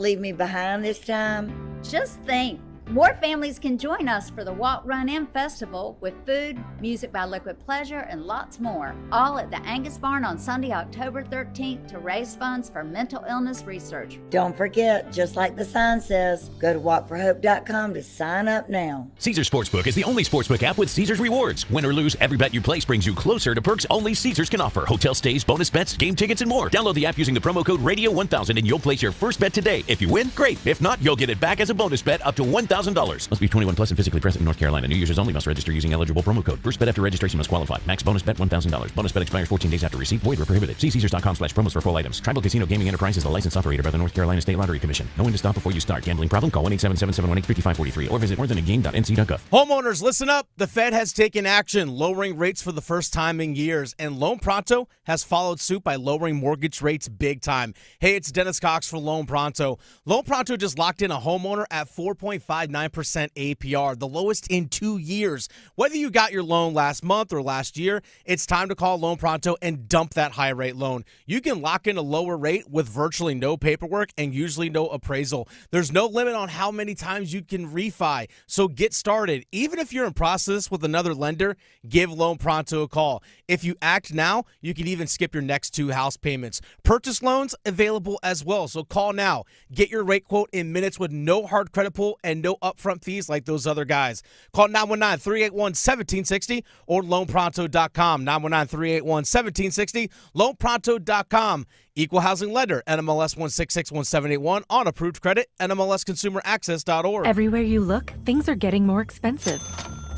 don't leave me behind this time. Just think, more families can join us for the Walk Run In Festival with food, music by Liquid Pleasure, and lots more. All at the Angus Barn on Sunday, October 13th to raise funds for mental illness research. Don't forget, just like the sign says, go to walkforhope.com to sign up now. Caesars Sportsbook is the only sportsbook app with Caesars rewards. Win or lose, every bet you place brings you closer to perks only Caesars can offer. Hotel stays, bonus bets, game tickets, and more. Download the app using the promo code Radio1000 and you'll place your first bet today. If you win, great. If not, you'll get it back as a bonus bet up to $1,000. Must be 21 plus and physically present in North Carolina. New users only must register using eligible promo code. First bet after registration must qualify. Max bonus bet $1,000. Bonus bet expires 14 days after receipt. Void where prohibited. See Caesars.com/promos for full items. Tribal Casino Gaming Enterprise is a licensed operator by the North Carolina State Lottery Commission. Know when to stop before you start. Gambling problem? Call 1-877-718-5543 or visit morethanagame.nc.gov. Homeowners, listen up. The Fed has taken action, lowering rates for the first time in years, and Loan Pronto has followed suit by lowering mortgage rates big time. Hey, it's Dennis Cox for Loan Pronto. Loan Pronto just locked in a homeowner at 4.59% APR, the lowest in 2 years. Whether you got your loan last month or last year, it's time to call Loan Pronto and dump that high rate loan. You can lock in a lower rate with virtually no paperwork and usually no appraisal. There's no limit on how many times you can refi, so get started. Even if you're in process with another lender, give Loan Pronto a call. If you act now, you can even skip your next 2 house payments. Purchase loans available as well, so call now. Get your rate quote in minutes with no hard credit pull and no upfront fees like those other guys. Call 919-381-1760 or loanpronto.com. 919-381-1760, loanpronto.com. Equal housing lender, NMLS 1661781, on approved credit, NMLSconsumeraccess.org. Everywhere you look, things are getting more expensive.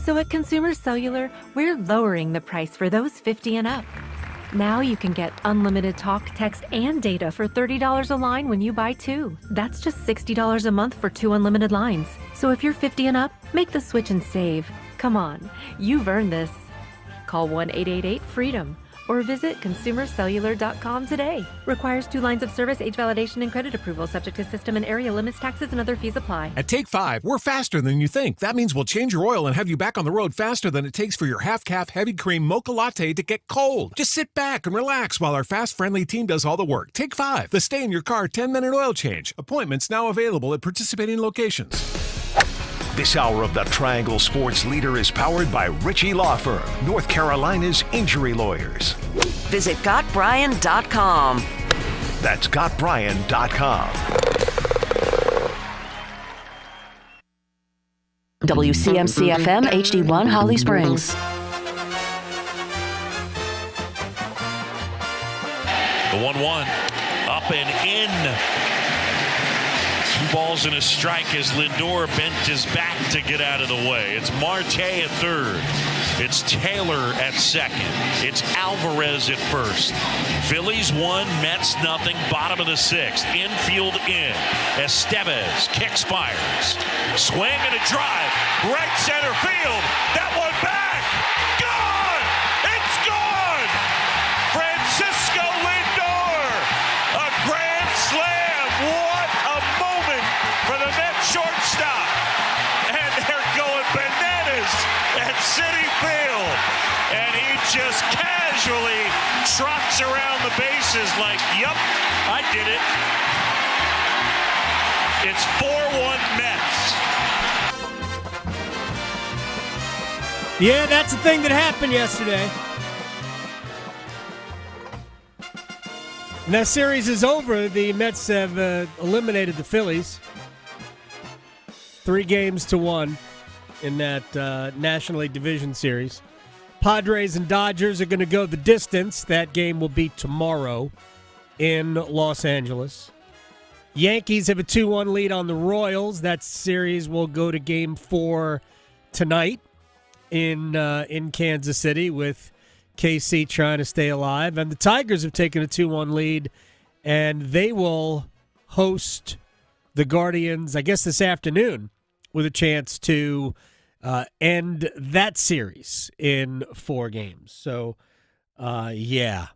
So at Consumer Cellular, we're lowering the price for those 50 and up. Now you can get unlimited talk, text, and data for $30 a line when you buy 2. That's just $60 a month for 2 unlimited lines. So if you're 50 and up, make the switch and save. Come on, you've earned this. Call 1-888-FREEDOM or visit consumercellular.com today. Requires 2 lines of service, age validation, and credit approval, subject to system and area limits, taxes, and other fees apply. At Take 5, we're faster than you think. That means we'll change your oil and have you back on the road faster than it takes for your half-calf heavy cream mocha latte to get cold. Just sit back and relax while our fast, friendly team does all the work. Take 5, the stay-in-your-car 10-minute oil change. Appointments now available at participating locations. This hour of the Triangle Sports Leader is powered by Ritchie Law Firm, North Carolina's injury lawyers. Visit GotBryan.com. That's GotBryan.com. WCMC-FM HD1 Holly Springs. The 1-1 up and in. 2 balls and a strike as Lindor bent his back to get out of the way. It's Marte at third. It's Taylor at second. It's Alvarez at first. Phillies 1, Mets nothing. Bottom of the 6th. Infield in. Estevez kicks, fires. Swing and a drive. Right center field. That one back. Gone! It's gone! Francisco Lindor. A grand slam. What a moment for the Mets shortstop. And they're going bananas at Citi Field. And he just casually trots around the bases like, yup, I did it. It's 4-1 Mets. Yeah, that's the thing that happened yesterday. And that series is over. The Mets have eliminated the Phillies 3-1 in that National League Division Series. Padres and Dodgers are going to go the distance. That game will be tomorrow in Los Angeles. Yankees have a 2-1 lead on the Royals. That series will go to Game 4 tonight in Kansas City with KC trying to stay alive. And the Tigers have taken a 2-1 lead, and they will host the Guardians, I guess, this afternoon with a chance to end that series in 4 games. So, yeah.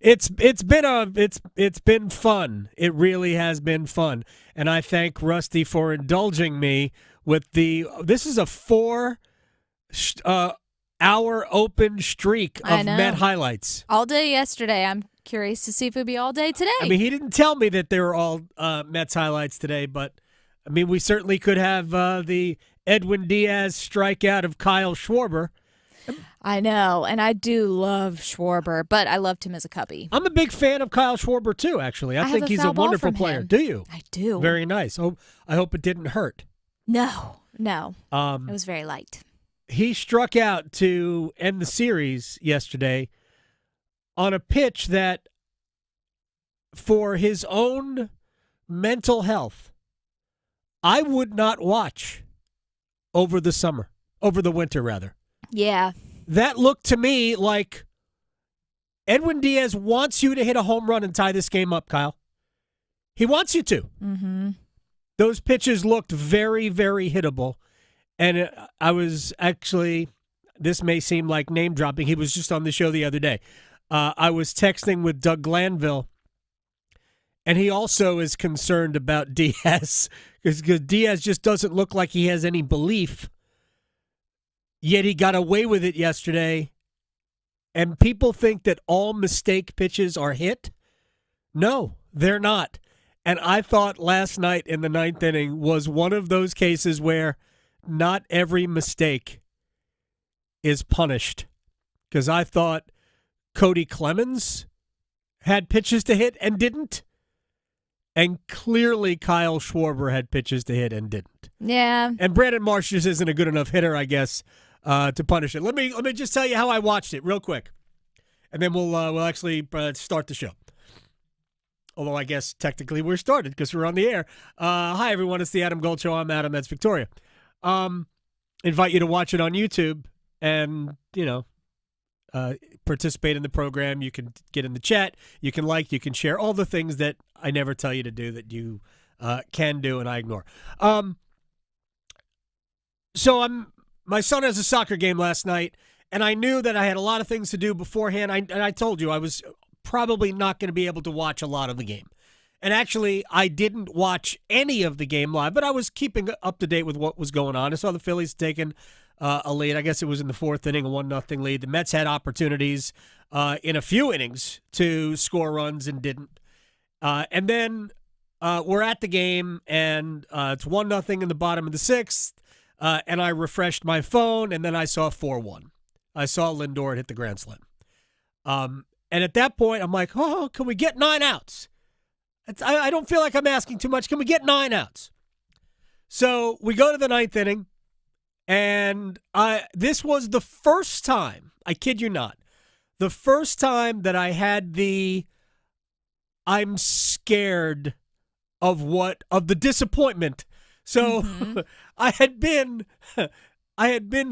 it's been fun. It really has been fun. And I thank Rusty for indulging me with this is a 4 hour open streak of Met highlights. All day yesterday, I'm Curious to see if it'll be all day today. I mean, he didn't tell me that they were all Mets highlights today, but, I mean, we certainly could have the Edwin Diaz strikeout of Kyle Schwarber. I know, and I do love Schwarber, but I loved him as a Cubby. I'm a big fan of Kyle Schwarber, too, actually. I think he's a wonderful player. Do you? I do. Very nice. Oh, I hope it didn't hurt. No. It was very light. He struck out to end the series yesterday on a pitch that, for his own mental health, I would not watch over the winter, rather. Yeah. That looked to me like Edwin Diaz wants you to hit a home run and tie this game up, Kyle. He wants you to. Mm-hmm. Those pitches looked very, very hittable. And I was actually, this may seem like name dropping. He was just on the show the other day. I was texting with Doug Glanville, and he also is concerned about Diaz because Diaz just doesn't look like he has any belief. Yet he got away with it yesterday, and people think that all mistake pitches are hit. No, they're not. And I thought last night in the ninth inning was one of those cases where not every mistake is punished. Because I thought Cody Clemens had pitches to hit and didn't. And clearly Kyle Schwarber had pitches to hit and didn't. Yeah. And Brandon Marsh just isn't a good enough hitter, I guess, to punish it. Let me just tell you how I watched it real quick, and then we'll actually start the show. Although I guess technically we're started because we're on the air. Hi everyone, it's the Adam Gold Show. I'm Adam. That's Victoria. Invite you to watch it on YouTube and participate in the program. You can get in the chat. You can like. You can share all the things that I never tell you to do that you can do and I ignore. My son has a soccer game last night, and I knew that I had a lot of things to do beforehand. I told you I was probably not going to be able to watch a lot of the game. And actually, I didn't watch any of the game live, but I was keeping up to date with what was going on. I saw the Phillies taking a lead. I guess it was in the fourth inning, a 1-0 lead. The Mets had opportunities in a few innings to score runs and didn't. And then we're at the game, and it's 1-0 in the bottom of the sixth. And I refreshed my phone, and then I saw 4-1. I saw Lindor hit the grand slam. And at that point, I'm like, oh, can we get 9 outs? I don't feel like I'm asking too much. Can we get 9 outs? So we go to the ninth inning, and this was the first time, I kid you not, the first time that I had I'm scared of the disappointment. So I had been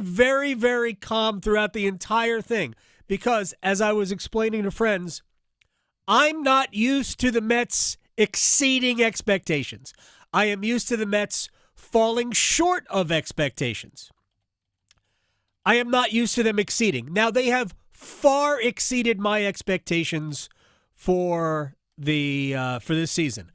very, very calm throughout the entire thing because, as I was explaining to friends, I'm not used to the Mets exceeding expectations. I am used to the Mets falling short of expectations. I am not used to them exceeding. Now, they have far exceeded my expectations for this season.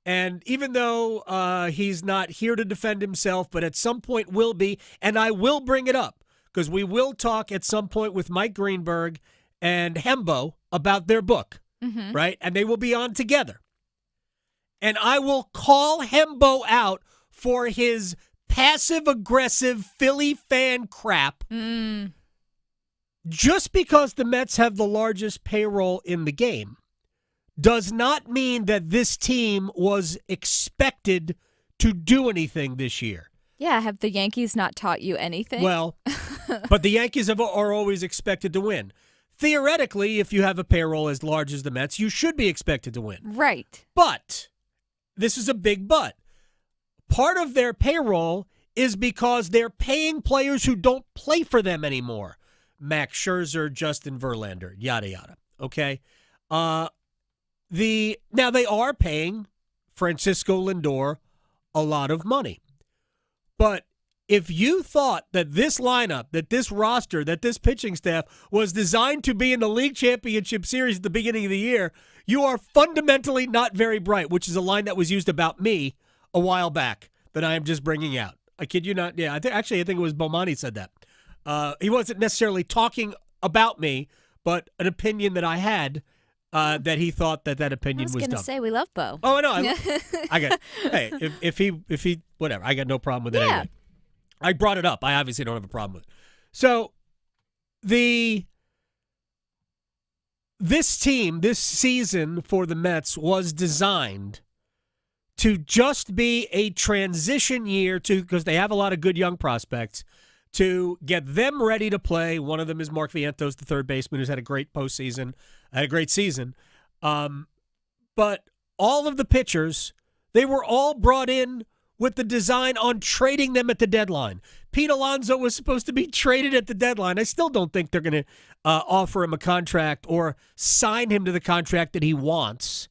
And even though he's not here to defend himself, but at some point will be, and I will bring it up, because we will talk at some point with Mike Greenberg and Hembo about their book, right? And they will be on together. And I will call Hembo out for his passive-aggressive Philly fan crap just because the Mets have the largest payroll in the game does not mean that this team was expected to do anything this year. Yeah, have the Yankees not taught you anything? Well, but the Yankees are always expected to win. Theoretically, if you have a payroll as large as the Mets, you should be expected to win. Right. But, this is a big but. Part of their payroll is because they're paying players who don't play for them anymore. Max Scherzer, Justin Verlander, yada, yada. Okay? Now, they are paying Francisco Lindor a lot of money. But if you thought that this lineup, that this roster, that this pitching staff was designed to be in the League Championship Series at the beginning of the year, you are fundamentally not very bright, which is a line that was used about me a while back that I am just bringing out. I kid you not. Yeah, I think it was Bomani said that. He wasn't necessarily talking about me, but an opinion that I had that he thought that opinion was dumb. I was going to say we love Bo. Oh, I know. I got. Hey, if he whatever, I got no problem with it. Anyway. I brought it up. I obviously don't have a problem with it. So this team, this season for the Mets was designed to just be a transition year because they have a lot of good young prospects, to get them ready to play. One of them is Mark Vientos, the third baseman, who's had a great postseason, had a great season. But all of the pitchers, they were all brought in with the design on trading them at the deadline. Pete Alonso was supposed to be traded at the deadline. I still don't think they're going to offer him a contract or sign him to the contract that he wants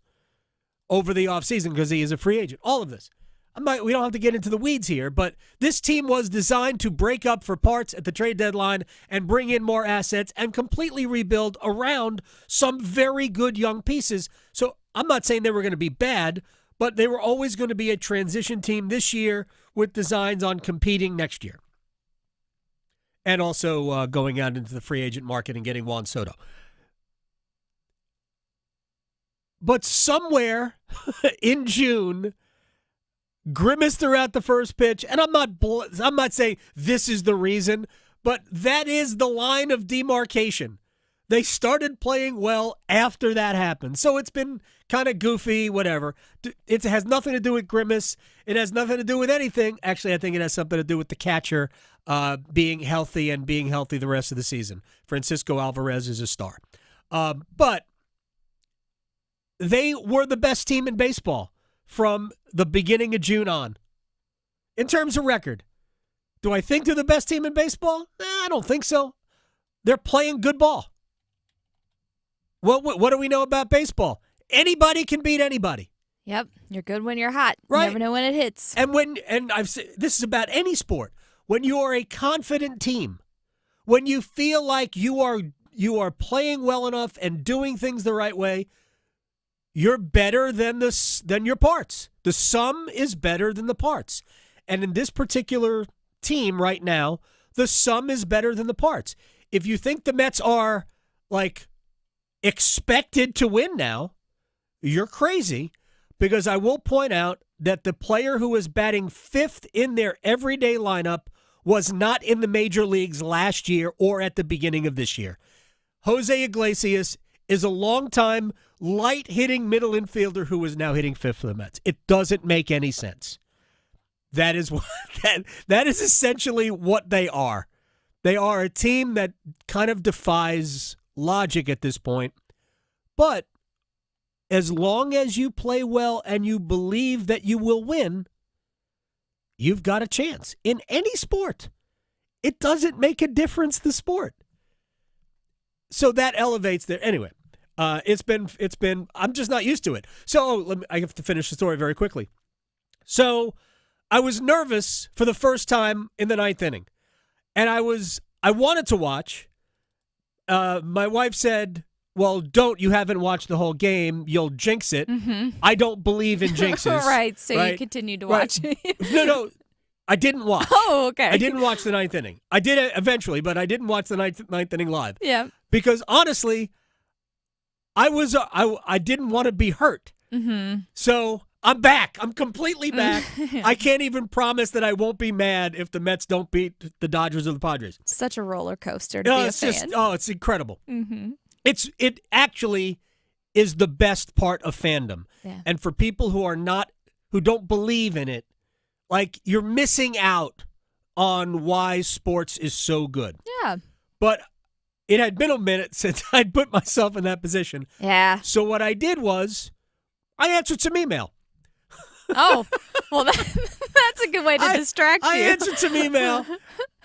over the offseason because he is a free agent. All of this. We don't have to get into the weeds here, but this team was designed to break up for parts at the trade deadline and bring in more assets and completely rebuild around some very good young pieces. So I'm not saying they were going to be bad, but they were always going to be a transition team this year with designs on competing next year. And also going out into the free agent market and getting Juan Soto. But somewhere in June, Grimace threw out the first pitch, and I'm not saying this is the reason, but that is the line of demarcation. They started playing well after that happened. So it's been kind of goofy, whatever. It has nothing to do with Grimace. It has nothing to do with anything. Actually, I think it has something to do with the catcher being healthy and being healthy the rest of the season. Francisco Alvarez is a star. But they were the best team in baseball from the beginning of June on. In terms of record, do I think they're the best team in baseball? I don't think so. They're playing good ball. What do we know about baseball? Anybody can beat anybody. Yep, you're good when you're hot. Right. You never know when it hits. And I've said this is about any sport. When you are a confident team, when you feel like you are playing well enough and doing things the right way, you're better than your parts. The sum is better than the parts. And in this particular team right now, the sum is better than the parts. If you think the Mets are like expected to win now, you're crazy, because I will point out that the player who was batting fifth in their everyday lineup was not in the major leagues last year or at the beginning of this year. Jose Iglesias is a longtime light-hitting middle infielder who is now hitting fifth for the Mets. It doesn't make any sense. That is what that is essentially what they are. They are a team that kind of defies logic at this point. But as long as you play well and you believe that you will win, you've got a chance in any sport. It doesn't make a difference, the sport. So that elevates their anyway. It's been. I'm just not used to it. So I have to finish the story very quickly. So I was nervous for the first time in the ninth inning, and I wanted to watch. My wife said, "Well, don't. You haven't watched the whole game. You'll jinx it." Mm-hmm. I don't believe in jinxes. Right. So you continued to watch. No. I didn't watch. Oh, okay. I didn't watch the ninth inning. I did it eventually, but I didn't watch the ninth inning live. Yeah. Because honestly, I didn't want to be hurt. Mm-hmm. So I'm back. I'm completely back. I can't even promise that I won't be mad if the Mets don't beat the Dodgers or the Padres. Such a roller coaster to be a fan. It's incredible. Mm-hmm. It actually is the best part of fandom. Yeah. And for people who don't believe in it, like, you're missing out on why sports is so good. Yeah. But it had been a minute since I'd put myself in that position. Yeah. So what I did was I answered some email. Oh, well, that's a good way to distract you. I answered some email,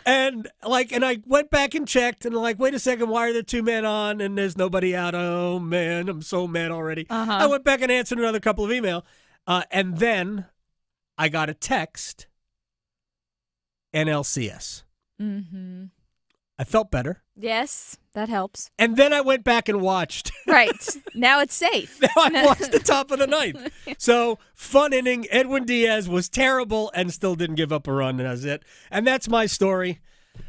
and I went back and checked, and wait a second, why are there two men on and there's nobody out? Oh man, I'm so mad already. Uh-huh. I went back and answered another couple of email, and then I got a text. NLCS. Mm-hmm. I felt better. Yes, that helps. And then I went back and watched. Right. Now it's safe. Now I watched the top of the ninth. So, fun inning. Edwin Diaz was terrible and still didn't give up a run, and that's it. And that's my story.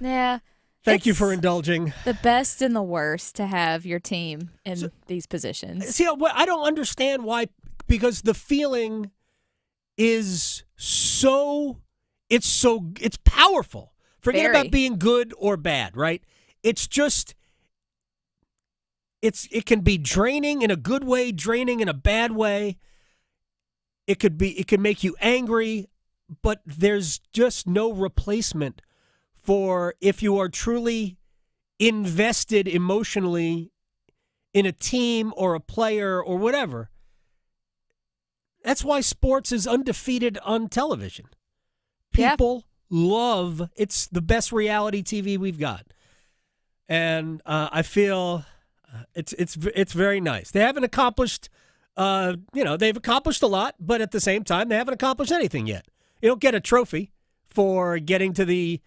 Yeah. Thank you for indulging. The best and the worst to have your team in these positions. See, I don't understand why, because the feeling is it's powerful. Forget about being good or bad, right? It's just, it can be draining in a good way, draining in a bad way. It can make you angry, but there's just no replacement for if you are truly invested emotionally in a team or a player or whatever. That's why sports is undefeated on television. People love, it's the best reality TV we've got. And I feel it's very nice. They haven't accomplished, they've accomplished a lot, but at the same time, they haven't accomplished anything yet. You don't get a trophy for getting to the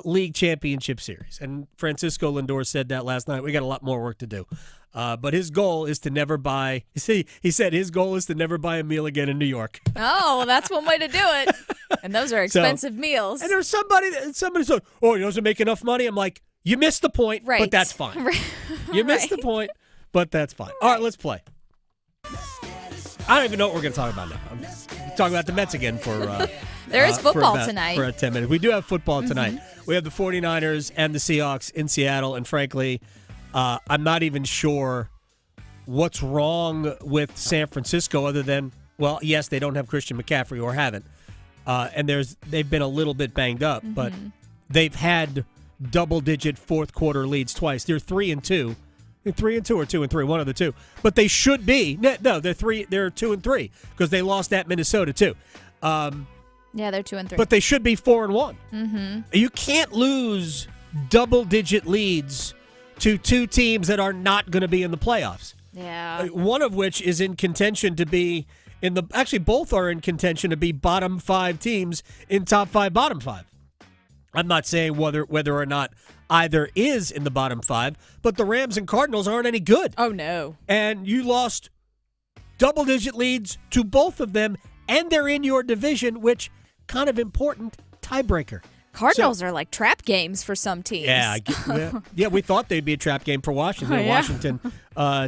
league championship series. And Francisco Lindor said that last night. We got a lot more work to do. But his goal is to never buy, he said his goal is to never buy a meal again in New York. Oh, well, that's one way to do it. And those are expensive meals. And there's somebody said, oh, he doesn't make enough money. I'm like, you missed the point, but that's fine. You missed the point, but that's fine. All right, let's play. I don't even know what we're going to talk about now. I'm talking about the Mets again for there is football tonight. For 10 minutes. We do have football tonight. We have the 49ers and the Seahawks in Seattle, and frankly, I'm not even sure what's wrong with San Francisco other than, well, yes, they don't have Christian McCaffrey or haven't. And they've been a little bit banged up, but they've had double-digit fourth-quarter leads twice. They're 3-2. They're 3-2 or 2-3, one of the two. But they should be. No, they're 2-3 because they lost at Minnesota too. Yeah, they're 2-3. But they should be 4-1. Mm-hmm. You can't lose double-digit leads to two teams that are not going to be in the playoffs. Yeah. One of which is in contention to be actually both are in contention to be bottom 5 teams in top 5, bottom 5. I'm not saying whether or not either is in the bottom 5, but the Rams and Cardinals aren't any good. Oh, no. And you lost double-digit leads to both of them, and they're in your division, which kind of important tiebreaker. Cardinals are like trap games for some teams. Yeah, we thought they'd be a trap game for Washington. Oh, yeah. Washington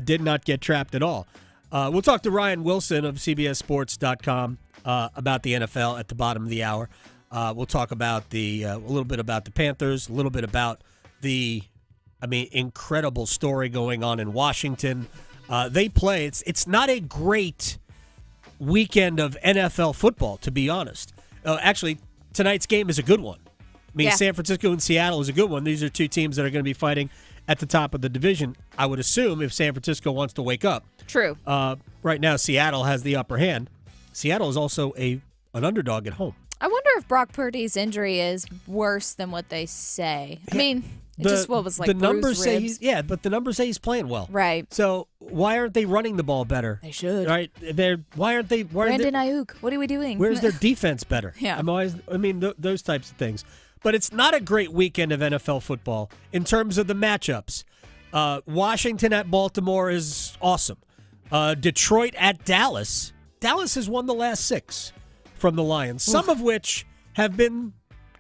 did not get trapped at all. We'll talk to Ryan Wilson of CBSSports.com about the NFL at the bottom of the hour. We'll talk about a little bit about the Panthers, a little bit about the incredible story going on in Washington. They play. It's not a great weekend of NFL football, to be honest. Actually, tonight's game is a good one. San Francisco and Seattle is a good one. These are two teams that are going to be fighting at the top of the division, I would assume, if San Francisco wants to wake up. True. Right now, Seattle has the upper hand. Seattle is also an underdog at home. I wonder if Brock Purdy's injury is worse than what they say. The numbers say but the numbers say he's playing well. Right. So why aren't they running the ball better? They should. Right? Why aren't they? Brandon Ayuk, what are we doing? Where's their defense better? Yeah. Those types of things. But it's not a great weekend of NFL football in terms of the matchups. Washington at Baltimore is awesome. Detroit at Dallas. Dallas has won the last 6 from the Lions, some of which have been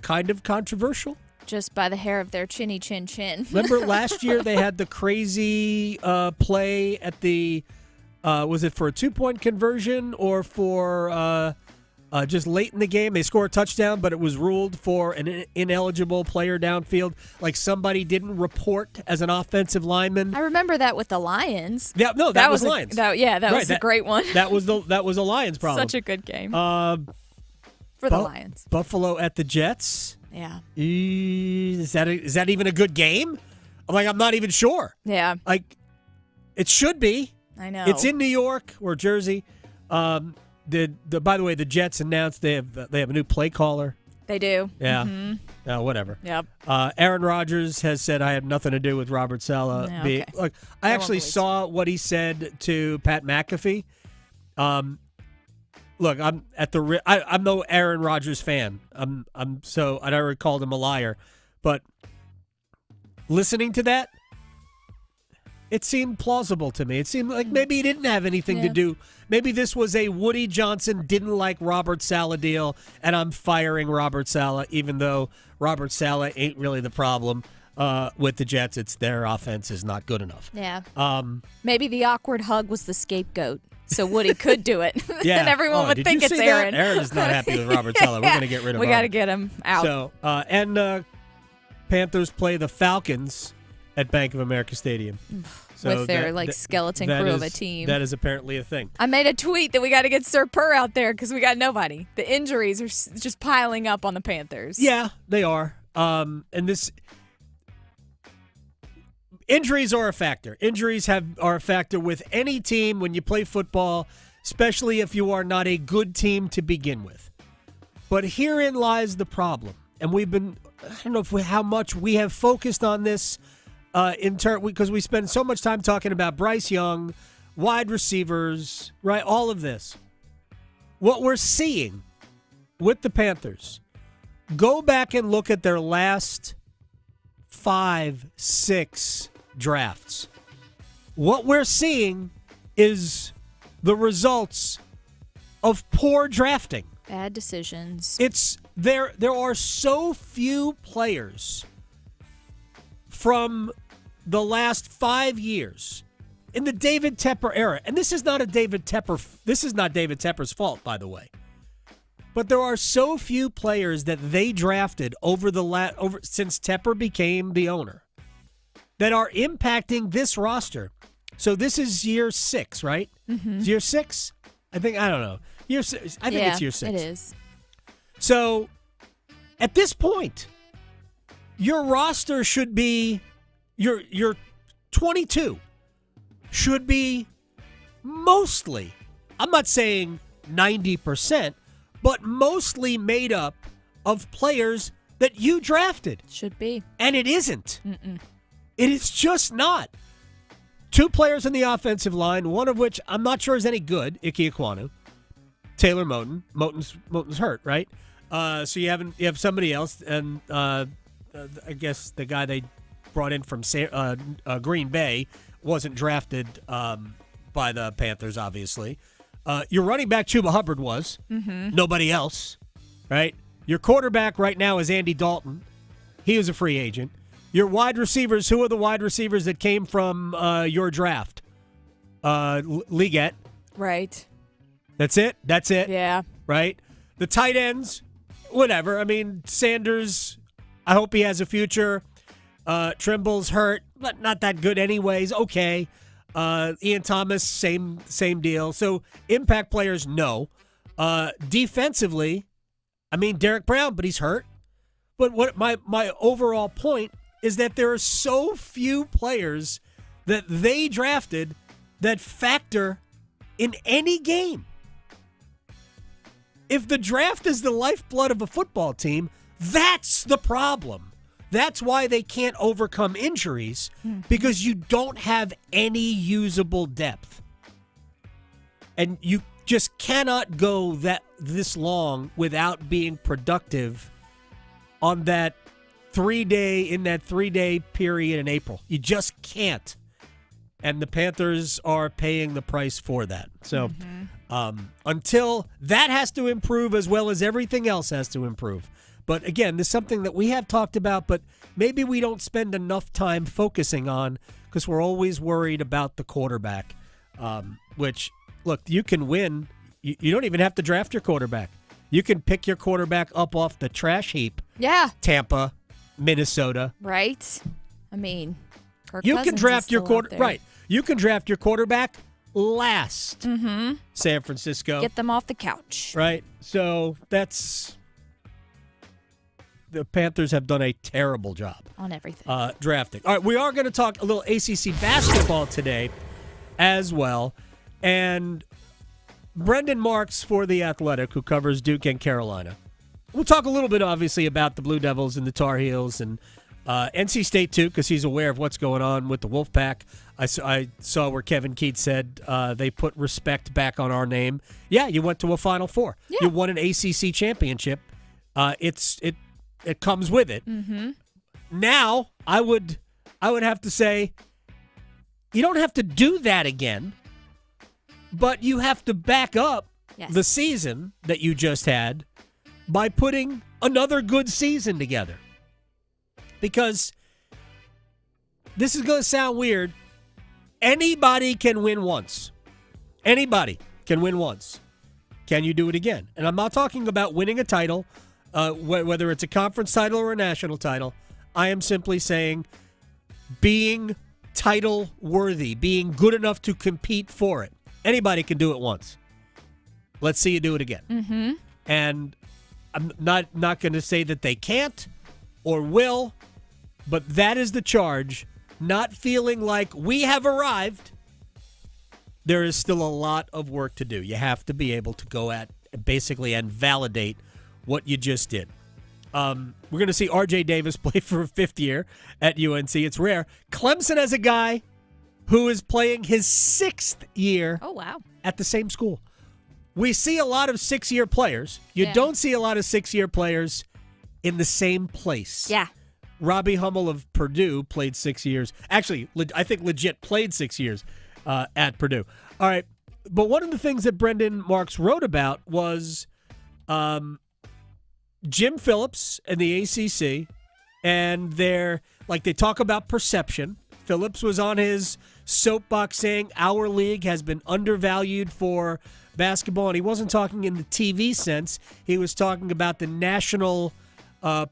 kind of controversial. Just by the hair of their chinny chin chin. Remember last year they had the crazy play at the, was it for a 2-point conversion or for just late in the game? They scored a touchdown, but it was ruled for an ineligible player downfield. Like somebody didn't report as an offensive lineman. I remember that with the Lions. Yeah, no, that was Lions. That was a great one. That was a Lions problem. Such a good game for the Lions. Buffalo at the Jets. Yeah. Is that even a good game? I'm not even sure. Yeah. It should be. I know. It's in New York or Jersey. By the way, the Jets announced they have a new play caller. They do. Yeah. Mm-hmm. Whatever. Yep. Aaron Rodgers has said, I have nothing to do with Robert Saleh. Yeah, okay. Look, I actually saw what he said to Pat McAfee. Look, I'm no Aaron Rodgers fan. I never called him a liar, but listening to that, it seemed plausible to me. It seemed like maybe he didn't have anything to do. Maybe this was a Woody Johnson didn't like Robert Saleh deal, and I'm firing Robert Saleh, even though Robert Saleh ain't really the problem. with the Jets. It's their offense is not good enough. Yeah. Maybe the awkward hug was the scapegoat, so Woody could do it. Yeah. And everyone would think it's Aaron. Aaron is not happy with Robert Saleh. We're going to get rid of him. We got to get him out. So, Panthers play the Falcons at Bank of America Stadium. So with their skeleton crew of a team. That is apparently a thing. I made a tweet that we got to get Sir Purr out there because we got nobody. The injuries are just piling up on the Panthers. Yeah, they are. And this injuries are a factor. Injuries are a factor with any team when you play football, especially if you are not a good team to begin with. But herein lies the problem. And I don't know how much we have focused on this because we spend so much time talking about Bryce Young, wide receivers, right? All of this. What we're seeing with the Panthers, go back and look at their last 5-6 drafts. What we're seeing is the results of poor drafting. Bad decisions. There are so few players from the last 5 years in the David Tepper era, and this is not David Tepper's fault, by the way. But there are so few players that they drafted since Tepper became the owner that are impacting this roster. So this is year 6, right? Mm-hmm. Year 6? I don't know. Year 6. I think it's year 6. It is. So at this point, your roster should be your 22 should be mostly, I'm not saying 90%, but mostly made up of players that you drafted. Should be. And it isn't. Mm-mm. It is just not. 2 players in the offensive line, one of which I'm not sure is any good, Ike Ekwonu. Taylor Moton. Moton's hurt, right? So you have somebody else, and I guess the guy they brought in from Green Bay wasn't drafted by the Panthers, obviously. Your running back, Chuba Hubbard, was. Mm-hmm. Nobody else, right? Your quarterback right now is Andy Dalton. He was a free agent. Your wide receivers, who are the wide receivers that came from your draft? Liggett. Right. That's it? Yeah. Right? The tight ends, whatever. I mean, Sanders, I hope he has a future. Trimble's hurt, but not that good anyways. Okay. Ian Thomas, same deal. So impact players, no. Defensively, I mean, Derek Brown, but he's hurt. But what my overall point is that there are so few players that they drafted that factor in any game. If the draft is the lifeblood of a football team, that's the problem. That's why they can't overcome injuries, because you don't have any usable depth. And you just cannot go this long without being productive on that 3-day period in April. You just can't. And the Panthers are paying the price for that. So until that has to improve, as well as everything else has to improve. But again, this is something that we have talked about, but maybe we don't spend enough time focusing on because we're always worried about the quarterback, which, look, you can win. You don't even have to draft your quarterback. You can pick your quarterback up off the trash heap. Yeah. Tampa, Minnesota. Right. I mean, Kirk you Cousins can draft is your still out there. right. You can draft your quarterback last. Mm-hmm. San Francisco. Get them off the couch. Right. So the Panthers have done a terrible job on everything. Drafting. All right, we are going to talk a little ACC basketball today as well. And Brendan Marks for The Athletic, who covers Duke and Carolina. We'll talk a little bit, obviously, about the Blue Devils and the Tar Heels and NC State, too, because he's aware of what's going on with the Wolfpack. I saw where Kevin Keats said they put respect back on our name. Yeah, you went to a Final Four. Yeah. You won an ACC championship. It comes with it. Mm-hmm. Now, I would have to say, you don't have to do that again, but you have to back up the season that you just had by putting another good season together. Because this is going to sound weird. Anybody can win once. Anybody can win once. Can you do it again? And I'm not talking about winning a title, whether it's a conference title or a national title. I am simply saying being title worthy, being good enough to compete for it. Anybody can do it once. Let's see you do it again. Mm-hmm. And I'm not going to say that they can't or will, but that is the charge. Not feeling like we have arrived. There is still a lot of work to do. You have to be able to go at basically and validate what you just did. We're going to see R.J. Davis play for a fifth year at UNC. It's rare. Clemson has a guy who is playing his sixth year at the same school. We see a lot of six-year players. You don't see a lot of six-year players in the same place. Yeah. Robbie Hummel of Purdue played 6 years. Actually, I think legit played 6 years at Purdue. All right. But one of the things that Brendan Marks wrote about was Jim Phillips and the ACC, and they talk about perception. Phillips was on his soapbox saying our league has been undervalued for basketball, and he wasn't talking in the TV sense. He was talking about the national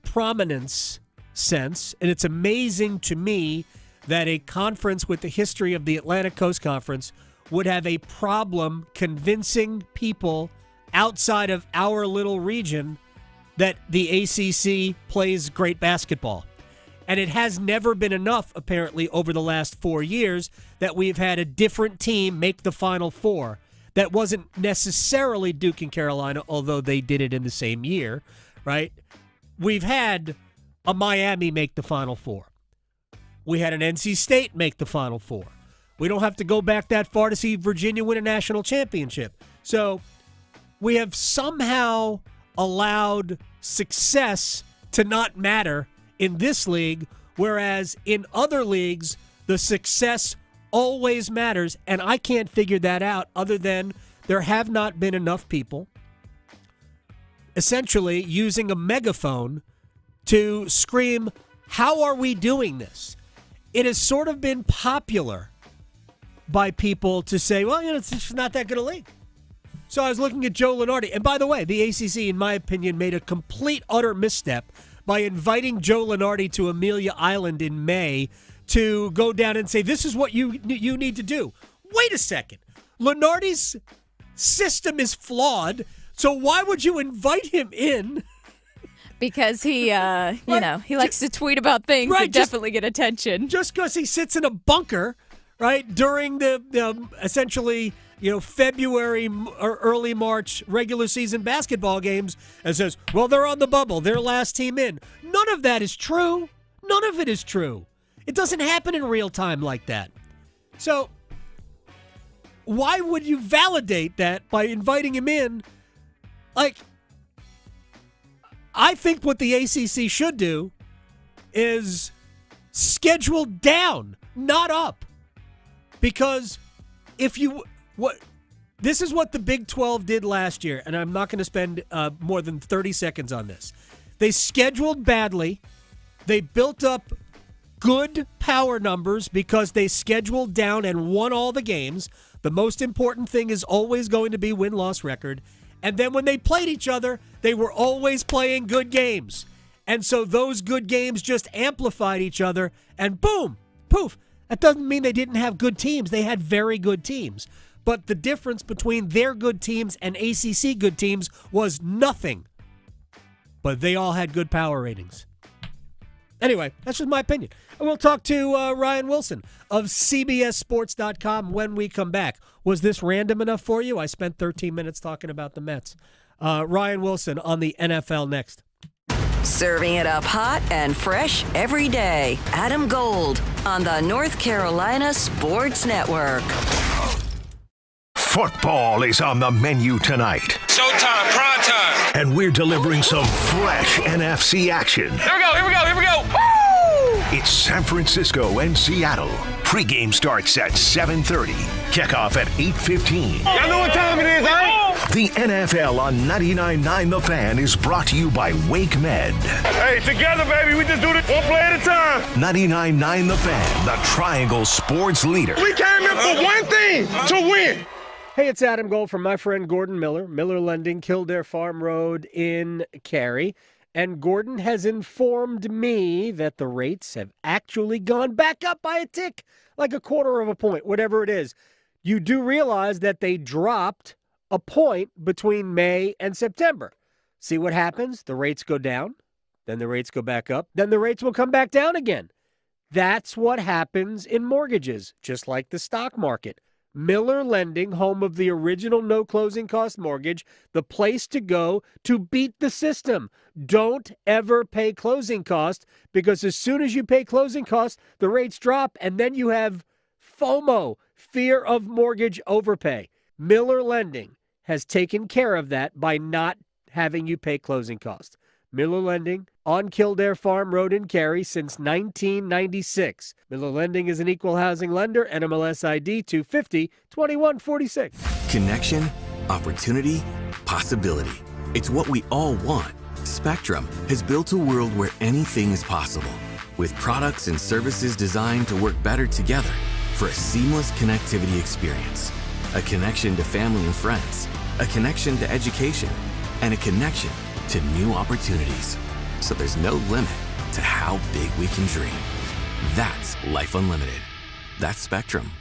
prominence sense, and it's amazing to me that a conference with the history of the Atlantic Coast Conference would have a problem convincing people outside of our little region that the ACC plays great basketball. And it has never been enough, apparently, over the last 4 years that we've had a different team make the Final Four. That wasn't necessarily Duke and Carolina, although they did it in the same year, right? We've had a Miami make the Final Four. We had an NC State make the Final Four. We don't have to go back that far to see Virginia win a national championship. So we have somehow allowed success to not matter in this league, whereas in other leagues, the success always matters, and I can't figure that out other than there have not been enough people essentially using a megaphone to scream, how are we doing this? It has sort of been popular by people to say, well, it's just not that good a league. So I was looking at Joe Lunardi, and by the way, the ACC, in my opinion, made a complete, utter misstep by inviting Joe Lunardi to Amelia Island in May to go down and say, this is what you need to do. Wait a second. Lunardi's system is flawed, so why would you invite him in? Because he, he likes to tweet about things that definitely get attention. Just because he sits in a bunker, right, during the essentially, February or early March regular season basketball games and says, well, they're on the bubble. They're last team in. None of that is true. None of it is true. It doesn't happen in real time like that. So why would you validate that by inviting him in? I think what the ACC should do is schedule down, not up. Because this is what the Big 12 did last year, and I'm not going to spend more than 30 seconds on this. They scheduled badly. They built up good power numbers because they scheduled down and won all the games. The most important thing is always going to be win-loss record. And then when they played each other, they were always playing good games. And so those good games just amplified each other, and boom, poof. That doesn't mean they didn't have good teams. They had very good teams. But the difference between their good teams and ACC good teams was nothing. But they all had good power ratings. Anyway, that's just my opinion. And we'll talk to Ryan Wilson of CBSSports.com when we come back. Was this random enough for you? I spent 13 minutes talking about the Mets. Ryan Wilson on the NFL next. Serving it up hot and fresh every day. Adam Gold on the North Carolina Sports Network. Football is on the menu tonight. Showtime, prime time. And we're delivering some fresh NFC action. Here we go. Woo! It's San Francisco and Seattle. Pre-game starts at 7:30. Kickoff at 8:15. Y'all know what time it is, huh? The NFL on 99.9 The Fan is brought to you by Wake Med. Hey, together, baby, we just do this one play at a time. 99.9 The Fan, the Triangle Sports Leader. We came here for one thing, to win. Hey, it's Adam Gold from my friend Gordon Miller, Miller Lending, Kildare Farm Road in Cary. And Gordon has informed me that the rates have actually gone back up by a tick, like a quarter of a point, whatever it is. You do realize that they dropped a point between May and September. See what happens? The rates go down, then the rates go back up, then the rates will come back down again. That's what happens in mortgages, just like the stock market. Miller Lending, home of the original no closing cost mortgage, the place to go to beat the system. Don't ever pay closing cost, because as soon as you pay closing costs, the rates drop, and then you have FOMO, fear of mortgage overpay. Miller Lending has taken care of that by not having you pay closing costs. Miller Lending on Kildare Farm Road in Cary since 1996. Miller Lending is an equal housing lender, NMLS ID 250-2146. Connection, opportunity, possibility. It's what we all want. Spectrum has built a world where anything is possible, with products and services designed to work better together for a seamless connectivity experience. A connection to family and friends, a connection to education, and a connection to new opportunities. So there's no limit to how big we can dream. That's Life Unlimited. That's Spectrum.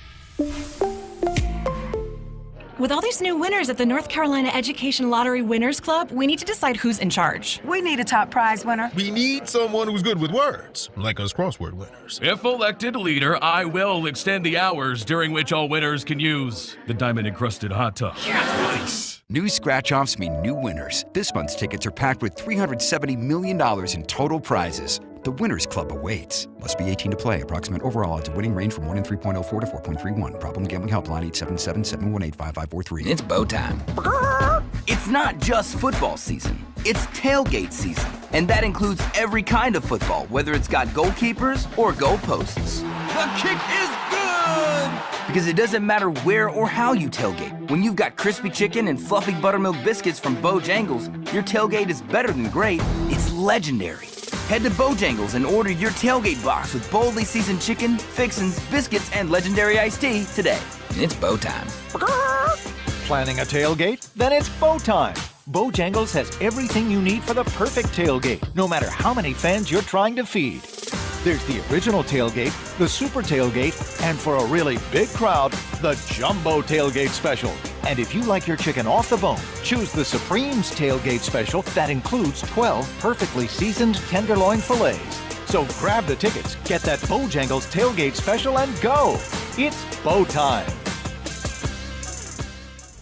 With all these new winners at the North Carolina Education Lottery Winners Club, we need to decide who's in charge. We need a top prize winner. We need someone who's good with words, like us crossword winners. If elected leader, I will extend the hours during which all winners can use the diamond-encrusted hot tub. Yes! New scratch-offs mean new winners. This month's tickets are packed with $370 million in total prizes. The Winners Club awaits. Must be 18 to play. Approximate overall odds of winning range from 1 in 3.04 to 4.31. Problem gambling helpline 877-718-5543. It's bow time. It's not just football season. It's tailgate season. And that includes every kind of football, whether it's got goalkeepers or goalposts. The kick is good! Because it doesn't matter where or how you tailgate. When you've got crispy chicken and fluffy buttermilk biscuits from Bojangles, your tailgate is better than great. It's legendary. Head to Bojangles and order your tailgate box with boldly seasoned chicken, fixins, biscuits, and legendary iced tea today. It's bow time. Planning a tailgate? Then it's bow time. Bojangles has everything you need for the perfect tailgate, no matter how many fans you're trying to feed. There's the original tailgate, the super tailgate, and for a really big crowd, the jumbo tailgate special. And if you like your chicken off the bone, choose the Supreme's tailgate special that includes 12 perfectly seasoned tenderloin fillets. So grab the tickets, get that Bojangles tailgate special, and go. It's bow time.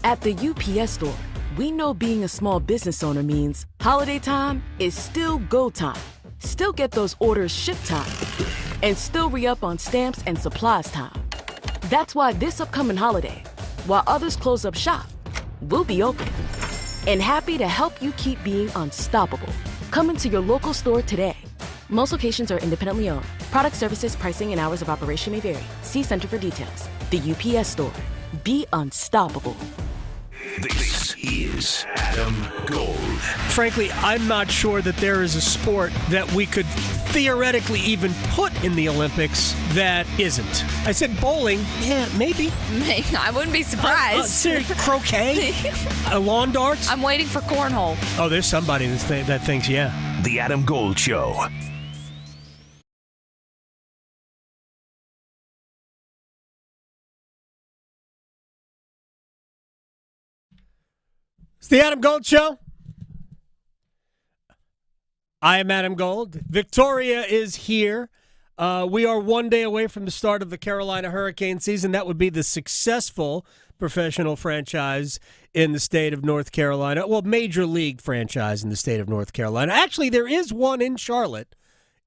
At the UPS Store, we know being a small business owner means holiday time is still go time. Still get those orders shipped time. And still re-up on stamps and supplies time. That's why this upcoming holiday, while others close up shop, we'll be open. And happy to help you keep being unstoppable. Come into your local store today. Most locations are independently owned. Product services, pricing, and hours of operation may vary. See Center for details. The UPS Store. Be unstoppable. This is Adam Gold. Frankly, I'm not sure that there is a sport that we could theoretically even put in the Olympics that isn't. I said bowling. Yeah, maybe. I wouldn't be surprised. Croquet? Lawn darts? I'm waiting for cornhole. Oh, there's somebody that thinks, yeah. The Adam Gold Show. It's the Adam Gold Show. I am Adam Gold. Victoria is here. We are one day away from the start of the Carolina Hurricane season. That would be the successful professional franchise in the state of North Carolina. Well, major league franchise in the state of North Carolina. Actually, there is one in Charlotte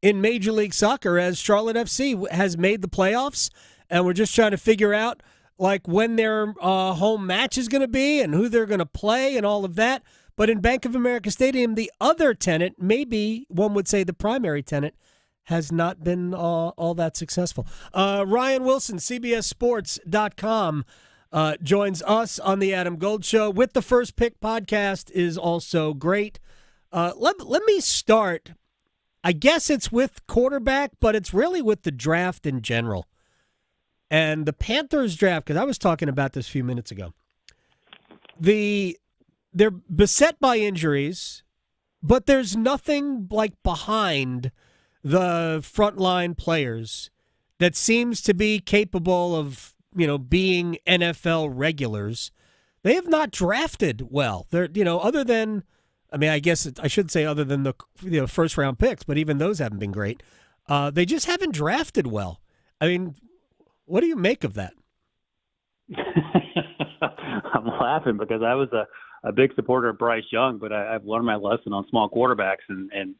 in Major League Soccer, as Charlotte FC has made the playoffs. And we're just trying to figure out like when their home match is going to be and who they're going to play and all of that. But in Bank of America Stadium, the other tenant, maybe one would say the primary tenant, has not been all that successful. Ryan Wilson, CBSSports.com. joins us on the Adam Gold Show. With the First Pick podcast is also great. Let me start. I guess it's with quarterback, but it's really with the draft in general. And the Panthers draft, because I was talking about this a few minutes ago. They're beset by injuries, but there's nothing like behind the frontline players that seems to be capable of, being NFL regulars. They have not drafted well. They're, other than, I guess I should say other than the first round picks, but even those haven't been great. They just haven't drafted well. What do you make of that? I'm laughing because I was a big supporter of Bryce Young, but I've learned my lesson on small quarterbacks, and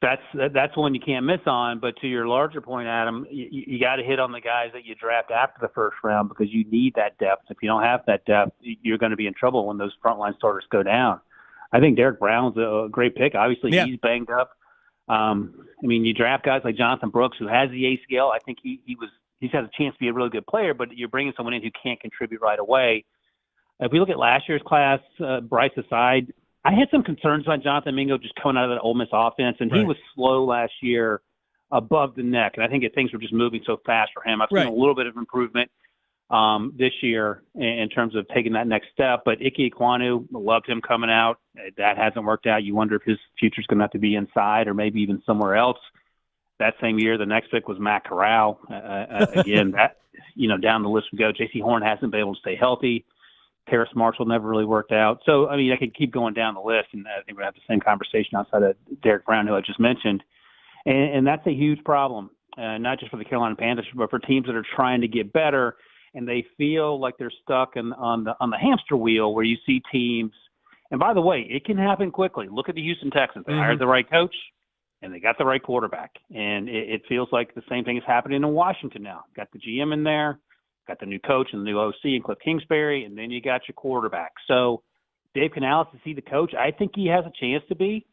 that's one you can't miss on. But to your larger point, Adam, you got to hit on the guys that you draft after the first round because you need that depth. If you don't have that depth, you're going to be in trouble when those frontline starters go down. I think Derek Brown's a great pick. Obviously, he's banged up. You draft guys like Jonathan Brooks, who has the ACL. I think he's has a chance to be a really good player, but you're bringing someone in who can't contribute right away. If we look at last year's class, Bryce aside, I had some concerns about Jonathan Mingo just coming out of that Ole Miss offense, and he was slow last year above the neck, and I think things were just moving so fast for him. I've seen a little bit of improvement this year in terms of taking that next step, but Ike Ekwonu, loved him coming out. That hasn't worked out. You wonder if his future's going to have to be inside or maybe even somewhere else. That same year, the next pick was Matt Corral. Again, down the list we go. J.C. Horn hasn't been able to stay healthy. Terrace Marshall never really worked out. So, I could keep going down the list, and I think we'll have the same conversation outside of Derek Brown, who I just mentioned. And that's a huge problem, not just for the Carolina Panthers, but for teams that are trying to get better, and they feel like they're stuck on the hamster wheel where you see teams. And by the way, it can happen quickly. Look at the Houston Texans. They hired the right coach, and they got the right quarterback. And it feels like the same thing is happening in Washington now. Got the GM in there, got the new coach and the new OC and Cliff Kingsbury, and then you got your quarterback. So Dave Canales, is he the coach? I think he has a chance to be,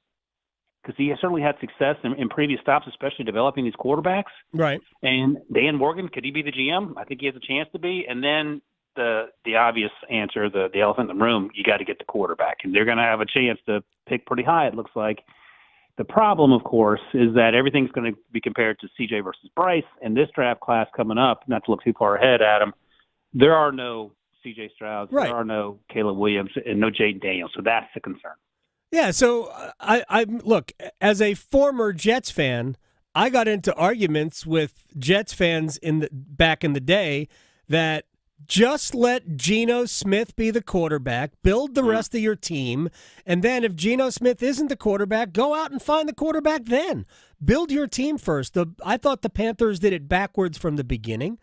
because he has certainly had success in previous stops, especially developing these quarterbacks. Right. And Dan Morgan, could he be the GM? I think he has a chance to be. And then the obvious answer, the elephant in the room, you got to get the quarterback. And they're going to have a chance to pick pretty high, it looks like. The problem, of course, is that everything's going to be compared to CJ versus Bryce. And this draft class coming up, not to look too far ahead, Adam, there are no CJ Strouds, there are no Caleb Williams, and no Jayden Daniels. So that's the concern. Yeah, so I look, as a former Jets fan, I got into arguments with Jets fans back in the day that just let Geno Smith be the quarterback, build the rest of your team, and then if Geno Smith isn't the quarterback, go out and find the quarterback then. Build your team first. I thought the Panthers did it backwards from the beginning,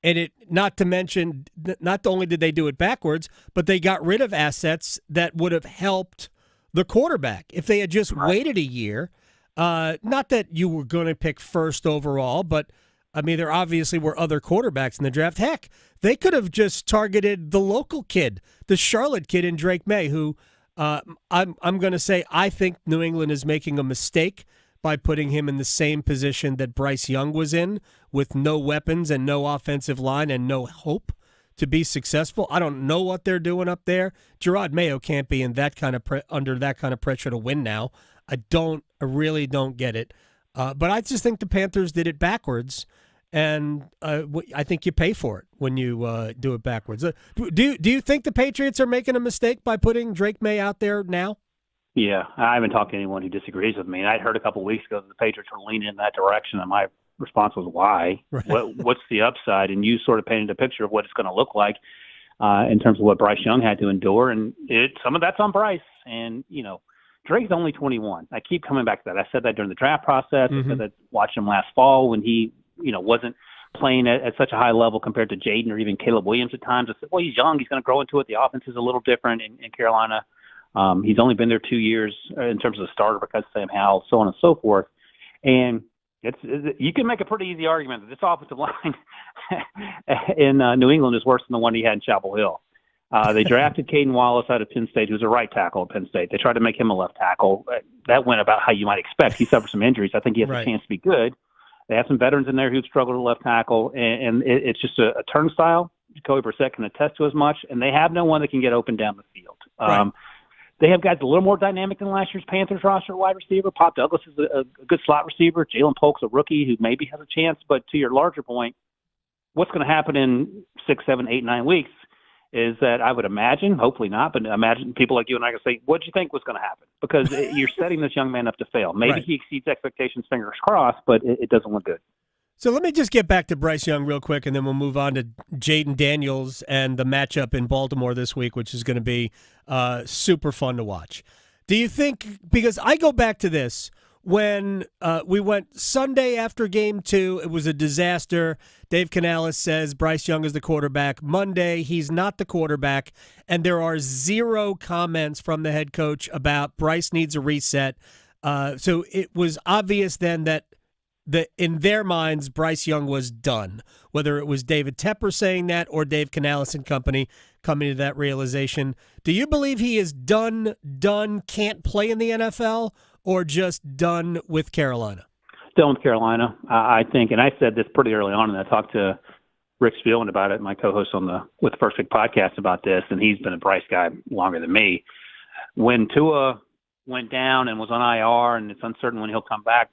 and not to mention, not only did they do it backwards, but they got rid of assets that would have helped the quarterback. If they had just waited a year, not that you were going to pick first overall, but there obviously were other quarterbacks in the draft. Heck, they could have just targeted the local kid, the Charlotte kid in Drake May, who I'm going to say I think New England is making a mistake by putting him in the same position that Bryce Young was in, with no weapons and no offensive line and no hope to be successful. I don't know what they're doing up there. Gerard Mayo can't be in that kind of under that kind of pressure to win now. I really don't get it. But I just think the Panthers did it backwards, and I think you pay for it when you do it backwards. Do you think the Patriots are making a mistake by putting Drake May out there now? Yeah, I haven't talked to anyone who disagrees with me. I'd heard a couple of weeks ago that the Patriots were leaning in that direction, and my response was, why? Right. What's the upside? And you sort of painted a picture of what it's going to look like in terms of what Bryce Young had to endure, and some of that's on Bryce. And, Drake's only 21. I keep coming back to that. I said that during the draft process. I said that watching him last fall when he, wasn't playing at such a high level compared to Jayden or even Caleb Williams at times. I said, well, he's young. He's going to grow into it. The offense is a little different in Carolina. He's only been there 2 years in terms of the starter because of Sam Howell, so on and so forth. And you can make a pretty easy argument that this offensive line in New England is worse than the one he had in Chapel Hill. They drafted Caden Wallace out of Penn State, who's a right tackle at Penn State. They tried to make him a left tackle. That went about how you might expect. He suffered some injuries. I think he has a chance to be good. They have some veterans in there who struggled at left tackle, and it's just a turnstile Jacoby Brissett can attest to as much, and they have no one that can get open down the field. Right. They have guys a little more dynamic than last year's Panthers roster wide receiver. Pop Douglas is a good slot receiver. Jalen Polk's a rookie who maybe has a chance. But to your larger point, what's going to happen in 6, 7, 8, 9 weeks is that I would imagine, hopefully not, but imagine people like you and I can say, what do you think was going to happen? Because you're setting this young man up to fail. Maybe he exceeds expectations, fingers crossed, but it doesn't look good. So let me just get back to Bryce Young real quick, and then we'll move on to Jayden Daniels and the matchup in Baltimore this week, which is going to be super fun to watch. Do you think, because I go back to this, when we went Sunday after Game 2, it was a disaster. Dave Canales says Bryce Young is the quarterback. Monday, he's not the quarterback, and there are zero comments from the head coach about Bryce needs a reset. So it was obvious then that in their minds, Bryce Young was done. Whether it was David Tepper saying that or Dave Canales and company coming to that realization. Do you believe he is done, can't play in the NFL, or just done with Carolina? Done with Carolina, I think. And I said this pretty early on, and I talked to Rick Spielman about it, my co-host with the First Pick podcast about this, and he's been a Bryce guy longer than me. When Tua went down and was on IR and it's uncertain when he'll come back,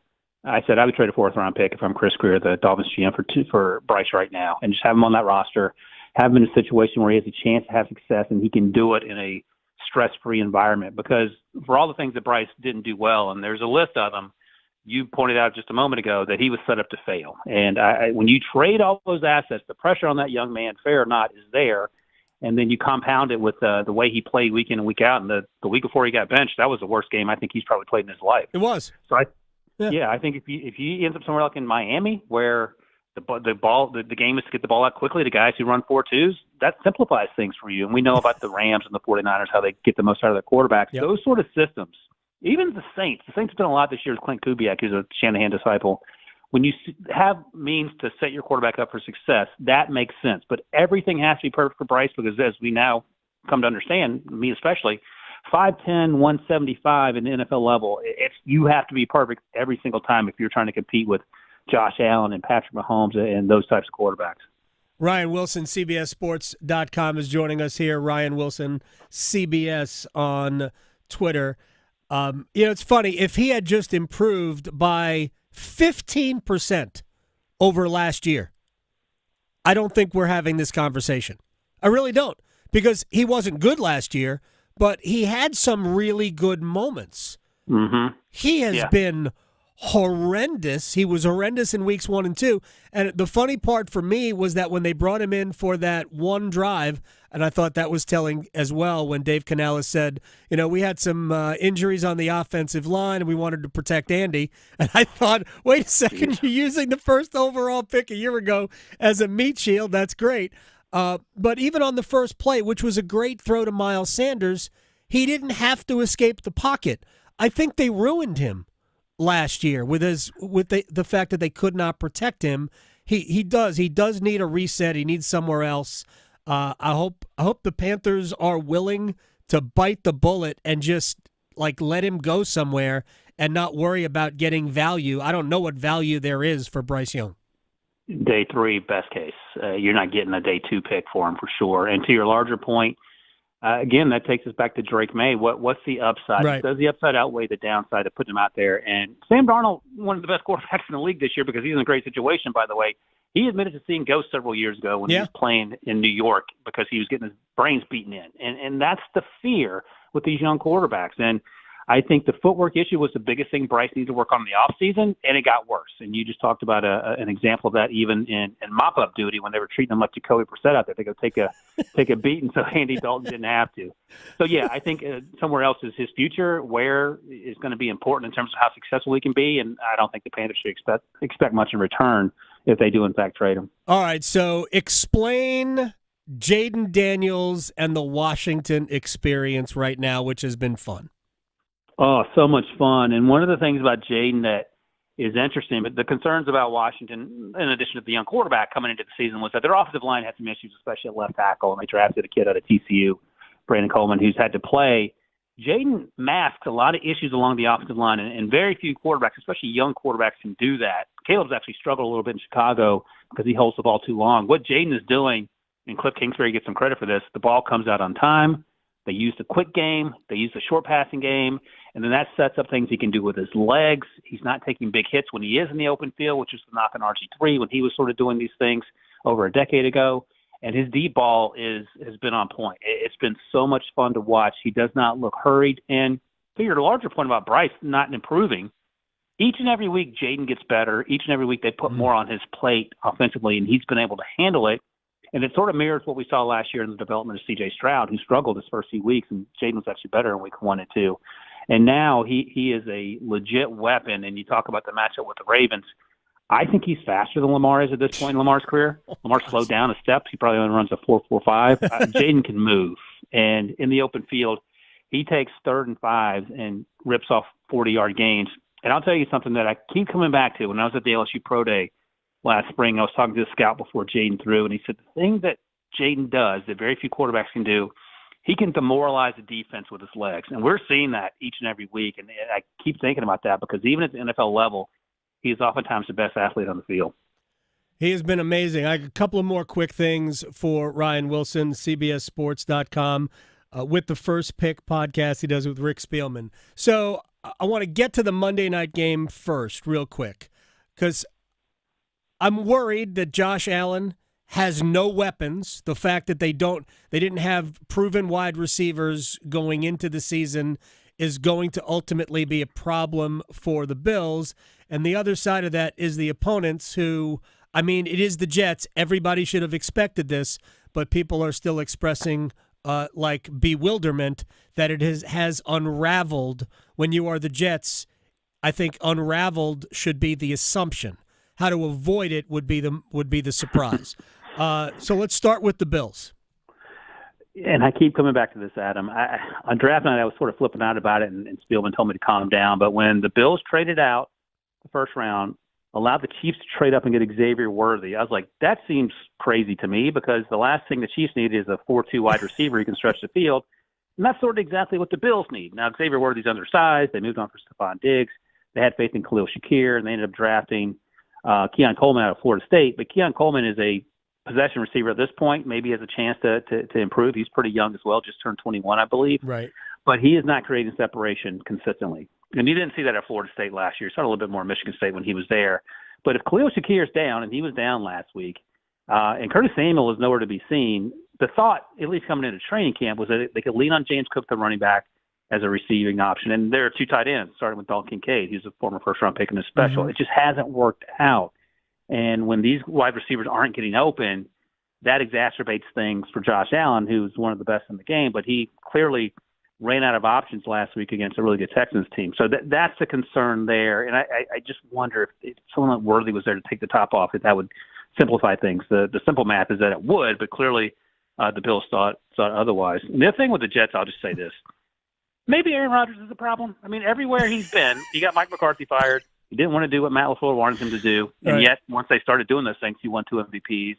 I said I would trade a 4th-round pick if I'm Chris Greer, the Dolphins GM, for Bryce right now, and just have him on that roster, have him in a situation where he has a chance to have success and he can do it in a stress-free environment. Because for all the things that Bryce didn't do well, and there's a list of them, you pointed out just a moment ago that he was set up to fail. And when you trade all those assets, the pressure on that young man, fair or not, is there. And then you compound it with the way he played week in and week out. And the week before he got benched, that was the worst game I think he's probably played in his life. It was. So I think if he ends up somewhere like in Miami, where the game is to get the ball out quickly to guys who run 4.2s, that simplifies things for you. And we know about the Rams and the 49ers, how they get the most out of their quarterbacks. Yep. Those sort of systems, even the Saints have done a lot this year with Clint Kubiak, who's a Shanahan disciple. When you have means to set your quarterback up for success, that makes sense. But everything has to be perfect for Bryce because, as we now come to understand, me especially, 5'10", 175 in the NFL level, you have to be perfect every single time if you're trying to compete with Josh Allen and Patrick Mahomes and those types of quarterbacks. Ryan Wilson, CBSSports.com, is joining us here. Ryan Wilson, CBS on Twitter. It's funny. If he had just improved by 15% over last year, I don't think we're having this conversation. I really don't, because he wasn't good last year, but he had some really good moments. Mm-hmm. He has been horrendous. He was horrendous in weeks 1 and 2. And the funny part for me was that when they brought him in for that one drive, and I thought that was telling as well when Dave Canales said, we had some injuries on the offensive line and we wanted to protect Andy. And I thought, wait a second, you're using the first overall pick a year ago as a meat shield. That's great. But even on the first play, which was a great throw to Miles Sanders, he didn't have to escape the pocket. I think they ruined him last year with the fact that they could not protect him. He does need a reset. He needs somewhere else. I hope the Panthers are willing to bite the bullet and just let him go somewhere and not worry about getting value. I don't know what value there is for Bryce Young. Day 3, best case. You're not getting a day 2 pick for him for sure. And to your larger point, again, that takes us back to Drake May. What's the upside? Right. Does the upside outweigh the downside of putting him out there? And Sam Darnold, one of the best quarterbacks in the league this year, because he's in a great situation, by the way. He admitted to seeing ghosts several years ago when he was playing in New York because he was getting his brains beaten in. And that's the fear with these young quarterbacks. And I think the footwork issue was the biggest thing Bryce needed to work on in the offseason, and it got worse. And you just talked about an example of that even in mop-up duty when they were treating him like Jacoby Brissett out there. They go take a beating so Andy Dalton didn't have to. So, I think somewhere else is his future, where is going to be important in terms of how successful he can be, and I don't think the Panthers should expect much in return if they do, in fact, trade him. All right, so explain Jayden Daniels and the Washington experience right now, which has been fun. Oh, so much fun. And one of the things about Jayden that is interesting, but the concerns about Washington, in addition to the young quarterback coming into the season, was that their offensive line had some issues, especially at left tackle, and they drafted a kid out of TCU, Brandon Coleman, who's had to play. Jayden masks a lot of issues along the offensive line, and very few quarterbacks, especially young quarterbacks, can do that. Caleb's actually struggled a little bit in Chicago because he holds the ball too long. What Jayden is doing and Cliff Kingsbury gets some credit for this, the ball comes out on time. They use the quick game. They use the short passing game. And then that sets up things he can do with his legs. He's not taking big hits when he is in the open field, which is the knock on RG3 when he was sort of doing these things over a decade ago. And his deep ball has been on point. It's been so much fun to watch. He does not look hurried. And to your larger point about Bryce not improving, each and every week Jayden gets better. Each and every week they put more on his plate offensively, and he's been able to handle it. And it sort of mirrors what we saw last year in the development of C.J. Stroud, who struggled his first few weeks, and Jayden was actually better in week 1 and 2. And now he is a legit weapon, and you talk about the matchup with the Ravens. I think he's faster than Lamar is at this point in Lamar's career. Lamar slowed down his steps. He probably only runs a 4.45. Jayden can move. And in the open field, he takes 3rd and 5 and rips off 40-yard gains. And I'll tell you something that I keep coming back to. When I was at the LSU Pro Day last spring, I was talking to a scout before Jayden threw, and he said the thing that Jayden does that very few quarterbacks can do, he can demoralize the defense with his legs. And we're seeing that each and every week. And I keep thinking about that because even at the NFL level, he is oftentimes the best athlete on the field. He has been amazing. I got a couple of more quick things for Ryan Wilson, CBSSports.com, with the First Pick podcast he does with Rick Spielman. So I want to get to the Monday night game first real quick because I'm worried that Josh Allen has no weapons. The fact that they didn't have proven wide receivers going into the season is going to ultimately be a problem for the Bills. And the other side of that is the opponents who, I mean, it is the Jets. Everybody should have expected this, but people are still expressing like bewilderment that it has unraveled when you are the Jets. I think unraveled should be the assumption. How to avoid it would be the surprise. So let's start with the Bills. And I keep coming back to this, Adam. On draft night, I was sort of flipping out about it, and Spielman told me to calm down. But when the Bills traded out the first round, allowed the Chiefs to trade up and get Xavier Worthy, I was like, that seems crazy to me because the last thing the Chiefs need is a 4-2 wide receiver who can stretch the field. And that's sort of exactly what the Bills need. Now, Xavier Worthy's undersized. They moved on for Stephon Diggs. They had faith in Khalil Shakir, and they ended up drafting Keon Coleman out of Florida State. But Keon Coleman is a possession receiver at this point, maybe has a chance to improve. He's pretty young as well, just turned 21, I believe. Right. But he is not creating separation consistently. And you didn't see that at Florida State last year. You saw a little bit more at Michigan State when he was there. But if Khalil Shakir is down, and he was down last week, and Curtis Samuel is nowhere to be seen, the thought, at least coming into training camp, was that they could lean on James Cook, the running back, as a receiving option. And there are 2 tight ends, starting with Dalton Kincaid. He's a former first-round pick in the special. Mm-hmm. It just hasn't worked out. And when these wide receivers aren't getting open, that exacerbates things for Josh Allen, who's one of the best in the game, but he clearly ran out of options last week against a really good Texans team. So that's a concern there. And I just wonder if someone like Worthy was there to take the top off, if that would simplify things. The simple math is that it would, but clearly the Bills thought otherwise. And the other thing with the Jets, I'll just say this. Maybe Aaron Rodgers is the problem. I mean, everywhere he's been, he got Mike McCarthy fired. He didn't want to do what Matt LaFleur wanted him to do. And yet, once they started doing those things, he won 2 MVPs.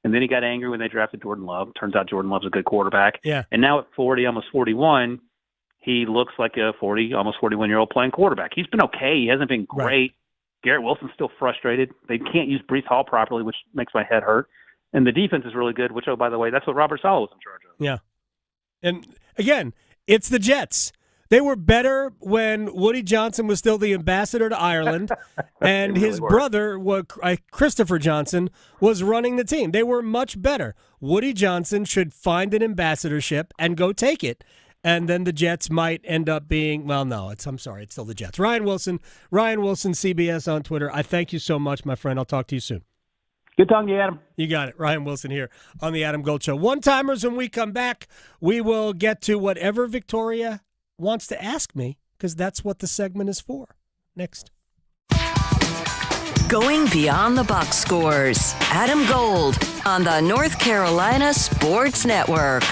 And then he got angry when they drafted Jordan Love. Turns out Jordan Love's a good quarterback. Yeah. And now at 40, almost 41, he looks like a 40, almost 41-year-old playing quarterback. He's been okay. He hasn't been great. Right. Garrett Wilson's still frustrated. They can't use Breece Hall properly, which makes my head hurt. And the defense is really good, which, oh, by the way, that's what Robert Saleh was in charge of. Yeah. And, again, it's the Jets. They were better when Woody Johnson was still the ambassador to Ireland, and his brother, Christopher Johnson, was running the team. They were much better. Woody Johnson should find an ambassadorship and go take it, and then the Jets might end up being, well, no, it's still the Jets. Ryan Wilson, CBS on Twitter. I thank you so much, my friend. I'll talk to you soon. Good talking to you, Adam. You got it. Ryan Wilson here on the Adam Gold Show. One-timers, when we come back, we will get to whatever Victoria wants to ask me, because that's what the segment is for. Next. Going beyond the box scores. Adam Gold on the North Carolina Sports Network.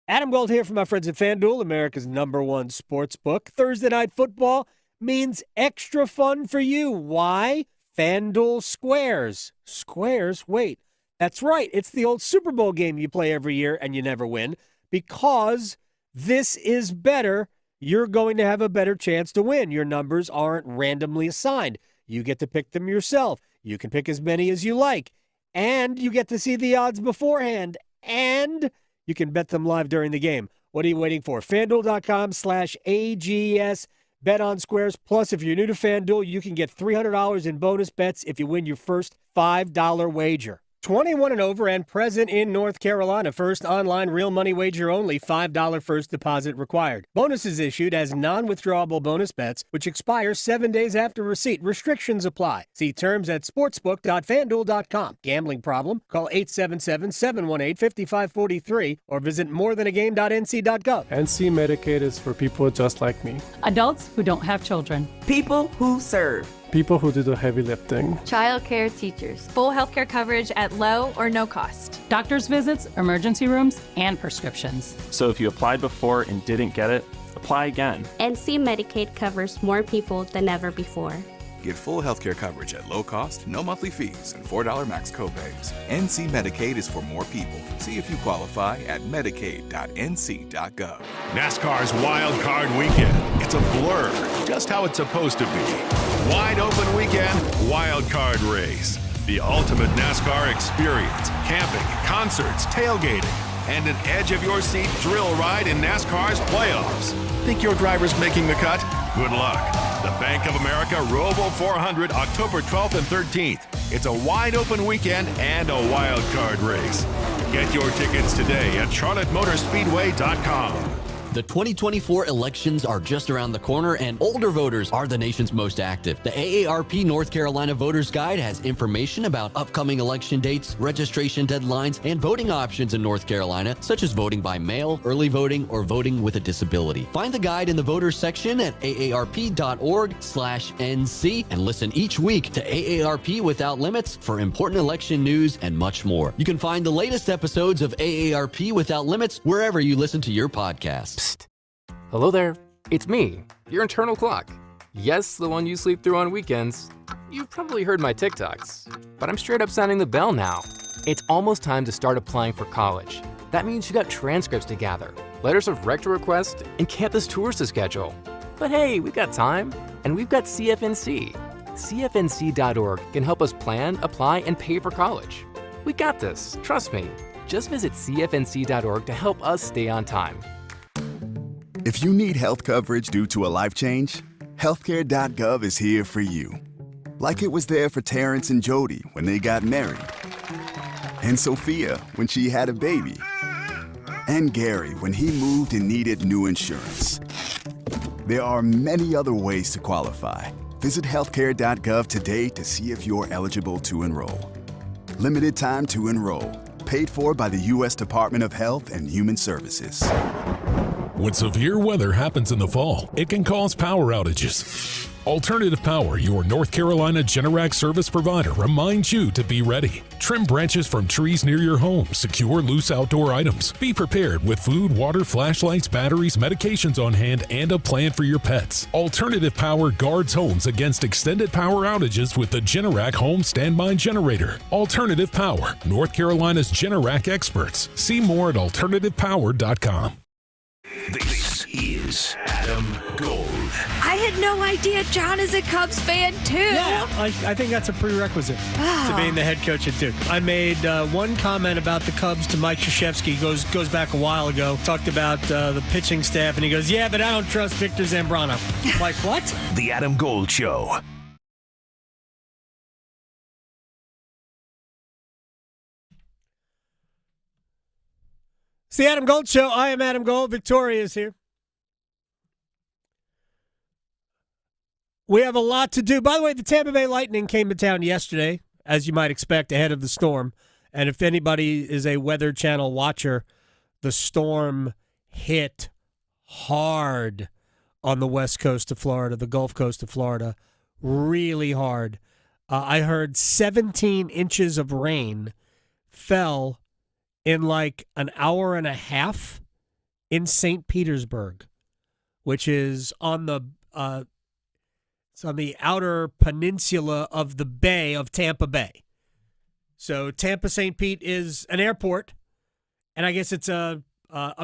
Adam Gold here from my friends at FanDuel, America's #1 sports book. Thursday night football means extra fun for you. Why? FanDuel Squares. Squares? Wait, that's right. It's the old Super Bowl game you play every year and you never win, because this is better. You're going to have a better chance to win. Your numbers aren't randomly assigned. You get to pick them yourself. You can pick as many as you like. and you get to see the odds beforehand, and you can bet them live during the game. What are you waiting for? FanDuel.com/AGS. Bet on squares. Plus, if you're new to FanDuel, you can get $300 in bonus bets if you win your first $5 wager. 21 and over and present in North Carolina. First online real money wager only. $5 first deposit required. Bonuses issued as non-withdrawable bonus bets, which expire 7 days after receipt. Restrictions apply. See terms at sportsbook.fanduel.com. Gambling problem? Call 877-718-5543 or visit morethanagame.nc.gov. NC Medicaid is for people just like me. Adults who don't have children. People who serve. People who do the heavy lifting. Childcare teachers. Full healthcare coverage at low or no cost. Doctor's visits, emergency rooms, and prescriptions. So if you applied before and didn't get it, apply again. NC Medicaid covers more people than ever before. Get full healthcare coverage at low cost, no monthly fees, and $4 max copays. NC Medicaid is for more people. See if you qualify at medicaid.nc.gov. NASCAR's Wild Card Weekend. It's a blur, just how it's supposed to be. Wide open weekend, Wild Card Race. The ultimate NASCAR experience. Camping, concerts, tailgating, and an edge-of-your-seat thrill ride in NASCAR's playoffs. Think your driver's making the cut? Good luck. The Bank of America Roval 400, October 12th and 13th. It's a wide-open weekend and a wild card race. Get your tickets today at charlottemotorspeedway.com. The 2024 elections are just around the corner, and older voters are the nation's most active. The AARP North Carolina Voters Guide has information about upcoming election dates, registration deadlines, and voting options in North Carolina, such as voting by mail, early voting, or voting with a disability. Find the guide in the voters section at aarp.org/NC and listen each week to AARP Without Limits for important election news and much more. You can find the latest episodes of AARP Without Limits wherever you listen to your podcasts. Hello there, it's me, your internal clock. Yes, the one you sleep through on weekends. You've probably heard my TikToks, but I'm straight up sounding the bell now. It's almost time to start applying for college. That means you got transcripts to gather, letters of rec to request, and campus tours to schedule. But hey, we've got time, and we've got CFNC. CFNC.org can help us plan, apply, and pay for college. We got this, trust me. Just visit CFNC.org to help us stay on time. If you need health coverage due to a life change, healthcare.gov is here for you. Like it was there for Terrence and Jody when they got married, and Sophia when she had a baby, and Gary when he moved and needed new insurance. There are many other ways to qualify. Visit healthcare.gov today to see if you're eligible to enroll. Limited time to enroll. Paid for by the U.S. Department of Health and Human Services. When severe weather happens in the fall, it can cause power outages. Alternative Power, your North Carolina Generac service provider, reminds you to be ready. Trim branches from trees near your home. Secure loose outdoor items. Be prepared with food, water, flashlights, batteries, medications on hand, and a plan for your pets. Alternative Power guards homes against extended power outages with the Generac Home Standby Generator. Alternative Power, North Carolina's Generac experts. See more at alternativepower.com. This is Adam Gold. I had no idea John is a Cubs fan, too. Yeah, I think that's a prerequisite to being the head coach at Duke. I made one comment about the Cubs to Mike Krzyzewski. Goes back a while ago. Talked about the pitching staff, and he goes, yeah, but I don't trust Victor Zambrano. Like, what? The Adam Gold Show. It's the Adam Gold Show. I am Adam Gold. Victoria is here. We have a lot to do. By the way, the Tampa Bay Lightning came to town yesterday, as you might expect, ahead of the storm. And if anybody is a Weather Channel watcher, the storm hit hard on the west coast of Florida, the Gulf Coast of Florida, really hard. I heard 17 inches of rain fell in like an hour and a half in St. Petersburg, which is on the it's on the outer peninsula of the Bay of Tampa Bay. So Tampa St. Pete is an airport, and I guess it's a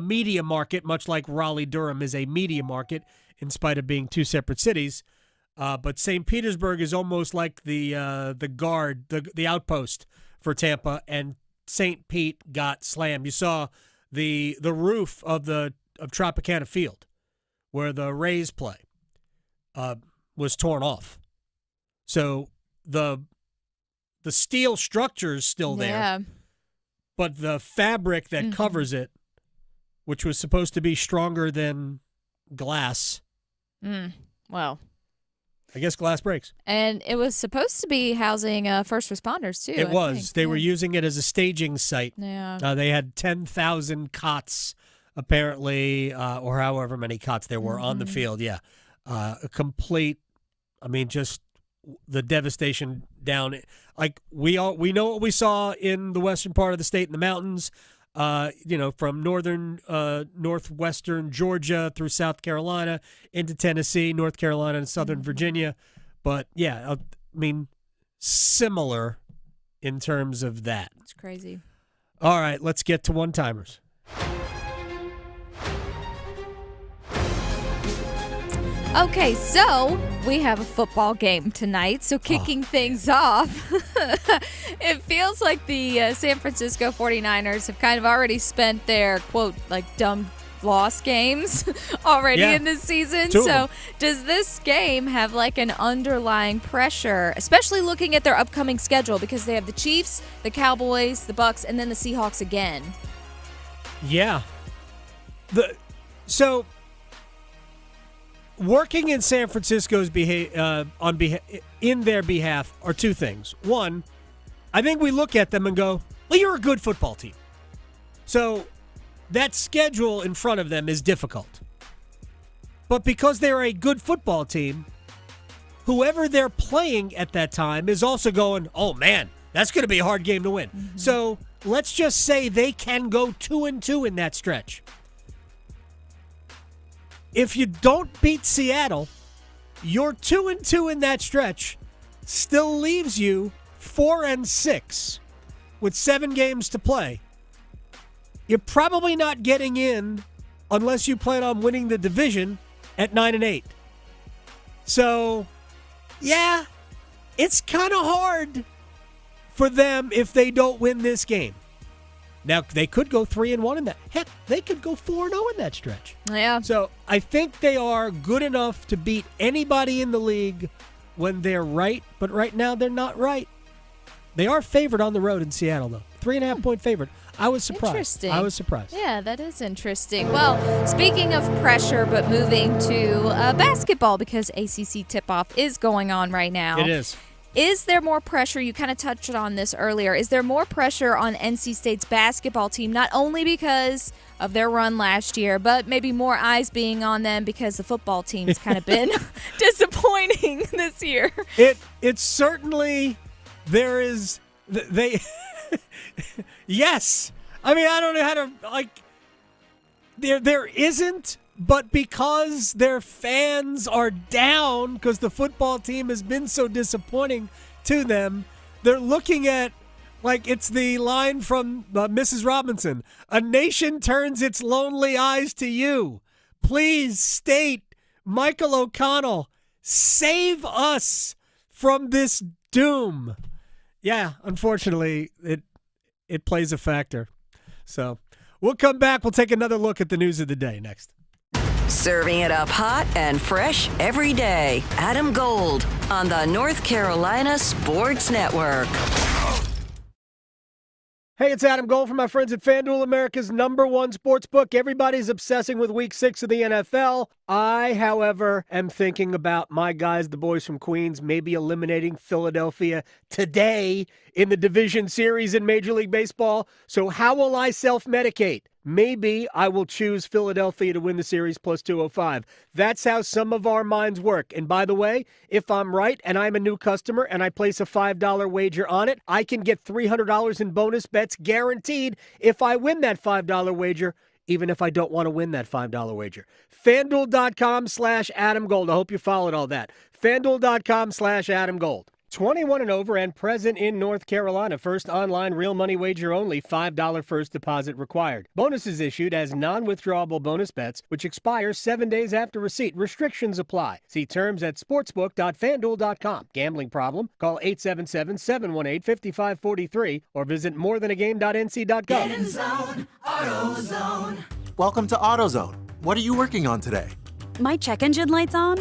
media market, much like Raleigh Durham is a media market, in spite of being two separate cities. But St. Petersburg is almost like the guard, the outpost for Tampa, and St. Pete got slammed. You saw the roof of Tropicana Field, where the Rays play, was torn off. So the steel structure is still there, but the fabric that covers it, which was supposed to be stronger than glass. Well, I guess glass breaks. And it was supposed to be housing first responders, too. It was. They were using it as a staging site. Yeah. They had 10,000 cots, apparently, or however many cots there were on the field. Yeah. A complete, just the devastation down. Like, we know what we saw in the western part of the state in the mountains, from northwestern Georgia through South Carolina into Tennessee, North Carolina, and southern Virginia. But, yeah, similar in terms of that. It's crazy. All right, let's get to one-timers. Okay, so we have a football game tonight. So kicking things off, it feels like the San Francisco 49ers have kind of already spent their, quote, dumb loss games already in this season. So does this game have an underlying pressure, especially looking at their upcoming schedule, because they have the Chiefs, the Cowboys, the Bucks, and then the Seahawks again? Yeah. Working in San Francisco's in their behalf are two things. One, I think we look at them and go, well, you're a good football team. So that schedule in front of them is difficult. But because they're a good football team, whoever they're playing at that time is also going, oh, man, that's going to be a hard game to win. Mm-hmm. So let's just say they can go 2-2 in that stretch. If you don't beat Seattle, your 2-2 in that stretch still leaves you 4-6 with 7 games to play. You're probably not getting in unless you plan on winning the division at 9-8. So, yeah, it's kind of hard for them if they don't win this game. Now, they could go 3-1 in that. Heck, they could go 4-0 in that stretch. Yeah. So I think they are good enough to beat anybody in the league when they're right, but right now they're not right. They are favored on the road in Seattle, though. 3.5-point favorite. I was surprised. Interesting. I was surprised. Yeah, that is interesting. Well, speaking of pressure, but moving to basketball, because ACC tip-off is going on right now. It is. Is there more pressure? You kind of touched on this earlier. Is there more pressure on NC State's basketball team, not only because of their run last year, but maybe more eyes being on them because the football team's kind of been disappointing this year? It's certainly, there is, they, yes. I don't know how to, there isn't. But because their fans are down because the football team has been so disappointing to them, they're looking at, it's the line from Mrs. Robinson, a nation turns its lonely eyes to you. Please, state, Michael O'Connell, save us from this doom. Yeah, unfortunately, it plays a factor. So we'll come back. We'll take another look at the news of the day next. Serving it up hot and fresh every day. Adam Gold on the North Carolina Sports Network. Hey, it's Adam Gold from my friends at FanDuel, America's #1 sports book. Everybody's obsessing with Week 6 of the NFL. I, however, am thinking about my guys, the boys from Queens, maybe eliminating Philadelphia today in the division series in Major League Baseball. So how will I self-medicate? Maybe I will choose Philadelphia to win the series plus 205. That's how some of our minds work. And by the way, if I'm right and I'm a new customer and I place a $5 wager on it, I can get $300 in bonus bets guaranteed if I win that $5 wager, even if I don't want to win that $5 wager. FanDuel.com/Adam Gold. I hope you followed all that. FanDuel.com/Adam Gold. 21 and over and present in North Carolina. First online real money wager only. $5 first deposit required. Bonuses issued as non-withdrawable bonus bets, which expire 7 days after receipt. Restrictions apply. See terms at sportsbook.fanduel.com. Gambling problem? Call 877-718-5543 or visit morethanagame.nc.gov. Get in zone, AutoZone. Welcome to AutoZone. What are you working on today? My check engine light's on?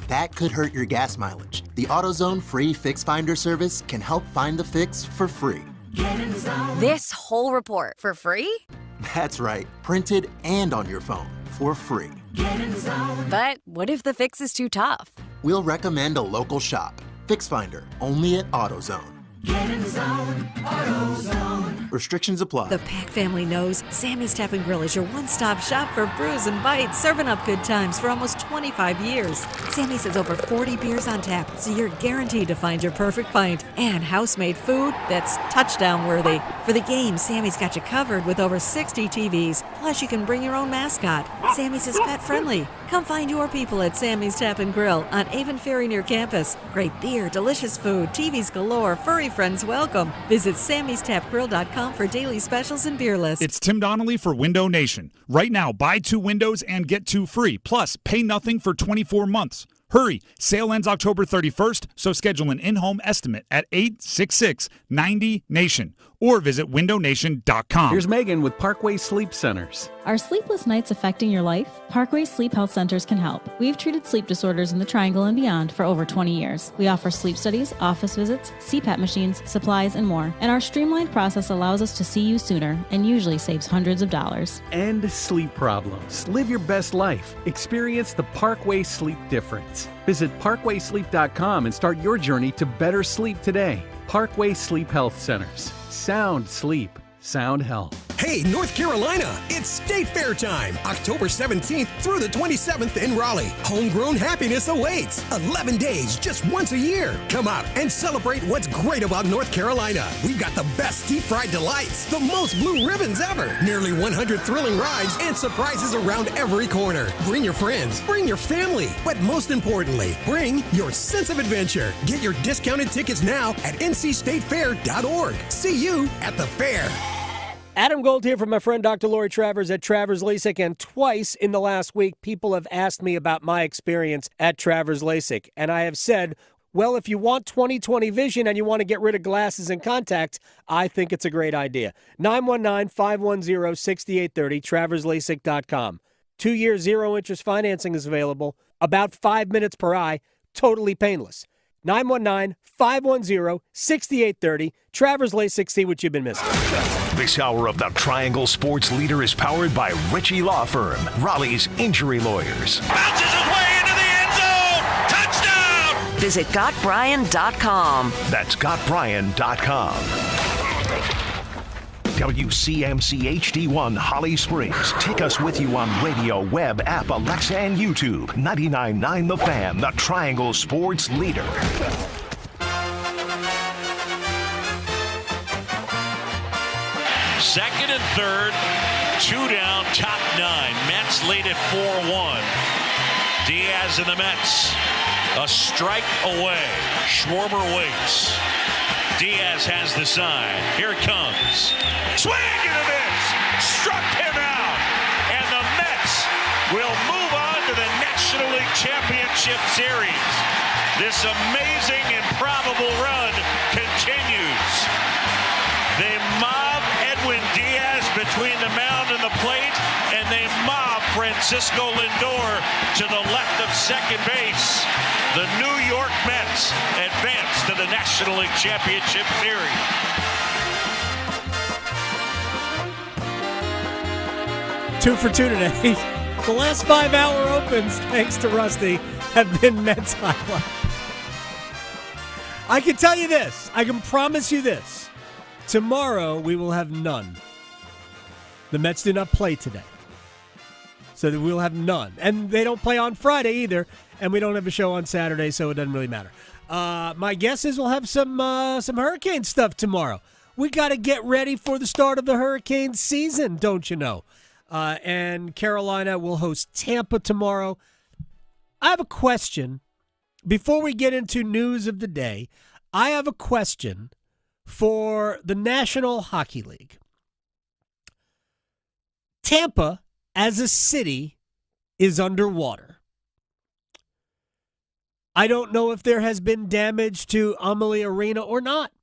That could hurt your gas mileage. The AutoZone free Fix Finder service can help find the fix for free. Get in zone. This whole report for free? That's right, printed and on your phone for free. Get in zone. But what if the fix is too tough? We'll recommend a local shop. Fix Finder, only at AutoZone. Get in zone, AutoZone. Restrictions apply. The Pack family knows Sammy's Tap and Grill is your one-stop shop for brews and bites, serving up good times for almost 25 years. Sammy's has over 40 beers on tap, so you're guaranteed to find your perfect pint and house-made food that's touchdown-worthy. For the game, Sammy's got you covered with over 60 TVs, plus you can bring your own mascot. Sammy's is pet-friendly. Come find your people at Sammy's Tap and Grill on Avon Ferry near campus. Great beer, delicious food, TVs galore, furry friends welcome. Visit Sammy'sTapGrill.com for daily specials and beer lists. It's Tim Donnelly for Window Nation. Right now, buy 2 windows and get 2 free. Plus, pay nothing for 24 months. Hurry! Sale ends October 31st, so schedule an in-home estimate at 866-90-NATION or visit windownation.com. Here's Megan with Parkway Sleep Centers. Are sleepless nights affecting your life? Parkway Sleep Health Centers can help. We've treated sleep disorders in the Triangle and beyond for over 20 years. We offer sleep studies, office visits, CPAP machines, supplies, and more. And our streamlined process allows us to see you sooner and usually saves hundreds of dollars. End sleep problems. Live your best life. Experience the Parkway Sleep difference. Visit parkwaysleep.com and start your journey to better sleep today. Parkway Sleep Health Centers. Sound sleep. Sound health. Hey, North Carolina, it's State Fair time, October 17th through the 27th in Raleigh. Homegrown happiness awaits. 11 days, just once a year. Come out and celebrate what's great about North Carolina. We've got the best deep-fried delights, the most blue ribbons ever, nearly 100 thrilling rides, and surprises around every corner. Bring your friends, bring your family, but most importantly, bring your sense of adventure. Get your discounted tickets now at ncstatefair.org. See you at the fair. Adam Gold here from my friend Dr. Lori Travers at Travers LASIK, and twice in the last week, people have asked me about my experience at Travers LASIK, and I have said, well, if you want 20/20 vision and you want to get rid of glasses and contacts, I think it's a great idea. 919-510-6830, traverslasik.com. 2-year, 0-interest financing is available, about 5 minutes per eye, totally painless. 919-510-6830. Travers LASIK, see what you've been missing. This hour of the Triangle Sports Leader is powered by Ritchie Law Firm, Raleigh's injury lawyers. Bounces his way into the end zone. Touchdown! Visit GotBrian.com. That's GotBrian.com. WCMC HD1 Holly Springs. Take us with you on radio, web, app, Alexa, and YouTube. 99.9 The Fan, the Triangle Sports Leader. Second and third, 2 down, top 9. Mets lead at 4-1. Diaz and the Mets, a strike away. Schwarber waits. Diaz has the sign. Here it comes. Swing and a miss. Struck him out. And the Mets will move on to the National League Championship Series. This amazing, improbable run continues. They mob Edwin Diaz between the mound and the plate, and they mob Francisco Lindor to the left of second base. The New York Mets advance to the National League Championship Series. Two for two today. The last 5-hour opens, thanks to Rusty, have been Mets highlights. I can tell you this. I can promise you this. Tomorrow, we will have none. The Mets do not play today. So that we'll have none. And they don't play on Friday either. And we don't have a show on Saturday, so it doesn't really matter. My guess is we'll have some hurricane stuff tomorrow. We got to get ready for the start of the hurricane season, don't you know? And Carolina will host Tampa tomorrow. I have a question. Before we get into news of the day, I have a question for the National Hockey League. Tampa, as a city, is underwater. I don't know if there has been damage to Amalie Arena or not.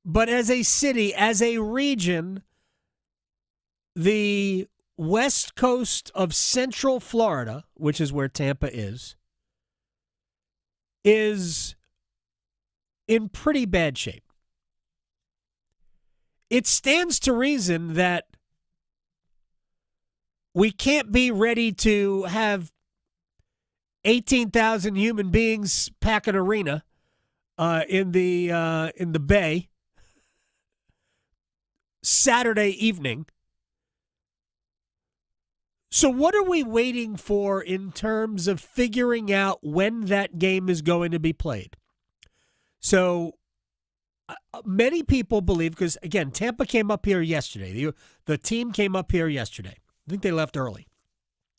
But as a city, as a region, the west coast of Central Florida, which is where Tampa is in pretty bad shape. It stands to reason that we can't be ready to have 18,000 human beings pack an arena in the Bay Saturday evening. So what are we waiting for in terms of figuring out when that game is going to be played? So many people believe, because, again, Tampa came up here yesterday. The team came up here yesterday. I think they left early.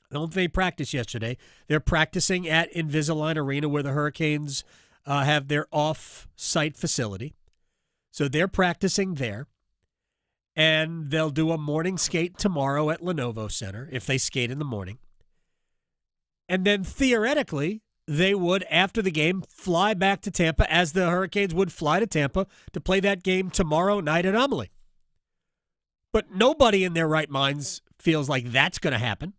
I don't think they practiced yesterday. They're practicing at Invisalign Arena where the Hurricanes have their off-site facility. So they're practicing there. And they'll do a morning skate tomorrow at Lenovo Center if they skate in the morning. And then theoretically, they would, after the game, fly back to Tampa as the Hurricanes would fly to Tampa to play that game tomorrow night at Amalie. But nobody in their right minds feels like that's going to happen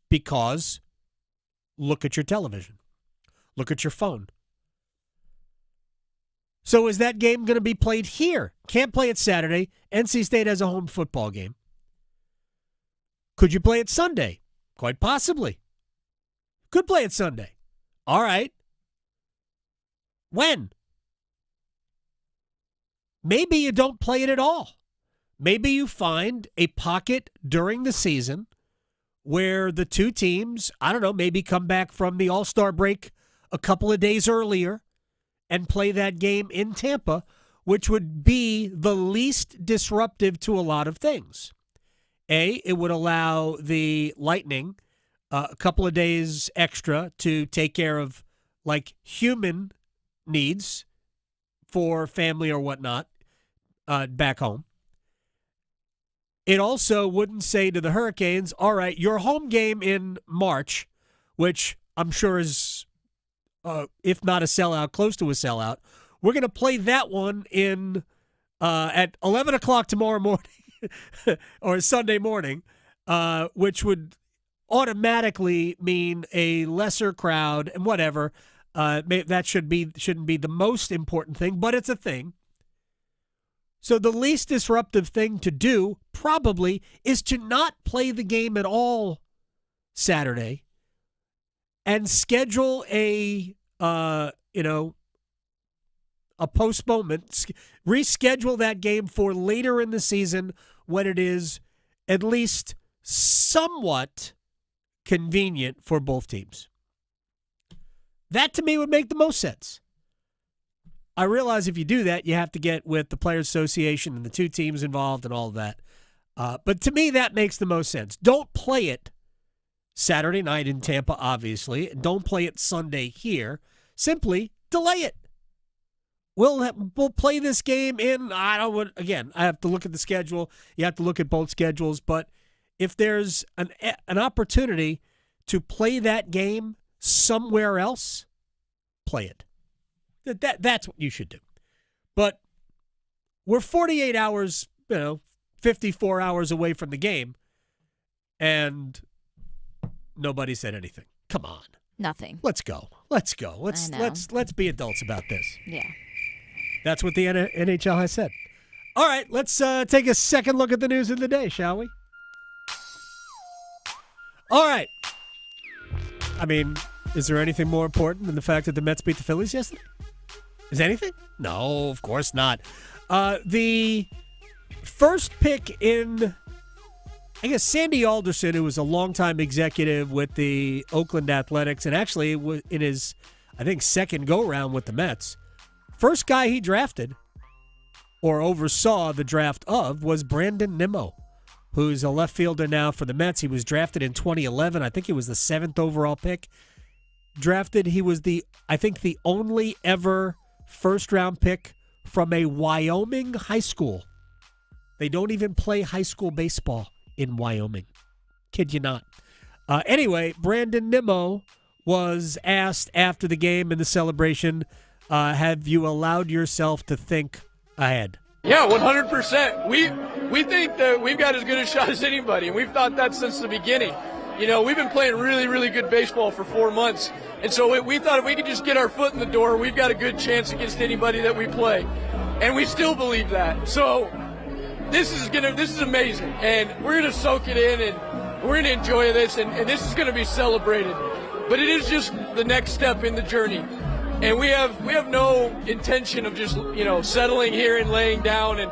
because look at your television. Look at your phone. So is that game going to be played here? Can't play it Saturday. NC State has a home football game. Could you play it Sunday? Quite possibly. Could play it Sunday. All right. When? Maybe you don't play it at all. Maybe you find a pocket during the season where the two teams, I don't know, maybe come back from the All-Star break a couple of days earlier and play that game in Tampa, which would be the least disruptive to a lot of things. It would allow the Lightning a couple of days extra to take care of, like, human needs for family or whatnot back home. It also wouldn't say to the Hurricanes, all right, your home game in March, which I'm sure is, if not a sellout, close to a sellout, we're going to play that one in at 11 o'clock tomorrow morning or Sunday morning, which would automatically mean a lesser crowd and whatever. That shouldn't be the most important thing, but it's a thing. So the least disruptive thing to do probably is to not play the game at all Saturday and schedule a postponement, reschedule that game for later in the season when it is at least somewhat convenient for both teams. That to me would make the most sense. I realize if you do that, you have to get with the Players Association and the two teams involved and all of that. But to me, that makes the most sense. Don't play it Saturday night in Tampa, obviously. And don't play it Sunday here. Simply delay it. We'll play this game in, I have to look at the schedule. You have to look at both schedules. But if there's an opportunity to play that game somewhere else, play it. That's what you should do. But we're 48 hours, 54 hours away from the game, and nobody said anything. Come on. Nothing. Let's go. Let's be adults about this. Yeah. That's what the NHL has said. All right, let's take a second look at the news of the day, shall we? All right. I mean, is there anything more important than the fact that the Mets beat the Phillies yesterday? Is anything? No, of course not. The first pick in, I guess, Sandy Alderson, who was a longtime executive with the Oakland Athletics, and actually in his, I think, second go-round with the Mets, first guy he drafted or oversaw the draft of was Brandon Nimmo, who's a left fielder now for the Mets. He was drafted in 2011. I think he was the 7th overall pick. Drafted, he was the only ever first-round pick from a Wyoming high school. They don't even play high school baseball in Wyoming. Kid you not. Anyway, Brandon Nimmo was asked after the game in the celebration, have you allowed yourself to think ahead? Yeah, 100%. We think that we've got as good a shot as anybody, and we've thought that since the beginning. You know, we've been playing really, really good baseball for 4 months, and so we thought if we could just get our foot in the door, we've got a good chance against anybody that we play, and we still believe that. So this is amazing, and we're gonna soak it in, and we're gonna enjoy this, and this is gonna be celebrated. But it is just the next step in the journey. And we have no intention of just, settling here and laying down. And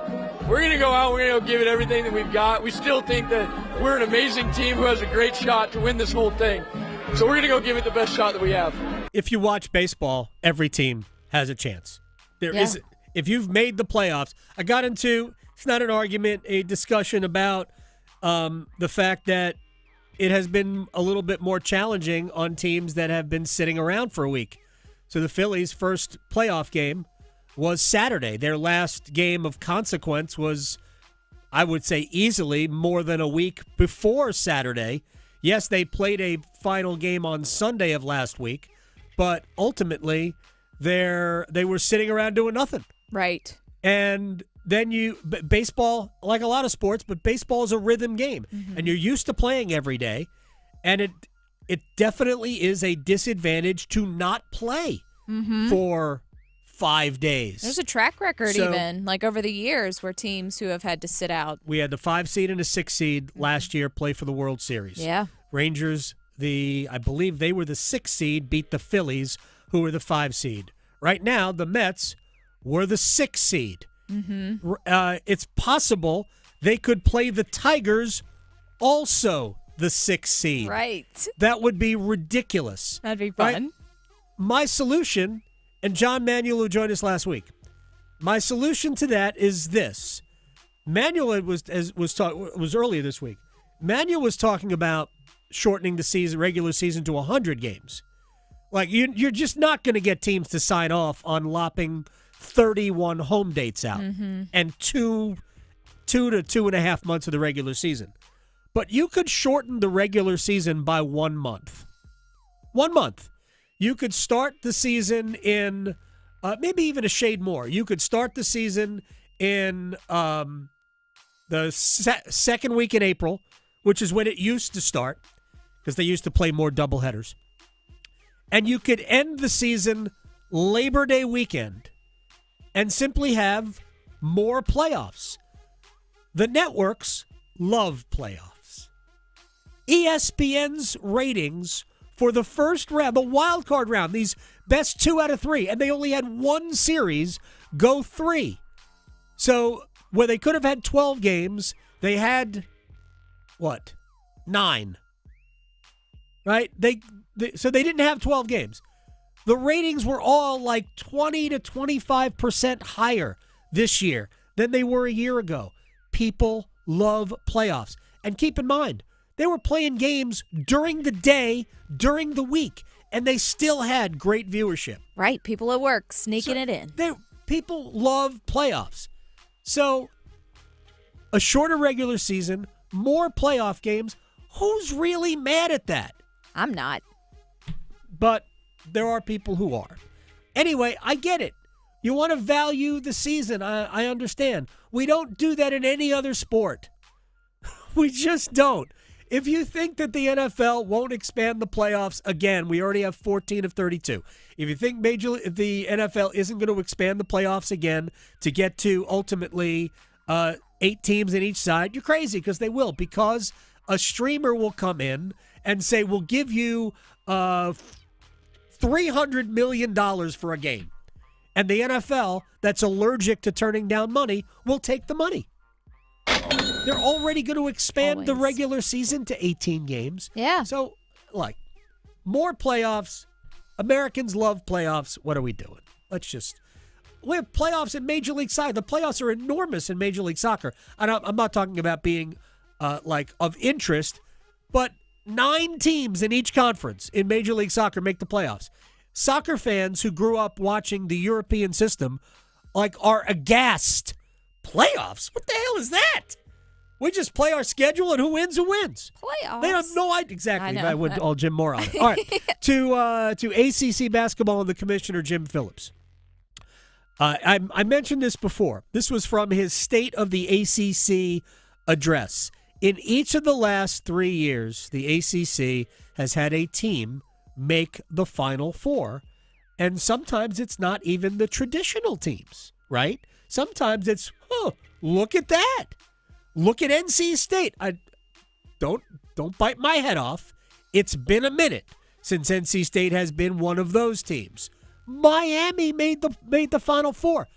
we're going to go out, we're going to give it everything that we've got. We still think that we're an amazing team who has a great shot to win this whole thing. So we're going to go give it the best shot that we have. If you watch baseball, every team has a chance. If you've made the playoffs, I got into, it's not an argument, a discussion about the fact that it has been a little bit more challenging on teams that have been sitting around for a week. So the Phillies' first playoff game was Saturday. Their last game of consequence was, I would say, easily more than a week before Saturday. Yes, they played a final game on Sunday of last week, but ultimately they were sitting around doing nothing. Right. And then baseball, like a lot of sports, but baseball is a rhythm game, and you're used to playing every day, and it definitely is a disadvantage to not play for 5 days. There's a track record even, like over the years, where teams who have had to sit out. We had the 5 seed and a 6 seed last year play for the World Series. Yeah. Rangers, I believe they were the 6 seed, beat the Phillies, who were the 5 seed. Right now, the Mets were the 6 seed. It's possible they could play the Tigers, also the 6 seed. Right. That would be ridiculous. That'd be fun. Right? My solution, and John Manuel, who joined us last week, my solution to that is this. Manuel was earlier this week. Manuel was talking about shortening the regular season to 100 games. Like you're just not going to get teams to sign off on lopping 31 home dates out and two to 2.5 months of the regular season. But you could shorten the regular season by 1 month. 1 month. You could start the season in maybe even a shade more. You could start the season in the second week in April, which is when it used to start, because they used to play more doubleheaders. And you could end the season Labor Day weekend and simply have more playoffs. The networks love playoffs. ESPN's ratings for the first round, the wild card round, these best 2 out of 3, and they only had one series go 3. So where they could have had 12 games, they had, 9. Right? So they didn't have 12 games. The ratings were all like 20 to 25% higher this year than they were a year ago. People love playoffs. And keep in mind, they were playing games during the day, during the week, and they still had great viewership. Right. People at work sneaking it in. People love playoffs. So a shorter regular season, more playoff games. Who's really mad at that? I'm not. But there are people who are. Anyway, I get it. You want to value the season. I understand. We don't do that in any other sport. We just don't. If you think that the NFL won't expand the playoffs again, we already have 14 of 32. If you think the NFL isn't going to expand the playoffs again to get to ultimately 8 teams in each side, you're crazy, because they will. Because a streamer will come in and say, we'll give you $300 million for a game. And the NFL, that's allergic to turning down money, will take the money. They're already going to expand the regular season to 18 games. Yeah. So, more playoffs. Americans love playoffs. What are we doing? We have playoffs in Major League Soccer. The playoffs are enormous in Major League Soccer. I'm not talking about being, of interest, but 9 teams in each conference in Major League Soccer make the playoffs. soccer fans who grew up watching the European system are aghast. Playoffs? What the hell is that? We just play our schedule and who wins, who wins. Playoffs. They have no idea. Exactly. I went all Jim Moore on it. All right. To ACC basketball and the commissioner, Jim Phillips. I mentioned this before. This was from his State of the ACC address. In each of the last 3 years, the ACC has had a team make the Final Four, and sometimes it's not even the traditional teams, right? Sometimes it's, look at that. Look at NC State. Don't bite my head off. It's been a minute since NC State has been one of those teams. Miami made the Final Four.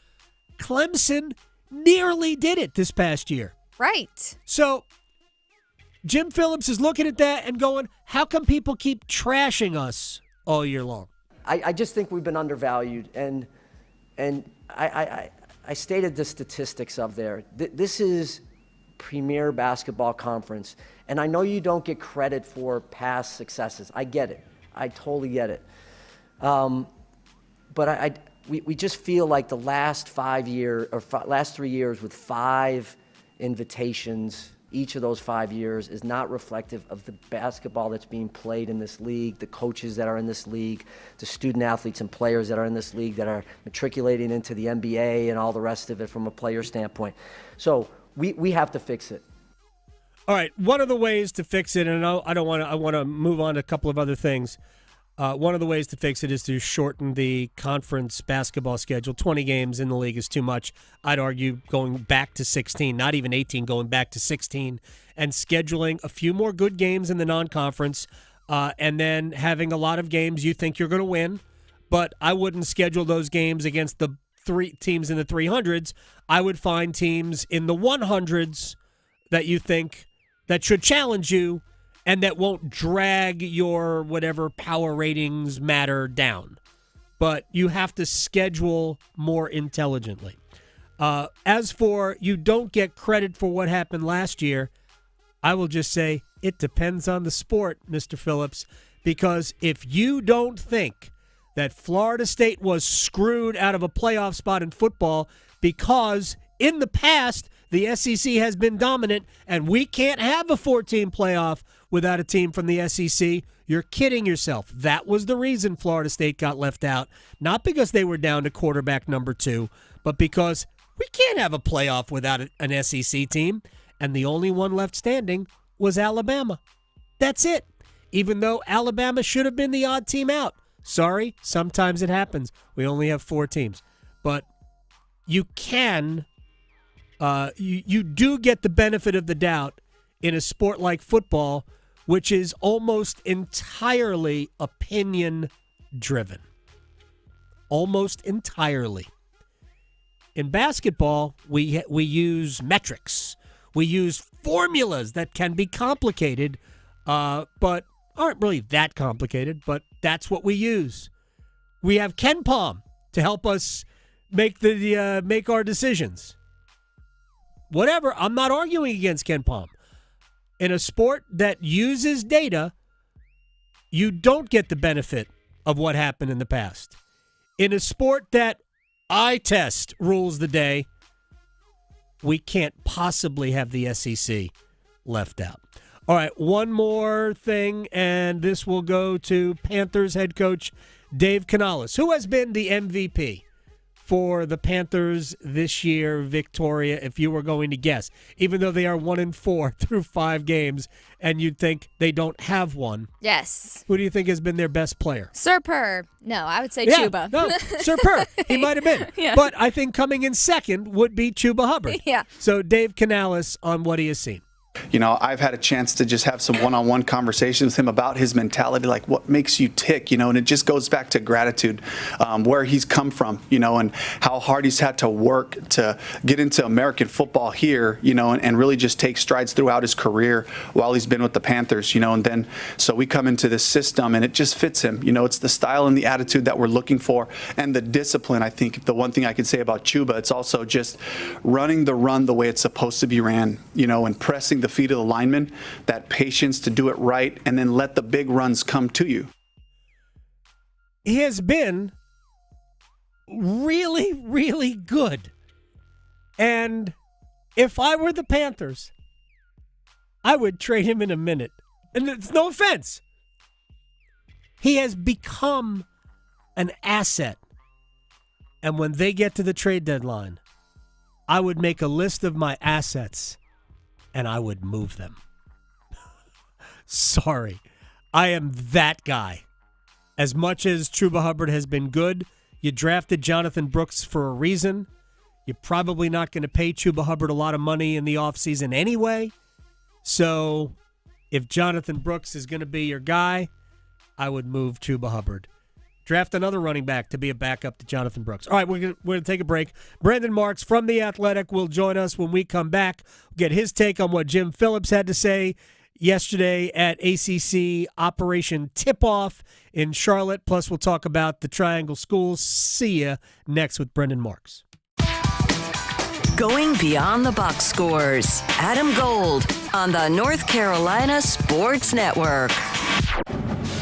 Clemson nearly did it this past year. Right. So Jim Phillips is looking at that and going, how come people keep trashing us all year long? I just think we've been undervalued, and I stated the statistics of there. This is premier basketball conference, and I know you don't get credit for past successes. I get it. I totally get it. But we just feel like the last 5 years or last 3 years with 5 invitations, each of those 5 years is not reflective of the basketball that's being played in this league, the coaches that are in this league, the student athletes and players that are in this league that are matriculating into the NBA and all the rest of it from a player standpoint. So we have to fix it. All right, one of the ways to fix it, and I want to move on to a couple of other things. One of the ways to fix it is to shorten the conference basketball schedule. 20 games in the league is too much. I'd argue going back to 16, not even 18, going back to 16, and scheduling a few more good games in the non-conference, and then having a lot of games you think you're going to win, but I wouldn't schedule those games against the 3 teams in the 300s. I would find teams in the 100s that you think that should challenge you and that won't drag your whatever power ratings matter down. But you have to schedule more intelligently. As for you don't get credit for what happened last year, I will just say it depends on the sport, Mr. Phillips, because if you don't think that Florida State was screwed out of a playoff spot in football because in the past the SEC has been dominant and we can't have a 14 playoff without a team from the SEC, you're kidding yourself. That was the reason Florida State got left out, not because they were down to quarterback number 2, but because we can't have a playoff without an SEC team, and the only one left standing was Alabama. That's it. Even though Alabama should have been the odd team out. Sorry, sometimes it happens. We only have 4 teams. But you can, you do get the benefit of the doubt in a sport like football, which is almost entirely opinion-driven. Almost entirely. In basketball, we use metrics. We use formulas that can be complicated, but aren't really that complicated, but that's what we use. We have Ken Palm to help us make our decisions. Whatever, I'm not arguing against Ken Palm. In a sport that uses data, you don't get the benefit of what happened in the past. In a sport that eye test rules the day, we can't possibly have the SEC left out. All right, one more thing, and this will go to Panthers head coach Dave Canales, who has been the MVP for the Panthers this year, Victoria, if you were going to guess, even though they are 1-4 through 5 games, and you'd think they don't have one. Yes. Who do you think has been their best player? Serper. No, I would say Chuba. No, Serper. He might have been. Yeah. But I think coming in second would be Chuba Hubbard. Yeah. So Dave Canales on what he has seen. You know, I've had a chance to just have some one-on-one conversations with him about his mentality, like what makes you tick, you know, and it just goes back to gratitude, where he's come from, you know, and how hard he's had to work to get into American football here, you know, and really just take strides throughout his career while he's been with the Panthers, you know, and then so we come into this system and it just fits him. You know, it's the style and the attitude that we're looking for and the discipline. I think the one thing I could say about Chuba, it's also just running the run the way it's supposed to be ran, you know, and pressing the feet of the lineman, that patience to do it right, and then let the big runs come to you. he has been really, really good. And if I were the Panthers, I would trade him in a minute. And it's no offense. He has become an asset. And when they get to the trade deadline, I would make a list of my assets and I would move them. Sorry. I am that guy. As much as Chuba Hubbard has been good, you drafted Jonathan Brooks for a reason. You're probably not going to pay Chuba Hubbard a lot of money in the offseason anyway. So if Jonathan Brooks is going to be your guy, I would move Chuba Hubbard. Draft another running back to be a backup to Jonathan Brooks. All right, we're going to take a break. Brandon Marks from The Athletic will join us when we come back. We'll get his take on what Jim Phillips had to say yesterday at ACC Operation Tip-Off in Charlotte. Plus, we'll talk about the Triangle Schools. See ya next with Brendan Marks. Going beyond the box scores. Adam Gold on the North Carolina Sports Network.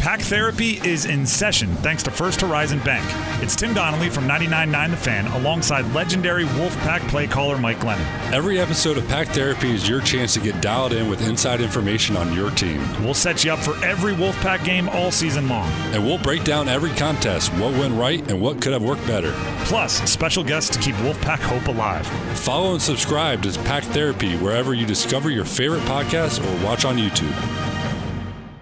Pack Therapy is in session thanks to First Horizon Bank. It's Tim Donnelly from 99.9 The Fan alongside legendary Wolfpack play caller Mike Glennon. Every episode of Pack Therapy is your chance to get dialed in with inside information on your team. We'll set you up for every Wolfpack game all season long. And we'll break down every contest, what went right and what could have worked better. Plus, special guests to keep Wolfpack hope alive. Follow and subscribe to Pack Therapy wherever you discover your favorite podcasts or watch on YouTube.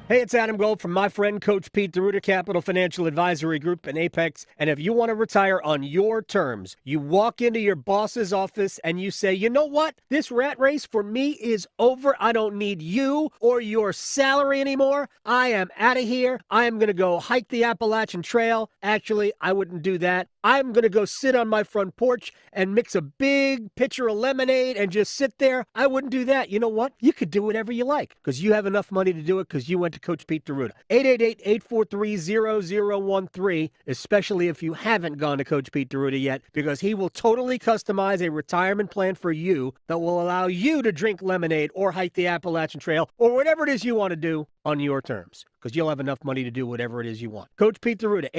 Hey, it's Adam Gold from my friend Coach Pete DeRuiter, Capital Financial Advisory Group in Apex. And if you want to retire on your terms, you walk into your boss's office and you say, you know what? This rat race for me is over. I don't need you or your salary anymore. I am out of here. I am going to go hike the Appalachian Trail. Actually, I wouldn't do that. I'm going to go sit on my front porch and mix a big pitcher of lemonade and just sit there. I wouldn't do that. You know what? You could do whatever you like because you have enough money to do it because you went to Coach Pete DeRuiter. 888-843-0013, especially if you haven't gone to Coach Pete DeRuiter yet, because he will totally customize a retirement plan for you that will allow you to drink lemonade or hike the Appalachian Trail or whatever it is you want to do on your terms, because you'll have enough money to do whatever it is you want. Coach Pete DeRuiter,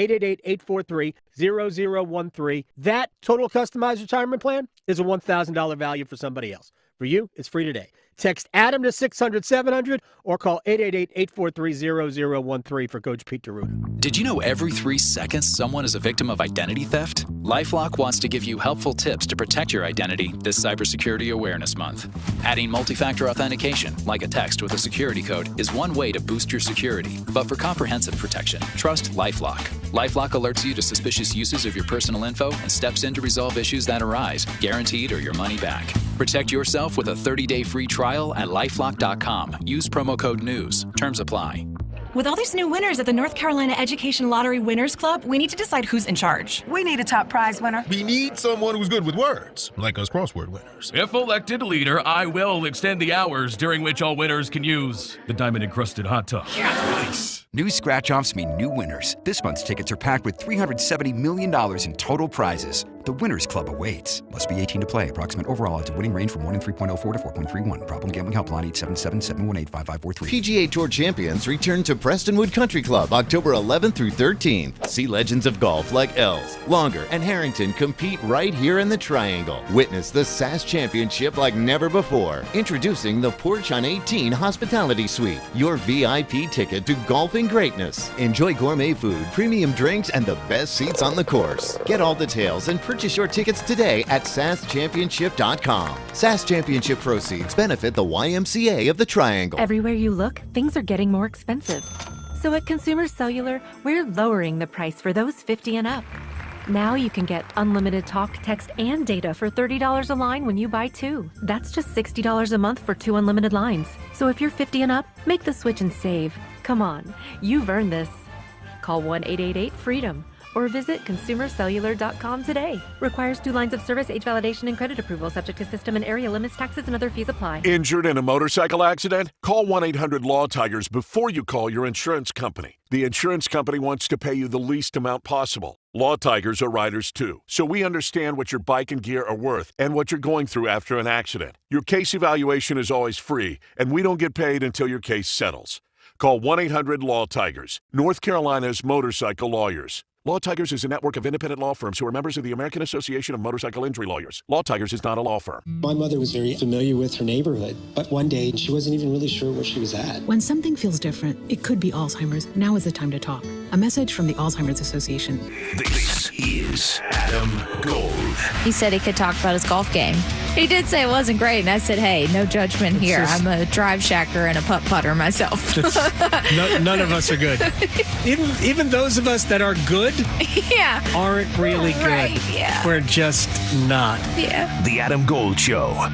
888-843-0013. That total customized retirement plan is a $1,000 value for somebody else. For you, it's free today. Text Adam to 600-700 or call 888-843-0013 for Coach Pete DeRuiter. Did you know every 3 seconds someone is a victim of identity theft? LifeLock wants to give you helpful tips to protect your identity this Cybersecurity Awareness Month. Adding multi-factor authentication, like a text with a security code, is one way to boost your security. But for comprehensive protection, trust LifeLock. LifeLock alerts you to suspicious uses of your personal info and steps in to resolve issues that arise, guaranteed or your money back. Protect yourself with a 30-day free trial at LifeLock.com. Use promo code NEWS. Terms apply. With all these new winners at the North Carolina Education Lottery Winners Club, we need to decide who's in charge. We need a top prize winner. We need someone who's good with words, like us crossword winners. If elected leader, I will extend the hours during which all winners can use the diamond-encrusted hot tub. Yes. New scratch-offs mean new winners. This month's tickets are packed with $370 million in total prizes. The Winners Club awaits. Must be 18 to play. Approximate overall odds of winning range from 1 in 3.04 to 4.31. Problem gambling helpline 877-718-5543. PGA Tour champions return to Prestonwood Country Club October 11th through 13th. See legends of golf like Els, Longer, and Harrington compete right here in the Triangle. Witness the SAS Championship like never before. Introducing the Porch on 18 Hospitality Suite. Your VIP ticket to golfing greatness. Enjoy gourmet food, premium drinks, and the best seats on the course. Get all details and purchase your tickets today at saschampionship.com. SAS Championship proceeds benefit the YMCA of the Triangle. Everywhere you look, things are getting more expensive. So at Consumer Cellular, we're lowering the price for those 50 and up. Now you can get unlimited talk, text, and data for $30 a line when you buy 2. That's just $60 a month for 2 unlimited lines. So if you're 50 and up, make the switch and save. Come on, you've earned this. Call 1-888-FREEDOM or visit consumercellular.com today. Requires 2 lines of service, age validation, and credit approval, subject to system and area limits, taxes, and other fees apply. Injured in a motorcycle accident? Call 1-800-LAW-TIGERS before you call your insurance company. The insurance company wants to pay you the least amount possible. Law Tigers are riders too, so we understand what your bike and gear are worth and what you're going through after an accident. Your case evaluation is always free, and we don't get paid until your case settles. Call 1-800-LAW-TIGERS, North Carolina's motorcycle lawyers. Law Tigers is a network of independent law firms who are members of the American Association of Motorcycle Injury Lawyers. Law Tigers is not a law firm. My mother was very familiar with her neighborhood, but one day she wasn't even really sure where she was at. When something feels different, it could be Alzheimer's. Now is the time to talk. A message from the Alzheimer's Association. This is Adam Gold. He said he could talk about his golf game. He did say it wasn't great, and I said, hey, no judgment here. I'm a drive shacker and a putt-putter myself. None of us are good. Even those of us that are good aren't really good. Right, yeah. We're just not. Yeah. The Adam Gold Show.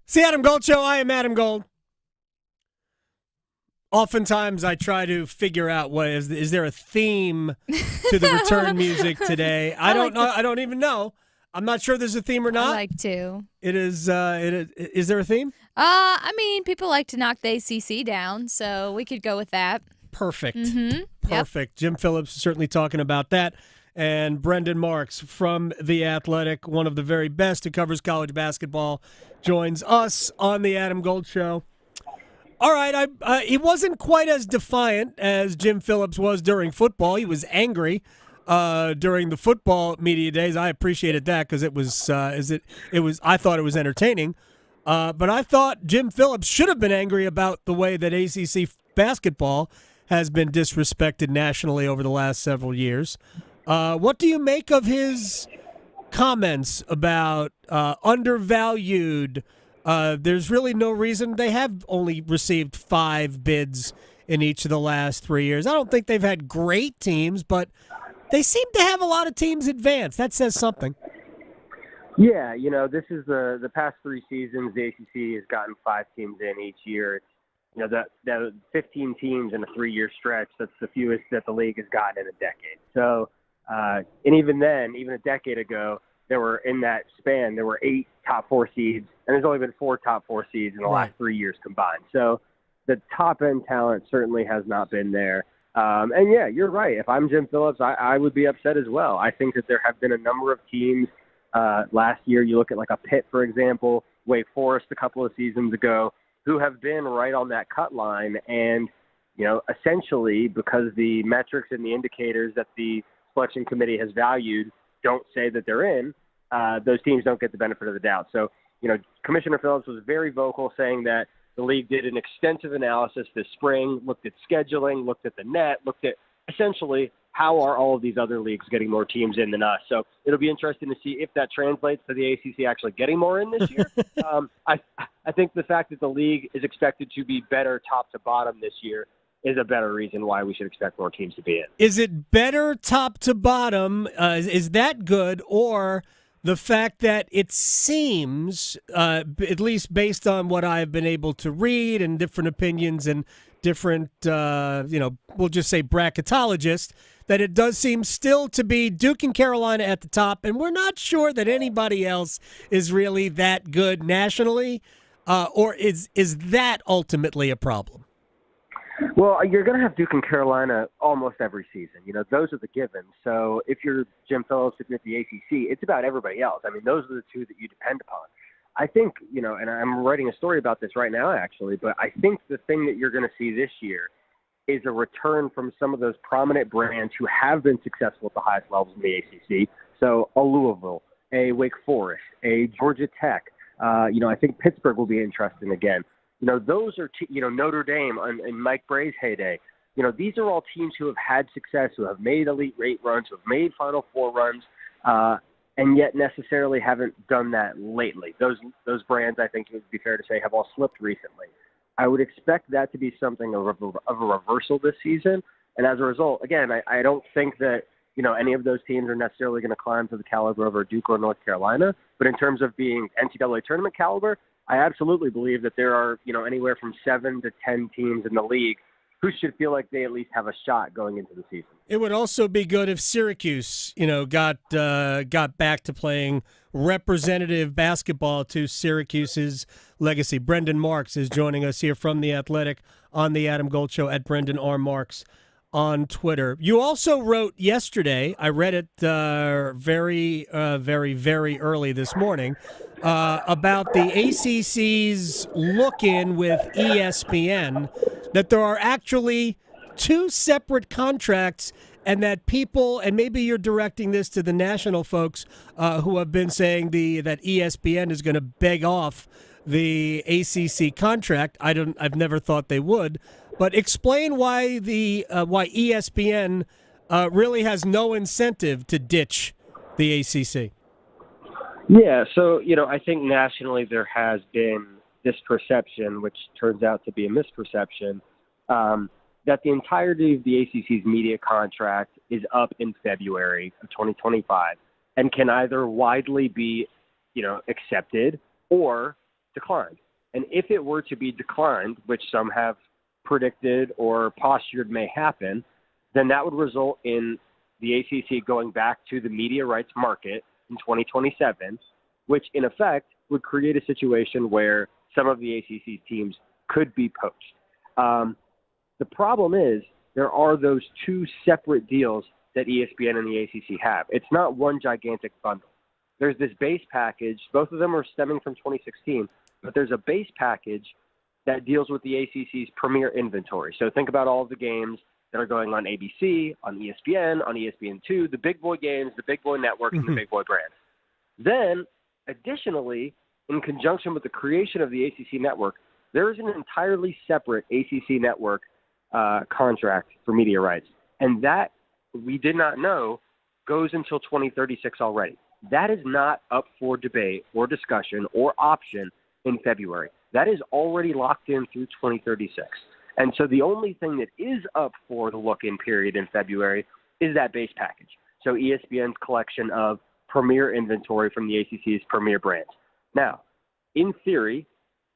It's the Adam Gold Show. I am Adam Gold. Oftentimes, I try to figure out what is there a theme to the return music today. I don't know. I don't even know. I'm not sure there's a theme or not. I like to. It is. Is there a theme? I mean, people like to knock the ACC down, so we could go with that. Perfect. Mm-hmm. Perfect. Yep. Jim Phillips is certainly talking about that. And Brendan Marks from The Athletic, one of the very best who covers college basketball, joins us on the Adam Gold Show. All right, he wasn't quite as defiant as Jim Phillips was during football. He was angry during the football media days. I appreciated that because it was. I thought it was entertaining, but I thought Jim Phillips should have been angry about the way that ACC basketball has been disrespected nationally over the last several years. What do you make of his comments about undervalued? There's really no reason. They have only received 5 bids in each of the last 3 years. I don't think they've had great teams, but they seem to have a lot of teams advance. That says something. Yeah, this is the past 3 seasons. The ACC has gotten 5 teams in each year. It's, the 15 teams in a 3-year stretch. That's the fewest that the league has gotten in a decade. So, and even then, even a decade ago, there were in that span, there were 8 top 4 seeds, and there's only been 4 top 4 seeds in the last 3 years combined. So the top end talent certainly has not been there. And yeah, you're right. If I'm Jim Phillips, I would be upset as well. I think that there have been a number of teams last year. You look at like a Pitt, for example, Wake Forest a couple of seasons ago, who have been right on that cut line. And, essentially because the metrics and the indicators that the selection committee has valued don't say that they're in, those teams don't get the benefit of the doubt. So, Commissioner Phillips was very vocal saying that the league did an extensive analysis this spring, looked at scheduling, looked at the net, looked at essentially how are all of these other leagues getting more teams in than us. So it'll be interesting to see if that translates to the ACC actually getting more in this year. I think the fact that the league is expected to be better top to bottom this year is a better reason why we should expect more teams to be in. Is it better top to bottom? Is that good? Or the fact that it seems, at least based on what I've been able to read and different opinions and different, we'll just say bracketologists, that it does seem still to be Duke and Carolina at the top, and we're not sure that anybody else is really that good nationally, or is that ultimately a problem? Well, you're going to have Duke and Carolina almost every season. Those are the givens. So if you're Jim Phillips, if you're at the ACC, it's about everybody else. I mean, those are the 2 that you depend upon. I think, and I'm writing a story about this right now, actually, but I think the thing that you're going to see this year is a return from some of those prominent brands who have been successful at the highest levels in the ACC. So a Louisville, a Wake Forest, a Georgia Tech. I think Pittsburgh will be interesting again. Those are, Notre Dame and Mike Bray's heyday. These are all teams who have had success, who have made Elite 8 runs, who have made Final Four runs, and yet necessarily haven't done that lately. Those brands, I think it would be fair to say, have all slipped recently. I would expect that to be something of a reversal this season. And as a result, again, I don't think that, any of those teams are necessarily going to climb to the caliber of Duke or North Carolina. But in terms of being NCAA tournament caliber, I absolutely believe that there are, anywhere from 7 to 10 teams in the league who should feel like they at least have a shot going into the season. It would also be good if Syracuse, got back to playing representative basketball to Syracuse's legacy. Brendan Marks is joining us here from The Athletic on the Adam Gold Show at Brendan R. Marks on Twitter. You also wrote yesterday, I read it very early this morning, about the ACC's look-in with ESPN, that there are actually two separate contracts, and that people, and maybe you're directing this to the national folks who have been saying that ESPN is going to beg off the ACC contract. I've never thought they would, but explain why why ESPN really has no incentive to ditch the ACC. Yeah, so, I think nationally there has been this perception, which turns out to be a misperception, that the entirety of the ACC's media contract is up in February of 2025 and can either widely be, accepted or declined. And if it were to be declined, which some have predicted or postured may happen, then that would result in the ACC going back to the media rights market in 2027, which in effect would create a situation where some of the ACC's teams could be poached. The problem is there are those two separate deals that ESPN and the ACC have. It's not one gigantic bundle. There's this base package. Both of them are stemming from 2016, but there's a base package that deals with the ACC's premier inventory. So think about all of the games that are going on ABC, on ESPN, on ESPN2, the big boy games, the big boy networks, and the big boy brands. Then, additionally, in conjunction with the creation of the ACC network, there is an entirely separate ACC network contract for media rights. And that, we did not know, goes until 2036 already. That is not up for debate or discussion or option in February. That is already locked in through 2036. And so the only thing that is up for the look-in period in February is that base package. So ESPN's collection of premier inventory from the ACC's premier brands. Now, in theory,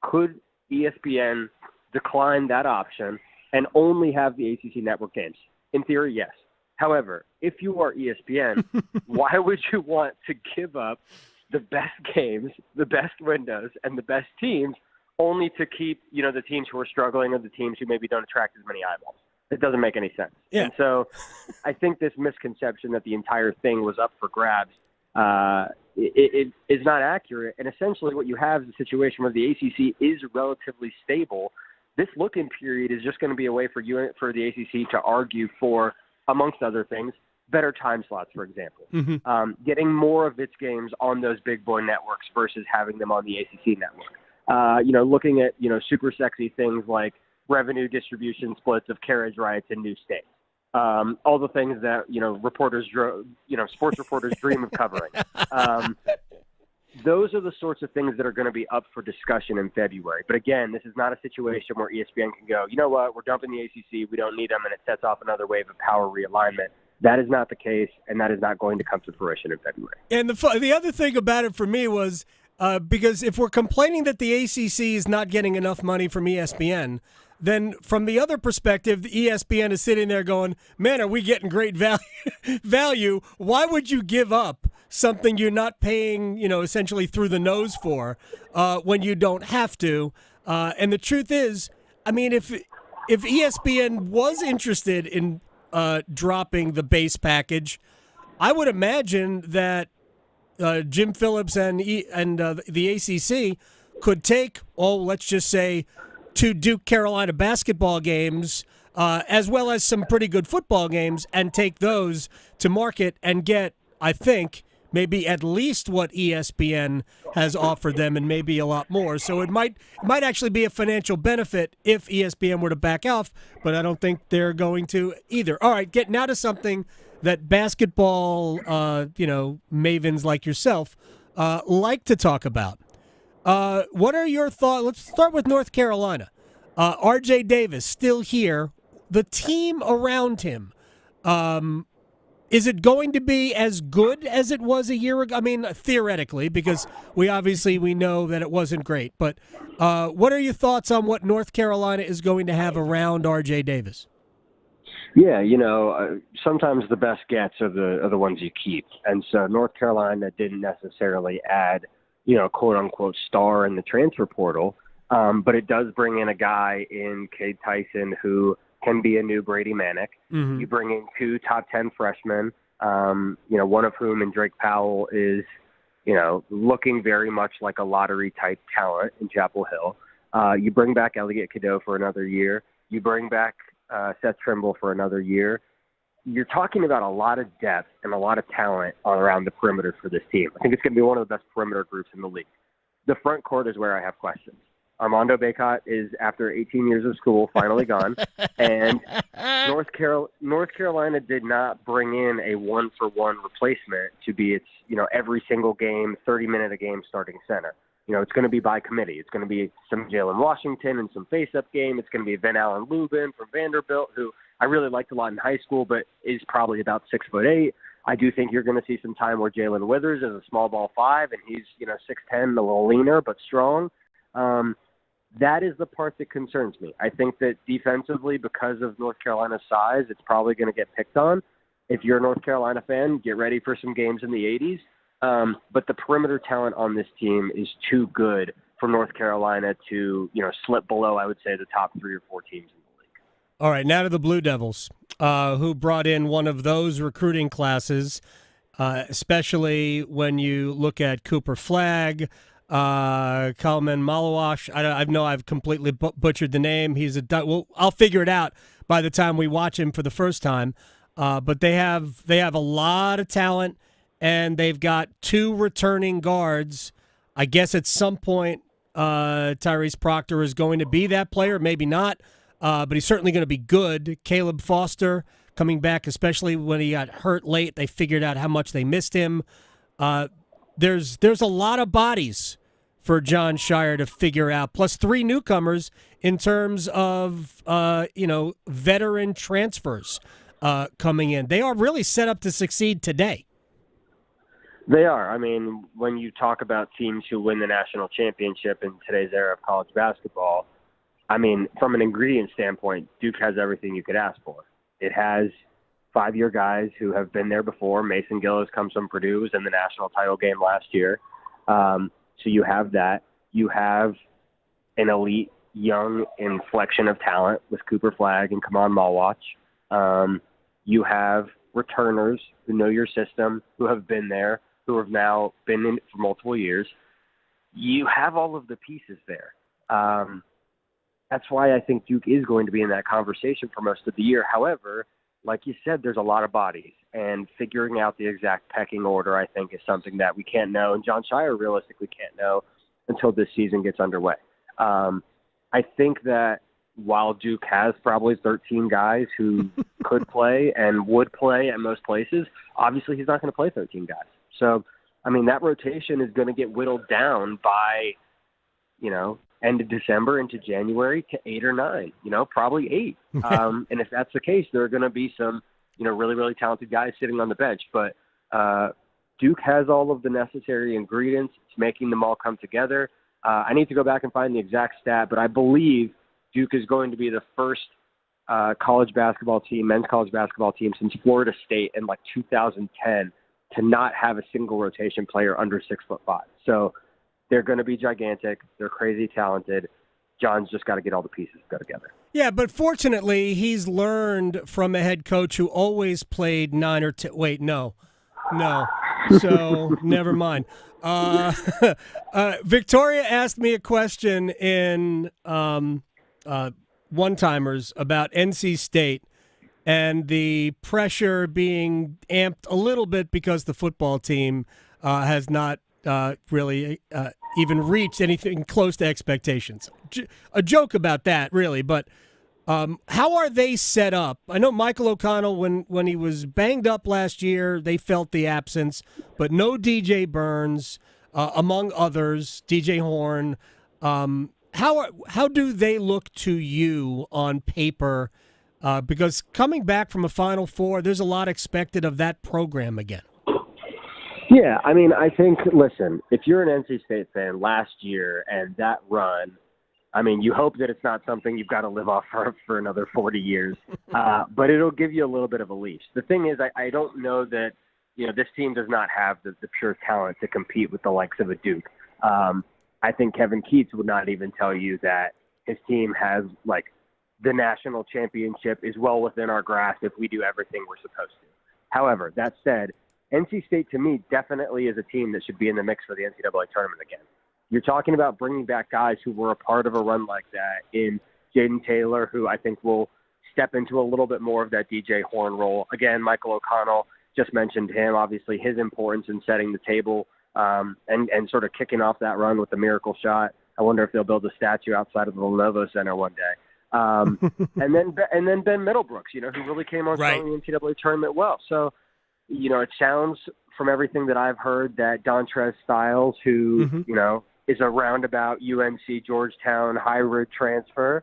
could ESPN decline that option and only have the ACC network games? In theory, yes. However, if you are ESPN, why would you want to give up the best games, the best windows, and the best teams only to keep, the teams who are struggling or the teams who maybe don't attract as many eyeballs? It doesn't make any sense. Yeah. And so I think this misconception that the entire thing was up for grabs it is not accurate. And essentially what you have is a situation where the ACC is relatively stable. This look-in period is just going to be a way for the ACC to argue for, amongst other things, better time slots, for example. Getting more of its games on those big boy networks versus having them on the ACC network. Looking at, super sexy things like revenue distribution splits of carriage rights in new states. All the things that, sports reporters dream of covering. Those are the sorts of things that are going to be up for discussion in February. But again, this is not a situation where ESPN can go, you know what, we're dumping the ACC, we don't need them, and it sets off another wave of power realignment. That is not the case, and that is not going to come to fruition in February. And the other thing about it for me was, because if we're complaining that the ACC is not getting enough money from ESPN, then from the other perspective, the ESPN is sitting there going, man, are we getting great value? Why would you give up something you're not paying, essentially through the nose for when you don't have to? And the truth is, I mean, if ESPN was interested in dropping the base package, I would imagine that Jim Phillips and the ACC could take, let's just say, 2 Duke Carolina basketball games, as well as some pretty good football games, and take those to market and get, I think, maybe at least what ESPN has offered them and maybe a lot more. So it might actually be a financial benefit if ESPN were to back off, but I don't think they're going to either. All right, getting out of something that basketball, mavens like yourself like to talk about. What are your thoughts? Let's start with North Carolina. R.J. Davis still here. The team around him, is it going to be as good as it was a year ago? I mean, theoretically, because we know that it wasn't great. But what are your thoughts on what North Carolina is going to have around R.J. Davis? Yeah, sometimes the best gets are the ones you keep. And so North Carolina didn't necessarily add, quote-unquote star in the transfer portal, but it does bring in a guy in Cade Tyson who can be a new Brady Manick. Mhm. You bring in 2 top 10 freshmen, one of whom in Drake Powell is, looking very much like a lottery-type talent in Chapel Hill. You bring back Elliot Cadeau for another year. You bring back Seth Trimble for another year. You're talking about a lot of depth and a lot of talent all around the perimeter for this team. I think it's going to be one of the best perimeter groups in the league. The front court is where I have questions. Armando Bacot is, after 18 years of school, finally gone. And North Carolina did not bring in a one-for-one replacement to be its, every single game, 30-minute-a-game starting center. It's going to be by committee. It's going to be some Jalen Washington and some face-up game. It's going to be Van Allen Lubin from Vanderbilt, who I really liked a lot in high school, but is probably about 6'8". I do think you're going to see some time where Jalen Withers is a small ball 5, and he's 6'10", a little leaner but strong. That is the part that concerns me. I think that defensively, because of North Carolina's size, it's probably going to get picked on. If you're a North Carolina fan, get ready for some games in the 80s. But the perimeter talent on this team is too good for North Carolina to, slip below, I would say, the top 3 or 4 teams in the league. All right, now to the Blue Devils, who brought in one of those recruiting classes, especially when you look at Cooper Flagg, Kalman Malawash. I know I've completely butchered the name. I'll figure it out by the time we watch him for the first time. But they have a lot of talent, and they've got 2 returning guards. I guess at some point Tyrese Proctor is going to be that player, maybe not, but he's certainly going to be good. Caleb Foster coming back, especially when he got hurt late. They figured out how much they missed him. There's a lot of bodies for John Shire to figure out, plus 3 newcomers in terms of veteran transfers coming in. They are really set up to succeed today. They are. I mean, when you talk about teams who win the national championship in today's era of college basketball, I mean, from an ingredient standpoint, Duke has everything you could ask for. It has 5-year guys who have been there before. Mason Gillis comes from Purdue, was in the national title game last year. So you have that. You have an elite young inflection of talent with Cooper Flagg and Kaman Malwatch. You have returners who know your system, who have been there, who have now been in it for multiple years. You have all of the pieces there. That's why I think Duke is going to be in that conversation for most of the year. However, like you said, there's a lot of bodies, and figuring out the exact pecking order, I think, is something that we can't know, and John Shire realistically can't know until this season gets underway. I think that while Duke has probably 13 guys who could play and would play at most places, obviously he's not going to play 13 guys. So, I mean, that rotation is going to get whittled down by, end of December into January to 8 or 9, probably 8. And if that's the case, there are going to be some, really, really talented guys sitting on the bench. But Duke has all of the necessary ingredients. It's making them all come together. I need to go back and find the exact stat, but I believe Duke is going to be the first college basketball team, men's college basketball team, since Florida State in 2010 to not have a single rotation player under 6'5". So they're going to be gigantic. They're crazy talented. John's just got to get all the pieces to go together. Yeah, but fortunately, he's learned from a head coach who always played 9 or 10. Wait, no. So never mind. Victoria asked me a question in One-Timers about NC State and the pressure being amped a little bit because the football team has not really even reached anything close to expectations. A joke about that, really, but how are they set up? I know Michael O'Connell, when he was banged up last year, they felt the absence, but no DJ Burns, among others, DJ Horn. How do they look to you on paper? Because coming back from a Final Four, there's a lot expected of that program again. Yeah, I mean, I think, listen, if you're an NC State fan last year and that run, I mean, you hope that it's not something you've got to live off for another 40 years, but it'll give you a little bit of a leash. The thing is, I don't know that, this team does not have the pure talent to compete with the likes of a Duke. I think Kevin Keats would not even tell you that his team has, the national championship is well within our grasp if we do everything we're supposed to. However, that said, NC State to me definitely is a team that should be in the mix for the NCAA tournament again. You're talking about bringing back guys who were a part of a run like that in Jayden Taylor, who I think will step into a little bit more of that DJ Horn role. Again, Michael O'Connell, just mentioned him, obviously his importance in setting the table and sort of kicking off that run with the miracle shot. I wonder if they'll build a statue outside of the Lenovo Center one day. And then Ben Middlebrooks, who really came on strong in the NCAA tournament well. So, it sounds from everything that I've heard that Dontrez Styles, who, is a roundabout UNC Georgetown hybrid transfer,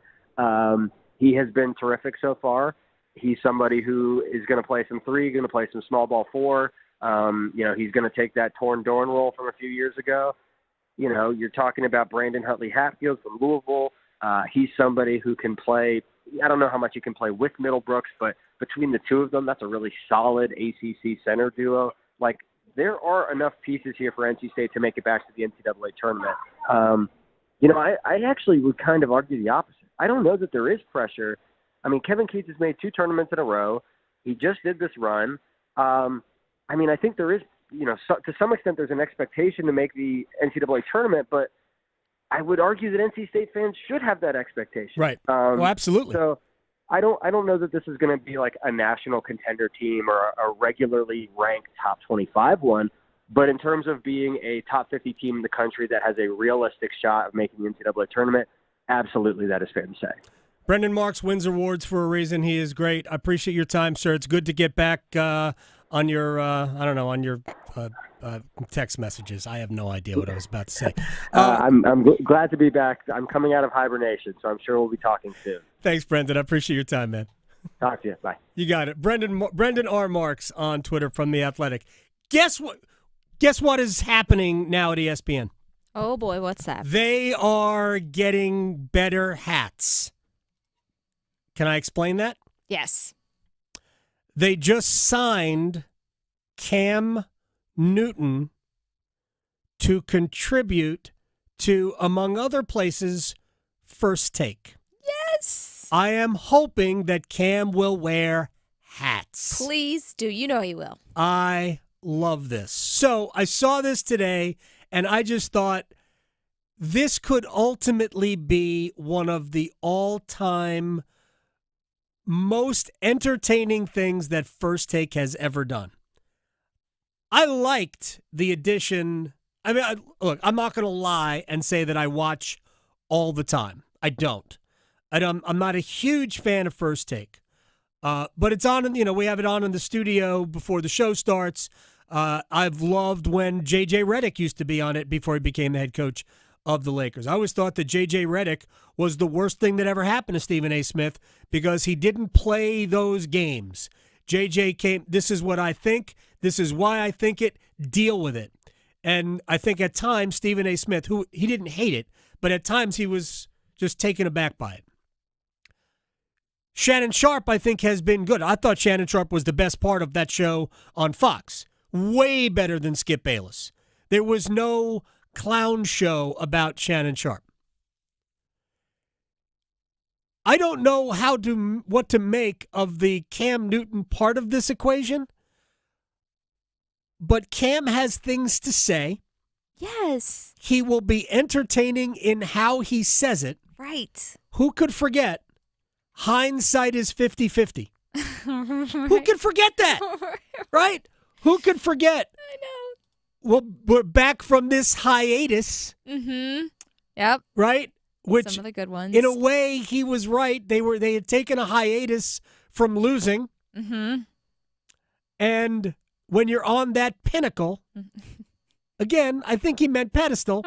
he has been terrific so far. He's somebody who is going to play some three, going to play some small ball four. He's going to take that Torn Dorn role from a few years ago. You're talking about Brandon Huntley-Hatfield from Louisville. He's somebody who can play. I don't know how much he can play with Middlebrooks, but between the two of them, that's a really solid ACC center duo. Like, there are enough pieces here for NC State to make it back to the NCAA tournament. I actually would kind of argue the opposite. I don't know that there is pressure. I mean, Kevin Keats has made 2 tournaments in a row. He just did this run. I think there is, to some extent, there's an expectation to make the NCAA tournament, but I would argue that NC State fans should have that expectation. Right. Absolutely. So I don't know that this is going to be like a national contender team or a regularly ranked top 25 one, but in terms of being a top 50 team in the country that has a realistic shot of making the NCAA tournament, absolutely that is fair to say. Brendan Marks wins awards for a reason. He is great. I appreciate your time, sir. It's good to get back on your, on your text messages. I have no idea what I was about to say. I'm glad to be back. I'm coming out of hibernation, so I'm sure we'll be talking soon. Thanks, Brendan. I appreciate your time, man. Talk to you. Bye. You got it. Brendan R. Marks on Twitter from The Athletic. Guess what is happening now at ESPN? Oh, boy. What's that? They are getting better hats. Can I explain that? Yes. They just signed Cam Newton to contribute to, among other places, First Take. Yes. I am hoping that Cam will wear hats. Please do. You know he will. I love this. So I saw this today, and I just thought this could ultimately be one of the all-time most entertaining things that First Take has ever done. I liked the addition. I mean, look, I'm not going to lie and say that I watch all the time. I don't. I'm not a huge fan of First Take. But it's on, we have it on in the studio before the show starts. I've loved when J.J. Redick used to be on it before he became the head coach of the Lakers. I always thought that J.J. Redick was the worst thing that ever happened to Stephen A. Smith because he didn't play those games. J.J. came, this is what I think, this is why I think it, deal with it. And I think at times Stephen A. Smith, who he didn't hate it, but at times he was just taken aback by it. Shannon Sharp, I think, has been good. I thought Shannon Sharp was the best part of that show on Fox. Way better than Skip Bayless. There was no clown show about Shannon Sharp. I don't know what to make of the Cam Newton part of this equation, but Cam has things to say. Yes. He will be entertaining in how he says it. Right. Who could forget? Hindsight is 50-50. Who could forget that? Right? Who could forget? I know. Well, we're back from this hiatus. Mm-hmm. Yep. Right? Which, some of the good ones. In a way, he was right. They had taken a hiatus from losing. Mm-hmm. And when you're on that pinnacle, again, I think he meant pedestal,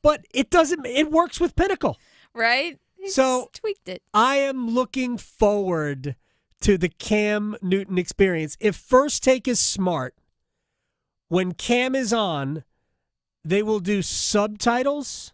but it works with pinnacle. Right? He so just tweaked it. I am looking forward to the Cam Newton experience. If First Take is smart, when Cam is on, they will do subtitles.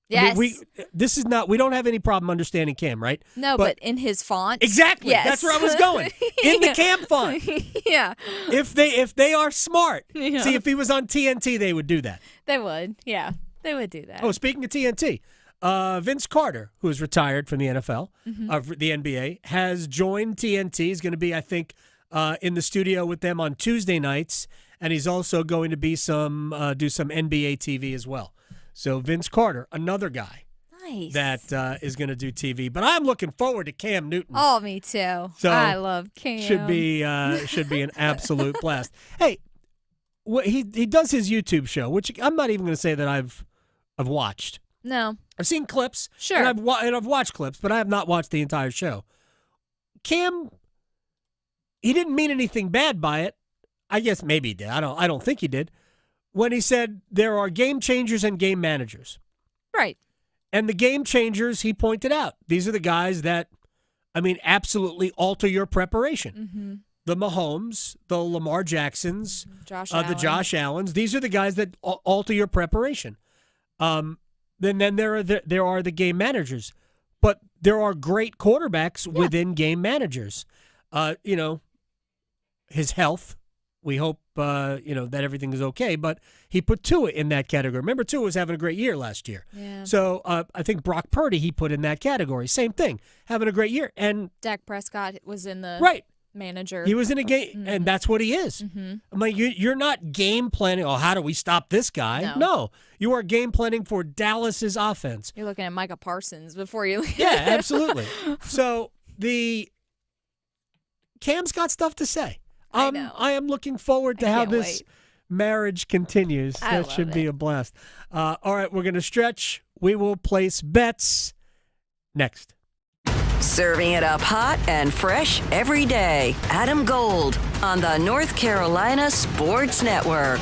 Yes. We don't have any problem understanding Cam, right? No, but in his font. Exactly. Yes. That's where I was going. In the Cam font. Yeah. If they are smart. Yeah. See, if he was on TNT, they would do that. They would. Yeah. They would do that. Oh, speaking of TNT, Vince Carter, who's retired from the NFL, Mm-hmm. the NBA, has joined TNT. He's going to be, I think, in the studio with them on Tuesday nights, and he's also going to be do some NBA TV as well. So Vince Carter, another guy that is going to do TV. But I'm looking forward to Cam Newton. Oh, me too. So I love Cam. Should be an absolute blast. Hey, he does his YouTube show, which I'm not even going to say that I've watched. No. I've seen clips. Sure. And I've watched clips, but I have not watched the entire show. Cam, he didn't mean anything bad by it. I guess maybe he did. I don't think he did. When he said there are game changers and game managers. Right. And the game changers, he pointed out, these are the guys that, absolutely alter your preparation. Mm-hmm. The Mahomes, the Lamar Jacksons, the Josh Allens. These are the guys that alter your preparation. Then there are the game managers, but there are great quarterbacks within game managers. His health. We hope that everything is okay. But he put Tua in that category. Remember, Tua was having a great year last year. Yeah. So I think Brock Purdy he put in that category. Same thing, having a great year. And Dak Prescott was in the manager. He was in a game, and that's what he is. Mm-hmm. I'm like, you're not game planning. Oh, how do we stop this guy? No, you are game planning for Dallas's offense. You're looking at Micah Parsons before you. Yeah, absolutely. So Cam's got stuff to say. I know. I am looking forward to how this marriage continues. I That should love be a blast. All right, we're going to stretch. We will place bets next. Serving it up hot and fresh every day. Adam Gold on the North Carolina Sports Network.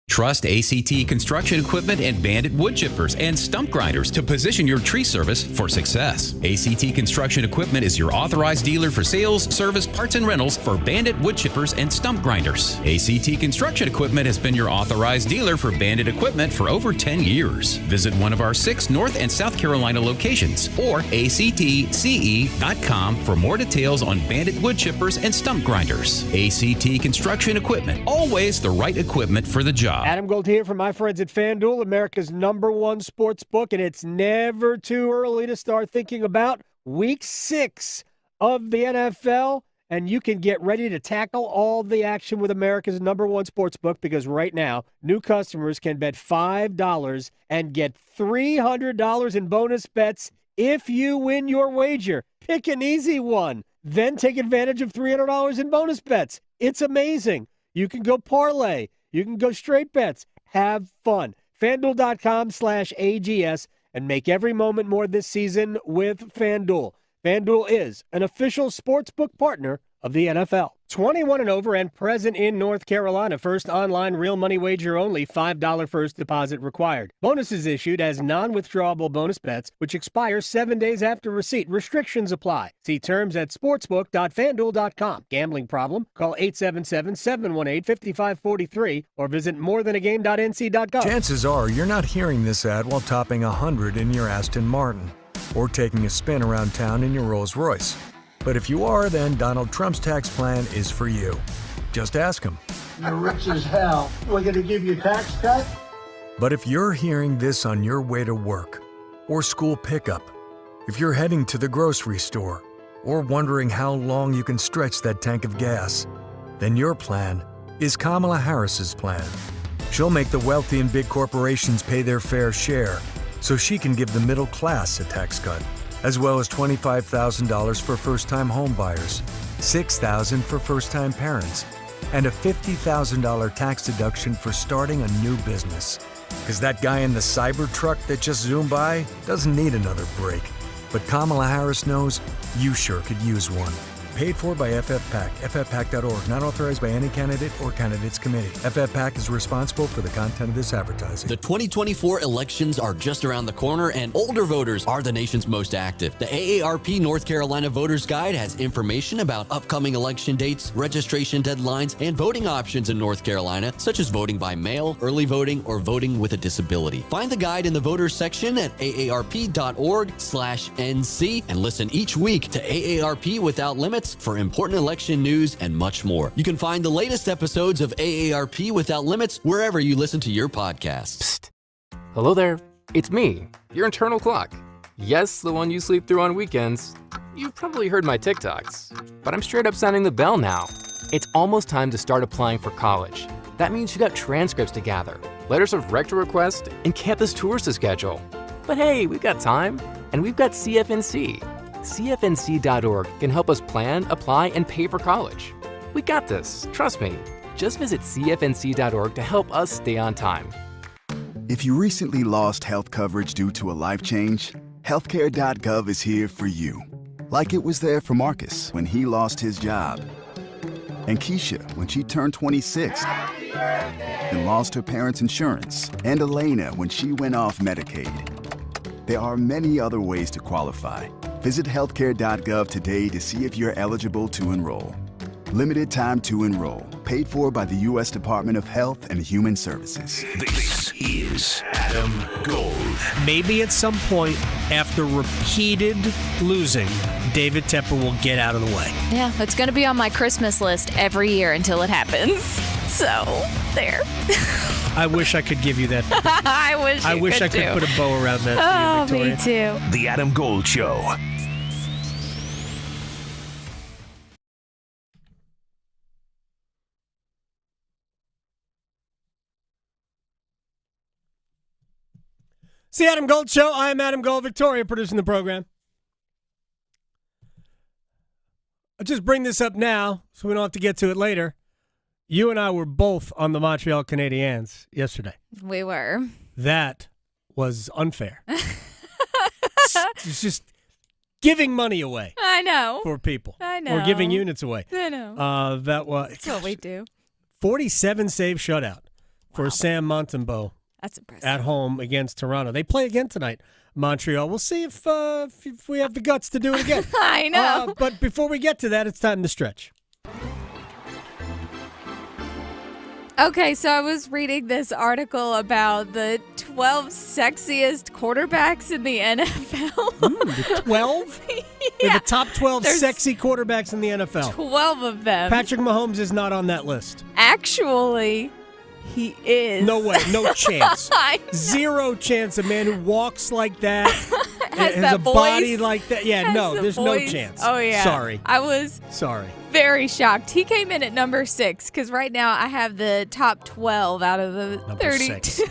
Trust ACT Construction Equipment and Bandit Wood Chippers and Stump Grinders to position your tree service for success. ACT Construction Equipment is your authorized dealer for sales, service, parts, and rentals for Bandit Wood Chippers and Stump Grinders. ACT Construction Equipment has been your authorized dealer for Bandit equipment for over 10 years. Visit one of our 6 North and South Carolina locations or actce.com for more details on Bandit Wood Chippers and Stump Grinders. ACT Construction Equipment, always the right equipment for the job. Adam Gold here from my friends at FanDuel, America's #1 sports book, and it's never too early to start thinking about Week 6 of the NFL, and you can get ready to tackle all the action with America's #1 sports book because right now, new customers can bet $5 and get $300 in bonus bets if you win your wager. Pick an easy one, then take advantage of $300 in bonus bets. It's amazing. You can go parlay. You can go straight bets. Have fun. FanDuel.com/AGS and make every moment more this season with FanDuel. FanDuel is an official sportsbook partner of the NFL. 21 and over and present in North Carolina. First online real money wager only. $5 first deposit required. Bonuses issued as non-withdrawable bonus bets, which expire 7 days after receipt. Restrictions apply. See terms at sportsbook.fanduel.com. Gambling problem? Call 877-718-5543 or visit morethanagame.nc.gov. Chances are you're not hearing this ad while topping 100 in your Aston Martin or taking a spin around town in your Rolls Royce. But if you are, then Donald Trump's tax plan is for you. Just ask him. You're rich as hell. We're going to give you a tax cut? But if you're hearing this on your way to work or school pickup, if you're heading to the grocery store or wondering how long you can stretch that tank of gas, then your plan is Kamala Harris's plan. She'll make the wealthy and big corporations pay their fair share so she can give the middle class a tax cut, as well as $25,000 for first-time home buyers, $6,000 for first-time parents, and a $50,000 tax deduction for starting a new business. Because that guy in the cyber truck that just zoomed by doesn't need another break. But Kamala Harris knows you sure could use one. Paid for by FFPAC, ffpac.org, not authorized by any candidate or candidates committee. FFPAC is responsible for the content of this advertising. The 2024 elections are just around the corner, and older voters are the nation's most active. The AARP North Carolina Voters Guide has information about upcoming election dates, registration deadlines, and voting options in North Carolina, such as voting by mail, early voting, or voting with a disability. Find the guide in the voters section at aarp.org/NC and listen each week to AARP Without Limits for important election news and much more. You can find the latest episodes of AARP Without Limits wherever you listen to your podcasts. Psst. Hello there. It's me, your internal clock. Yes, the one you sleep through on weekends. You've probably heard my TikToks, but I'm straight up sounding the bell now. It's almost time to start applying for college. That means you got transcripts to gather, letters of rec to request, and campus tours to schedule. But hey, we've got time, and we've got CFNC. CFNC.org can help us plan, apply, and pay for college. We got this, trust me. Just visit CFNC.org to help us stay on time. If you recently lost health coverage due to a life change, healthcare.gov is here for you. Like it was there for Marcus when he lost his job, and Keisha when she turned 26 and lost her parents' insurance, and Elena when she went off Medicaid. There are many other ways to qualify. Visit healthcare.gov today to see if you're eligible to enroll. Limited time to enroll. Paid for by the U.S. Department of Health and Human Services. This is Adam Gold. Maybe at some point after repeated losing, David Tepper will get out of the way. Yeah, it's going to be on my Christmas list every year until it happens. So, there. I wish I could give you that. I wish I could put a bow around that. Oh, me too. The Adam Gold Show. It's the Adam Gold Show. I am Adam Gold, Victoria, producing the program. I'll just bring this up now so we don't have to get to it later. You and I were both on the Montreal Canadiens yesterday. We were. That was unfair. It's just giving money away. I know. For people. I know. Or giving units away. I know. That's what we do. 47 save shutout for Sam Montembeault. That's impressive. At home against Toronto. They play again tonight, Montreal. We'll see if we have the guts to do it again. I know. But before we get to that, it's time to stretch. Okay, so I was reading this article about the 12 sexiest quarterbacks in the NFL. The 12? Yeah. They're the top 12 sexy quarterbacks in the NFL. 12 of them. Patrick Mahomes is not on that list. Actually, he is. No way. No chance. I know. Zero chance. A man who walks like that, has a that body voice. like that. Yeah, no, there's Voice. no chance. Oh, yeah. Sorry. I was Sorry. very shocked. He came in at number 6 because right now I have the top 12 out of the Number 32.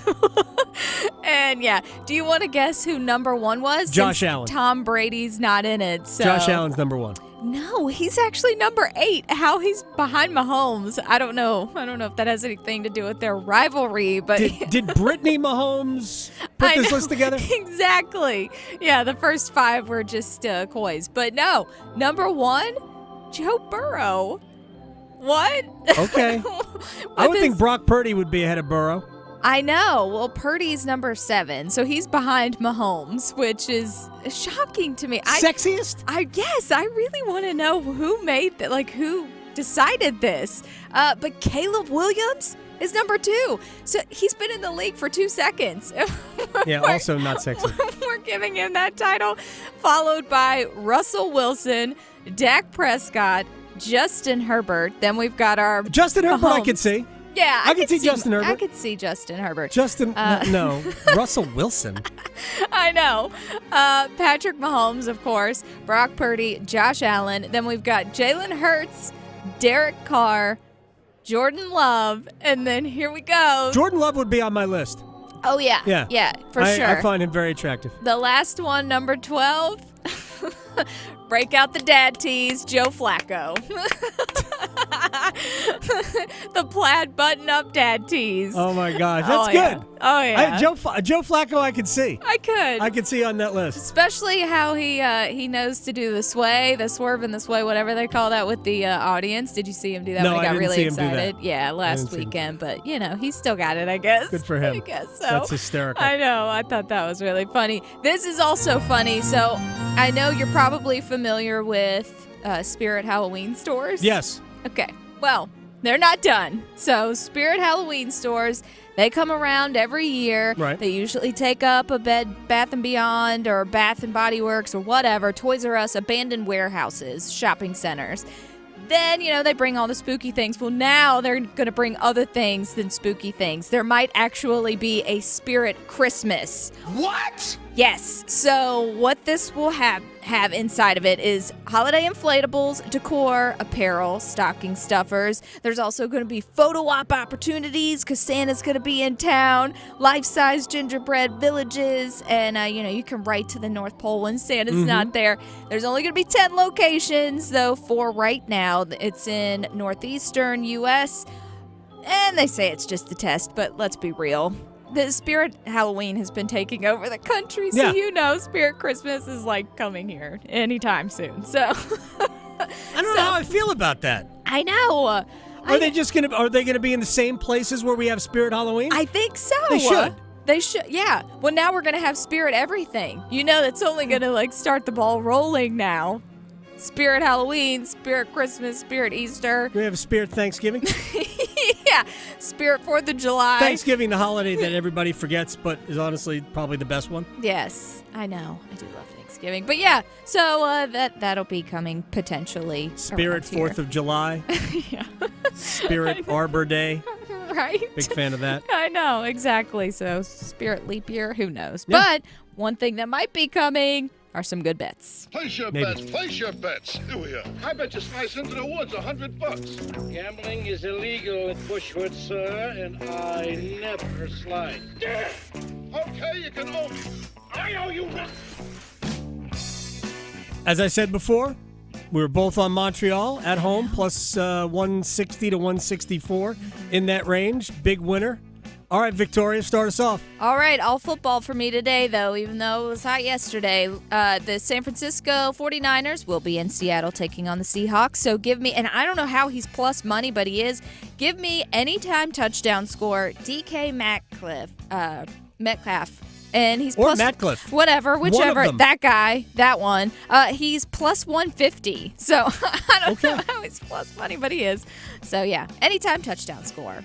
And yeah, do you want to guess who number 1 was? Josh Since Allen. Tom Brady's not in it. So. Josh Allen's number 1. No, he's actually number 8. How he's behind Mahomes, I don't know. I don't know if that has anything to do with their rivalry, but Did Brittany Mahomes put this list together? Exactly. Yeah, the first 5 were just coys. But no, number 1, Joe Burrow. What? Okay. I would think Brock Purdy would be ahead of Burrow. I know. Well, Purdy's number 7, so he's behind Mahomes, which is shocking to me. Sexiest? Yes, I really want to know who made that, who decided this. But Caleb Williams is number 2. So he's been in the league for 2 seconds. Yeah, also not sexy. We're giving him that title, followed by Russell Wilson, Dak Prescott, Justin Herbert. Then we've got our Justin Herbert Mahomes. I could see. Yeah, I could see Justin Herbert. I could see Justin Herbert. No, Russell Wilson. I know. Patrick Mahomes, of course, Brock Purdy, Josh Allen. Then we've got Jalen Hurts, Derek Carr, Jordan Love, and then here we go. Jordan Love would be on my list. Oh, yeah. Yeah. For sure. I find him very attractive. The last one, number 12. Break out the dad tees, Joe Flacco. The plaid button-up dad tees. Oh, my gosh. That's good. Yeah. Oh, yeah. Joe Flacco I could see. I could see on that list. Especially how he knows to do the sway, the swerve and the sway, whatever they call that with the audience. Did you see him do that No, when he I got didn't really see him do excited? that. Yeah, last weekend. But, he's still got it, I guess. Good for him. I guess so. That's hysterical. I know. I thought that was really funny. This is also funny. So I know you're probably familiar with Spirit Halloween stores. Yes. Okay. Well, they're not done. So Spirit Halloween stores, they come around every year. Right. They usually take up a Bath & Beyond or Bath & Body Works or whatever, Toys R Us, abandoned warehouses, shopping centers. Then, they bring all the spooky things. Well, now they're going to bring other things than spooky things. There might actually be a Spirit Christmas. What? Yes. So what this will have inside of it is holiday inflatables, decor, apparel, stocking stuffers. There's also going to be photo op opportunities because Santa's going to be in town, life-size gingerbread villages, and, you can write to the North Pole when Santa's not there. There's only going to be 10 locations, though, for right now. It's in northeastern U.S., and they say it's just a test, but let's be real. The Spirit Halloween has been taking over the country, so Spirit Christmas is coming here anytime soon. So I don't know how I feel about that. I know. Are they gonna be in the same places where we have Spirit Halloween? I think so. They should. They should. Yeah. Well, now we're gonna have Spirit everything. That's only gonna start the ball rolling now. Spirit Halloween, Spirit Christmas, Spirit Easter. Do we have Spirit Thanksgiving? Yeah. Spirit 4th of July. Thanksgiving, the holiday that everybody forgets, but is honestly probably the best one. Yes, I know. I do love Thanksgiving. But yeah, so that'll be coming potentially. Spirit 4th of July. Yeah. Spirit Arbor Day. Right. Big fan of that. I know, exactly. So Spirit Leap Year, who knows? Yeah. But one thing that might be coming are some good bets. Place your bets. Place your bets. Here. I bet you slice into the woods $100. Gambling is illegal at Bushwood, sir, and I never slide. Okay, you can owe me. I owe you nothing. As I said before, we were both on Montreal at home, plus 160 to 164 in that range. Big winner. All right, Victoria, start us off. All right, all football for me today, though, even though it was hot yesterday. The San Francisco 49ers will be in Seattle taking on the Seahawks. So give me, and I don't know how he's plus money, but he is. Give me anytime touchdown score, DK Metcalf. And he's or plus Metcalf. Whatever, whichever. One of them. That guy, that one. He's plus 150. So I don't know how he's plus money, but he is. So yeah, anytime touchdown score.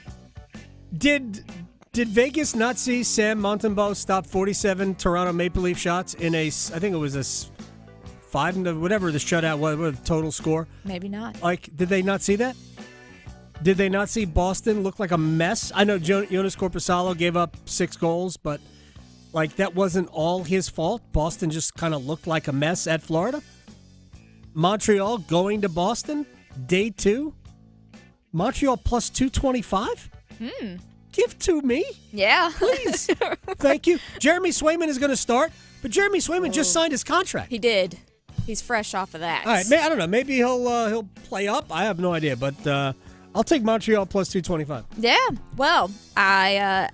Did Vegas not see Sam Montembeau stop 47 Toronto Maple Leaf shots in I think it was a 5, whatever the shutout was, the total score? Maybe not. Did they not see that? Did they not see Boston look like a mess? I know Jonas Corposalo gave up 6 goals, but that wasn't all his fault. Boston just kind of looked like a mess at Florida. Montreal going to Boston, day 2. Montreal plus 225? Give to me. Yeah. Please. Thank you. Jeremy Swayman is going to start, but Jeremy Swayman just signed his contract. He did. He's fresh off of that. All right. I don't know. Maybe he'll play up. I have no idea, but I'll take Montreal plus 225. Yeah. Well, I'm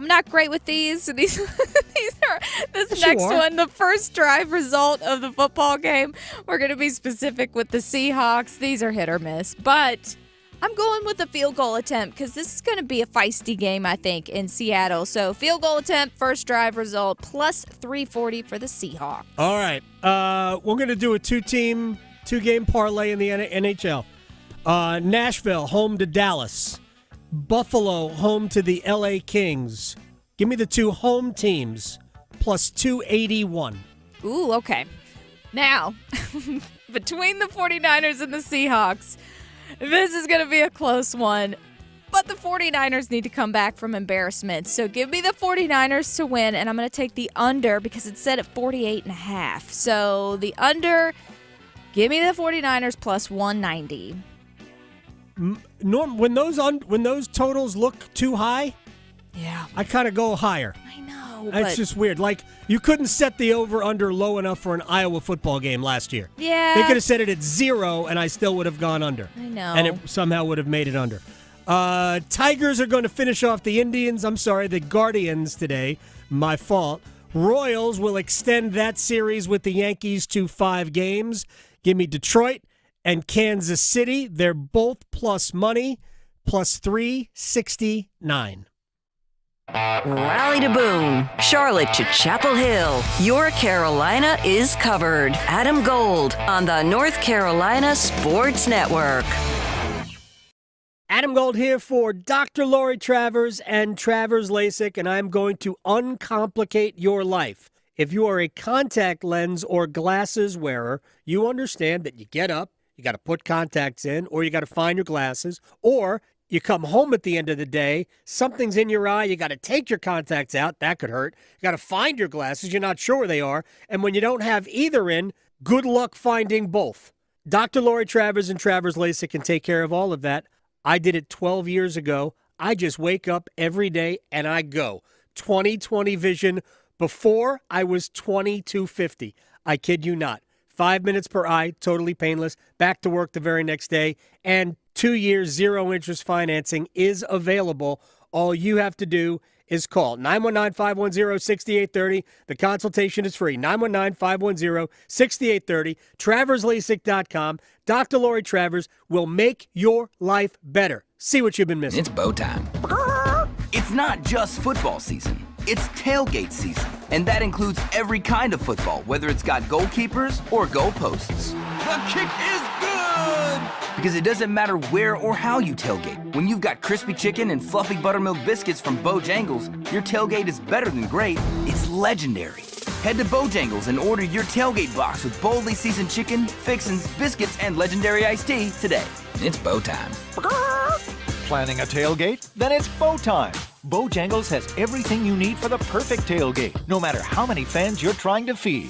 not great with these. These are this next one, the first drive result of the football game. We're going to be specific with the Seahawks. These are hit or miss, but I'm going with a field goal attempt because this is going to be a feisty game, I think, in Seattle. So field goal attempt, first drive result, plus 340 for the Seahawks. All right. We're going to do a two-game parlay in the NHL. Nashville, home to Dallas. Buffalo, home to the LA Kings. Give me the 2 home teams, plus 281. Ooh, okay. Now, between the 49ers and the Seahawks, this is going to be a close one, but the 49ers need to come back from embarrassment. So give me the 49ers to win, and I'm going to take the under because it's set at 48.5. So the under, give me the 49ers plus 190. Norm, when those totals look too high, yeah, I kind of go higher. I know. It's just weird. You couldn't set the over-under low enough for an Iowa football game last year. Yeah. They could have set it at 0, and I still would have gone under. I know. And it somehow would have made it under. Tigers are going to finish off the the Guardians today. My fault. Royals will extend that series with the Yankees to 5 games. Give me Detroit and Kansas City. They're both plus money, plus 369. Raleigh to Boone, Charlotte to Chapel Hill. Your Carolina is covered. Adam Gold on the North Carolina Sports Network. Adam Gold here for Dr. Lori Travers and Travers LASIK, and I'm going to uncomplicate your life. If you are a contact lens or glasses wearer, you understand that you get up, You got to put contacts in, or you got to find your glasses, or you come home at the end of the day, something's in your eye, you got to take your contacts out. That could hurt. You got to find your glasses. You're not sure where they are. And when you don't have either in, good luck finding both. Dr. Lori Travers and Travers LASIK can take care of all of that. I did it 12 years ago. I just wake up every day and I go. 20/20 vision. Before, I was 2250. I kid you not. 5 minutes per eye, totally painless. Back to work the very next day. And 2 years, zero interest financing is available. All you have to do is call 919-510-6830. The consultation is free. 919-510-6830. TraversLASIK.com. Dr. Lori Travers will make your life better. See what you've been missing. It's bow time. It's not just football season. It's tailgate season. And that includes every kind of football, whether it's got goalkeepers or goalposts. The kick is good! Because it doesn't matter where or how you tailgate. When you've got crispy chicken and fluffy buttermilk biscuits from Bojangles, your tailgate is better than great. It's legendary. Head to Bojangles and order your tailgate box with boldly seasoned chicken, fixins, biscuits, and legendary iced tea today. It's bow time. Planning a tailgate? Then it's bow time. Bojangles has everything you need for the perfect tailgate, no matter how many fans you're trying to feed.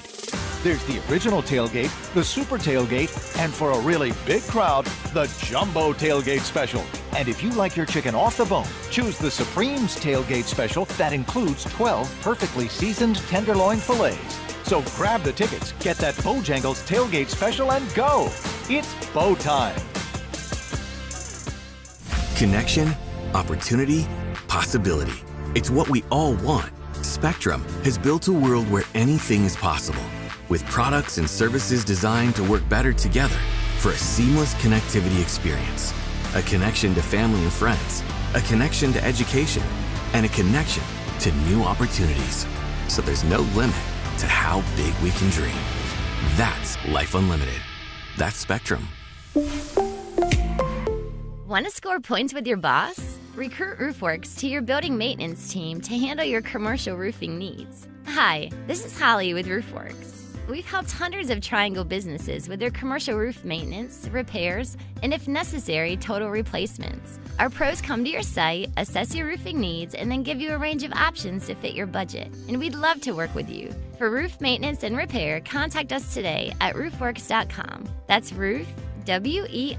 There's the original tailgate, the super tailgate, and for a really big crowd, the jumbo tailgate special. And if you like your chicken off the bone, choose the Supreme's tailgate special that includes 12 perfectly seasoned tenderloin fillets. So grab the tickets, get that Bojangles tailgate special, and go. It's bow time. Connection, opportunity, possibility. It's what we all want. Spectrum has built a world where anything is possible, with products and services designed to work better together for a seamless connectivity experience. A connection to family and friends, a connection to education, and a connection to new opportunities. So there's no limit to how big we can dream. That's Life Unlimited. That's Spectrum. Want to score points with your boss? Recruit RoofWorks to your building maintenance team to handle your commercial roofing needs. Hi, this is Holly with RoofWorks. We've helped hundreds of Triangle businesses with their commercial roof maintenance, repairs, and if necessary, total replacements. Our pros come to your site, assess your roofing needs, and then give you a range of options to fit your budget. And we'd love to work with you. For roof maintenance and repair, contact us today at roofworks.com. That's roof, WERKS.com.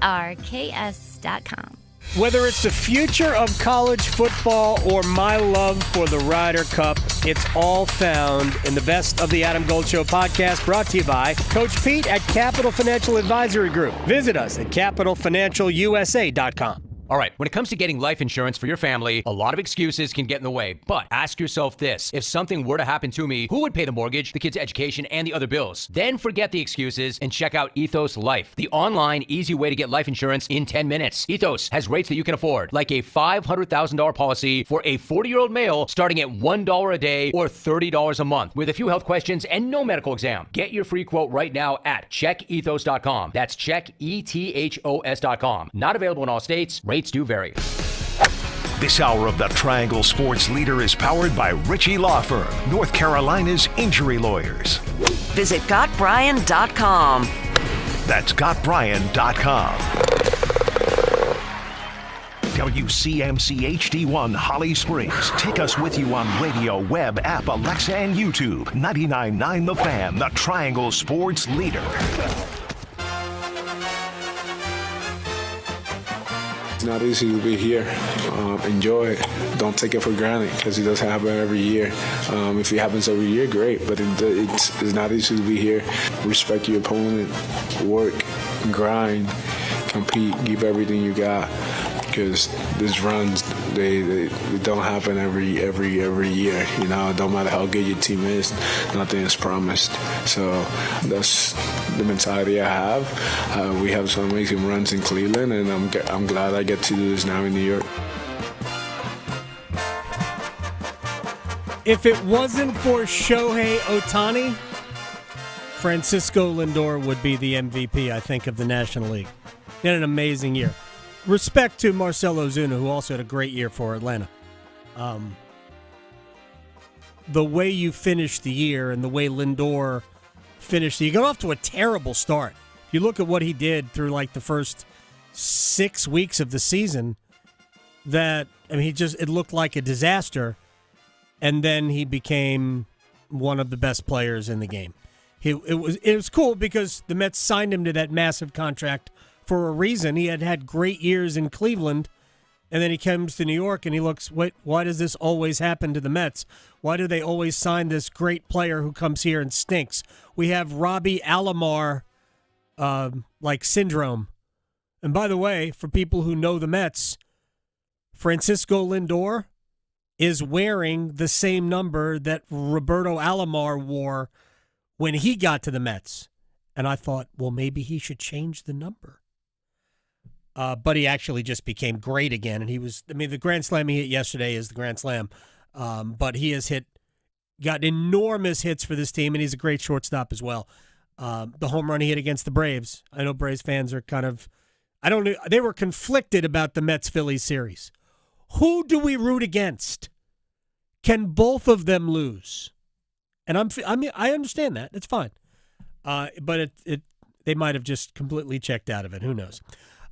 Whether it's the future of college football or my love for the Ryder Cup, it's all found in the Best of the Adam Gold Show podcast, brought to you by Coach Pete at Capital Financial Advisory Group. Visit us at capitalfinancialusa.com. All right, when it comes to getting life insurance for your family, a lot of excuses can get in the way. But ask yourself this: if something were to happen to me, who would pay the mortgage, the kids' education, and the other bills? Then forget the excuses and check out Ethos Life, the online, easy way to get life insurance in 10 minutes. Ethos has rates that you can afford, like a $500,000 policy for a 40-year-old male starting at $1 a day or $30 a month, with a few health questions and no medical exam. Get your free quote right now at checkethos.com. That's checkethos.com. Not available in all states. Rates do vary. This hour of the Triangle Sports Leader is powered by Ritchie Law Firm, North Carolina's injury lawyers. Visit GotBryan.com. That's GotBryan.com. WCMC HD1 Holly Springs. Take us with you on radio, web, app, Alexa, and YouTube. 99.9 The Fan, the Triangle Sports Leader. It's not easy to be here. Enjoy it. Don't take it for granted because it doesn't happen every year. If it happens every year, great, but it's not easy to be here. Respect your opponent, work, grind, compete, give everything you got, because these runs, they don't happen every year. You know, it don't matter how good your team is, nothing is promised. So that's the mentality I have. We have some amazing runs in Cleveland, and I'm glad I get to do this now in New York. If it wasn't for Shohei Ohtani, Francisco Lindor would be the MVP, I think, of the National League. He had an amazing year. Respect to Marcell Ozuna, who also had a great year for Atlanta. The way you finished the year and the way Lindor finished, you got off to a terrible start. If you look at what he did through like the first 6 weeks of the season, it looked like a disaster, and then he became one of the best players in the game. It was cool because the Mets signed him to that massive contract for a reason. He had great years in Cleveland, and then he comes to New York and he looks, wait, why does this always happen to the Mets? Why do they always sign this great player who comes here and stinks? We have Robbie Alomar syndrome. And by the way, for people who know the Mets, Francisco Lindor is wearing the same number that Roberto Alomar wore when he got to the Mets. And I thought, well, maybe he should change the number. But he actually just became great again. And the grand slam he hit yesterday is the grand slam. But he has got enormous hits for this team, and he's a great shortstop as well. The home run he hit against the Braves. I know Braves fans are they were conflicted about the Mets-Phillies series. Who do we root against? Can both of them lose? And I understand that. It's fine. But they might have just completely checked out of it. Who knows?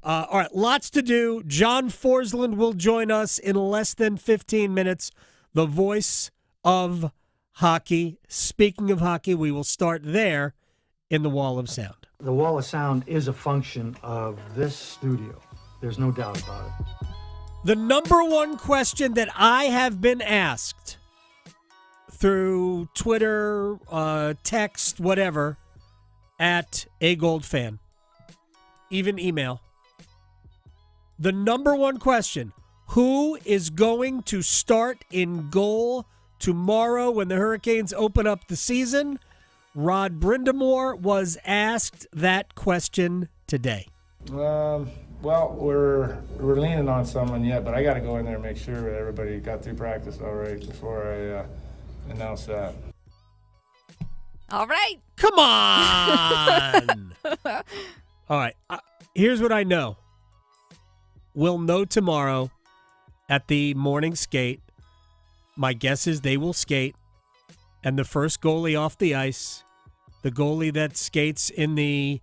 All right, lots to do. John Forsland will join us in less than 15 minutes. The voice of hockey. Speaking of hockey, we will start there in the Wall of Sound. The Wall of Sound is a function of this studio. There's no doubt about it. The number one question that I have been asked through Twitter, text, whatever, at A Gold Fan, even email. The number one question, who is going to start in goal tomorrow when the Hurricanes open up the season? Rod Brindamore was asked that question today. Well, we're leaning on someone yet, but I got to go in there and make sure that everybody got through practice all right before I announce that. All right. Come on. All right. Here's what I know. We'll know tomorrow at the morning skate. My guess is they will skate, and the first goalie off the ice, the goalie that skates in the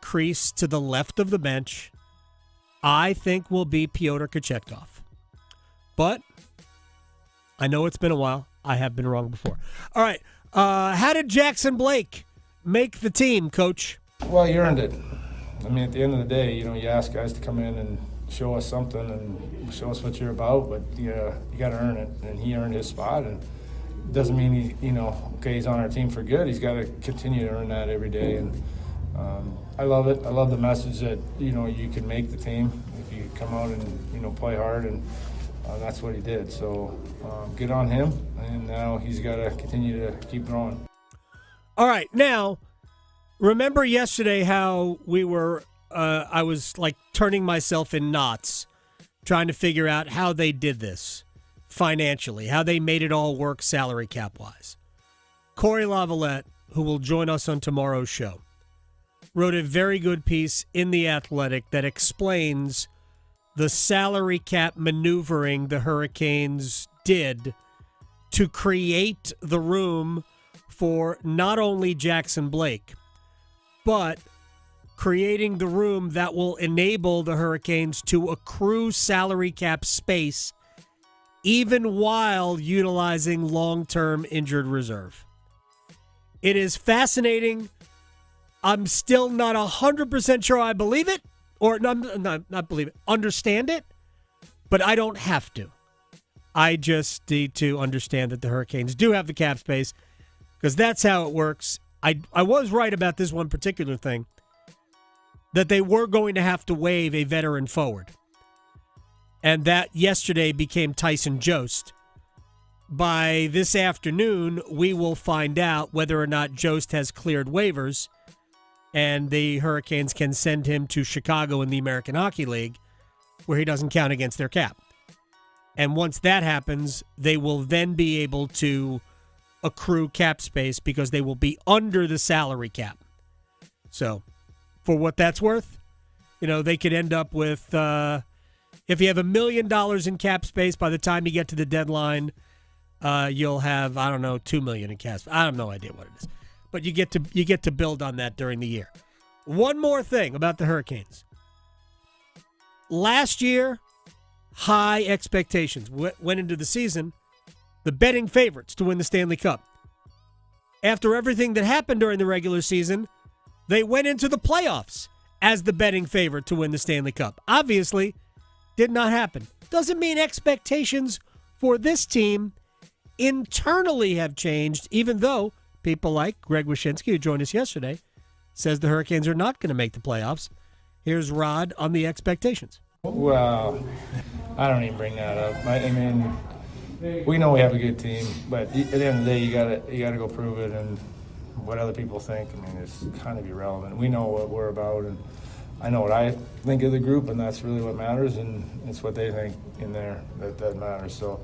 crease to the left of the bench, I think will be Pyotr Kochetkov. But I know it's been a while. I have been wrong before. All right. How did Jackson Blake make the team, Coach? Well, you earned it. I mean, at the end of the day, you you ask guys to come in and show us something and show us what you're about, but you got to earn it. And he earned his spot. And it doesn't mean he's on our team for good. He's got to continue to earn that every day. And I love it. I love the message that, you can make the team if you come out and, play hard, and that's what he did. So good on him, and now he's got to continue to keep growing. All right. Now, remember yesterday how we were, I was like turning myself in knots trying to figure out how they did this financially, how they made it all work salary cap-wise. Corey Lavalette, who will join us on tomorrow's show, wrote a very good piece in The Athletic that explains the salary cap maneuvering the Hurricanes did to create the room for not only Jackson Blake, but creating the room that will enable the Hurricanes to accrue salary cap space even while utilizing long-term injured reserve. It is fascinating. I'm still not 100% sure I believe it, or not believe it, understand it, but I don't have to. I just need to understand that the Hurricanes do have the cap space, because that's how it works. I was right about this one particular thing, that they were going to have to waive a veteran forward. And that yesterday became Tyson Jost. By this afternoon, we will find out whether or not Jost has cleared waivers and the Hurricanes can send him to Chicago in the American Hockey League, where he doesn't count against their cap. And once that happens, they will then be able to accrue cap space because they will be under the salary cap. So, for what that's worth, they could end up with, if you have $1 million in cap space by the time you get to the deadline, you'll have, $2 million in cap space. I have no idea what it is. But you get to build on that during the year. one more thing about the Hurricanes. Last year, high expectations. Went into the season, the betting favorites to win the Stanley Cup. After everything that happened during the regular season, they went into the playoffs as the betting favorite to win the Stanley Cup. Obviously, did not happen. Doesn't mean expectations for this team internally have changed, even though people like Greg Wyshynski, who joined us yesterday, says the Hurricanes are not going to make the playoffs. Here's Rod on the expectations. Well, I don't even bring that up. I mean, we know we have a good team, but at the end of the day, you gotta go prove it. And what other people think, I mean, it's kind of irrelevant. We know what we're about, and I know what I think of the group, and that's really what matters. And it's what they think in there that matters. So,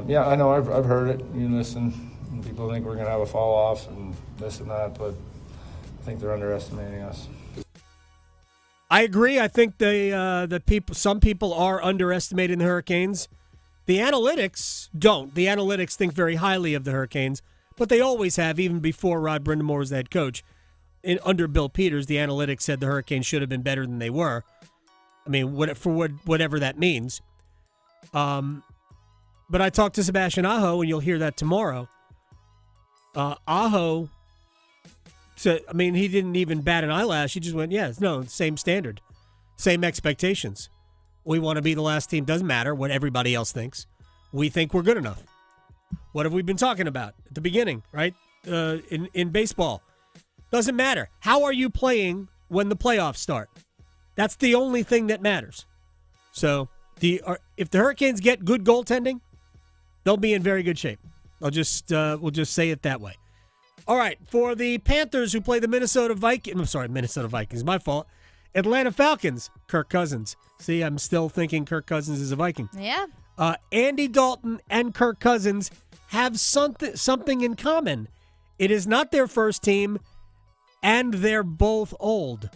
yeah, I know I've heard it. You listen, and people think we're gonna have a fall off and this and that, but I think they're underestimating us. I agree. I think some people are underestimating the Hurricanes. The analytics don't. The analytics think very highly of the Hurricanes, but they always have, even before Rod Brindamore was the head coach. Under Bill Peters, the analytics said the Hurricanes should have been better than they were. I mean, whatever that means. But I talked to Sebastian Aho, and you'll hear that tomorrow. Aho said, I mean, he didn't even bat an eyelash. He just went, same standard, same expectations. We want to be the last team. Doesn't matter what everybody else thinks. We think we're good enough. What have we been talking about at the beginning, right? In baseball. Doesn't matter. How are you playing when the playoffs start? That's the only thing that matters. So if the Hurricanes get good goaltending, they'll be in very good shape. We'll just say it that way. All right, for the Panthers who play the Minnesota Vikings, my fault. Atlanta Falcons, Kirk Cousins. See, I'm still thinking Kirk Cousins is a Viking. Yeah. Andy Dalton and Kirk Cousins have something in common. It is not their first team, and they're both old.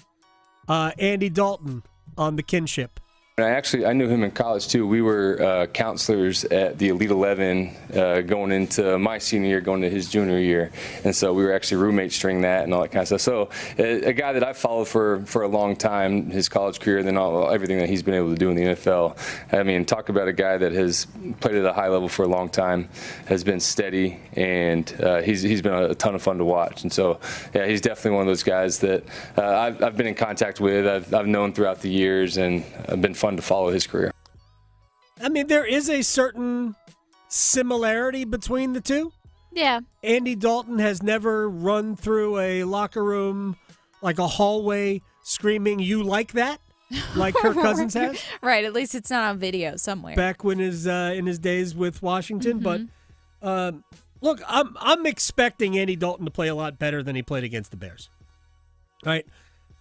Andy Dalton on the kinship. I knew him in college, too. We were counselors at the Elite 11 going into my senior year, going to his junior year. And so we were actually roommates during that and all that kind of stuff. So a guy that I've followed for a long time, his college career, then everything that he's been able to do in the NFL. I mean, talk about a guy that has played at a high level for a long time, has been steady, and he's been a ton of fun to watch. And so, yeah, he's definitely one of those guys that I've been in contact with. I've known throughout the years, and I've been fun to follow his career. I mean, there is a certain similarity between the two. Yeah. Andy Dalton has never run through a locker room, like a hallway, screaming, "You like that?" like Kirk Cousins has. Right, at least it's not on video somewhere. Back when in his days with Washington. Mm-hmm. But look, I'm expecting Andy Dalton to play a lot better than he played against the Bears. All right.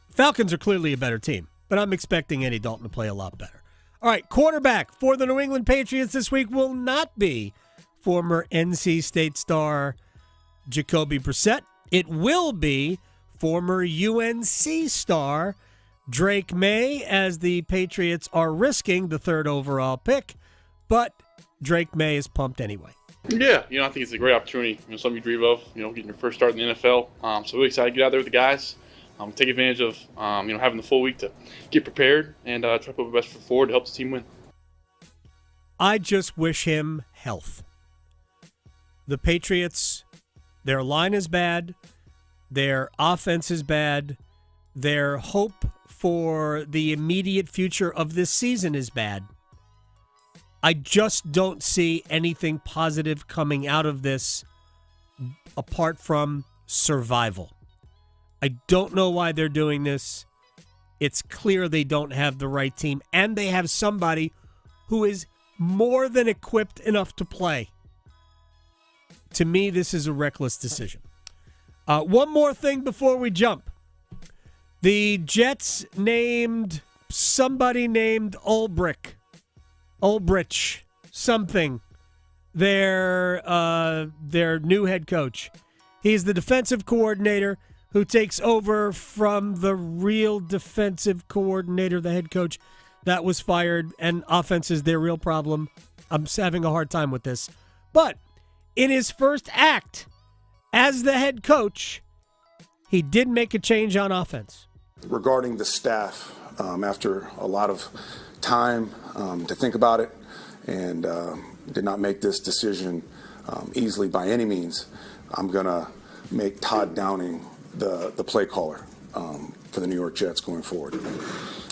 Falcons are clearly a better team, but I'm expecting Andy Dalton to play a lot better. All right, quarterback for the New England Patriots this week will not be former NC State star Jacoby Brissett. It will be former UNC star Drake May, as the Patriots are risking the 3rd overall pick, but Drake May is pumped anyway. Yeah, I think it's a great opportunity. Something you dream of, getting your first start in the NFL. So really excited to get out there with the guys. Take advantage of having the full week to get prepared and try to put my best foot forward to help the team win. I just wish him health. The Patriots, their line is bad, their offense is bad, their hope for the immediate future of this season is bad. I just don't see anything positive coming out of this apart from survival. I don't know why they're doing this. It's clear they don't have the right team, and they have somebody who is more than equipped enough to play. To me, this is a reckless decision. One more thing before we jump. The Jets named somebody named Ulbrich, something, their new head coach. He's the defensive coordinator who takes over from the real defensive coordinator, the head coach that was fired, and offense is their real problem. I'm having a hard time with this. But in his first act as the head coach, he did make a change on offense. regarding the staff, after a lot of time to think about it, and did not make this decision easily by any means, I'm going to make Todd Downing the play caller for the New York Jets going forward.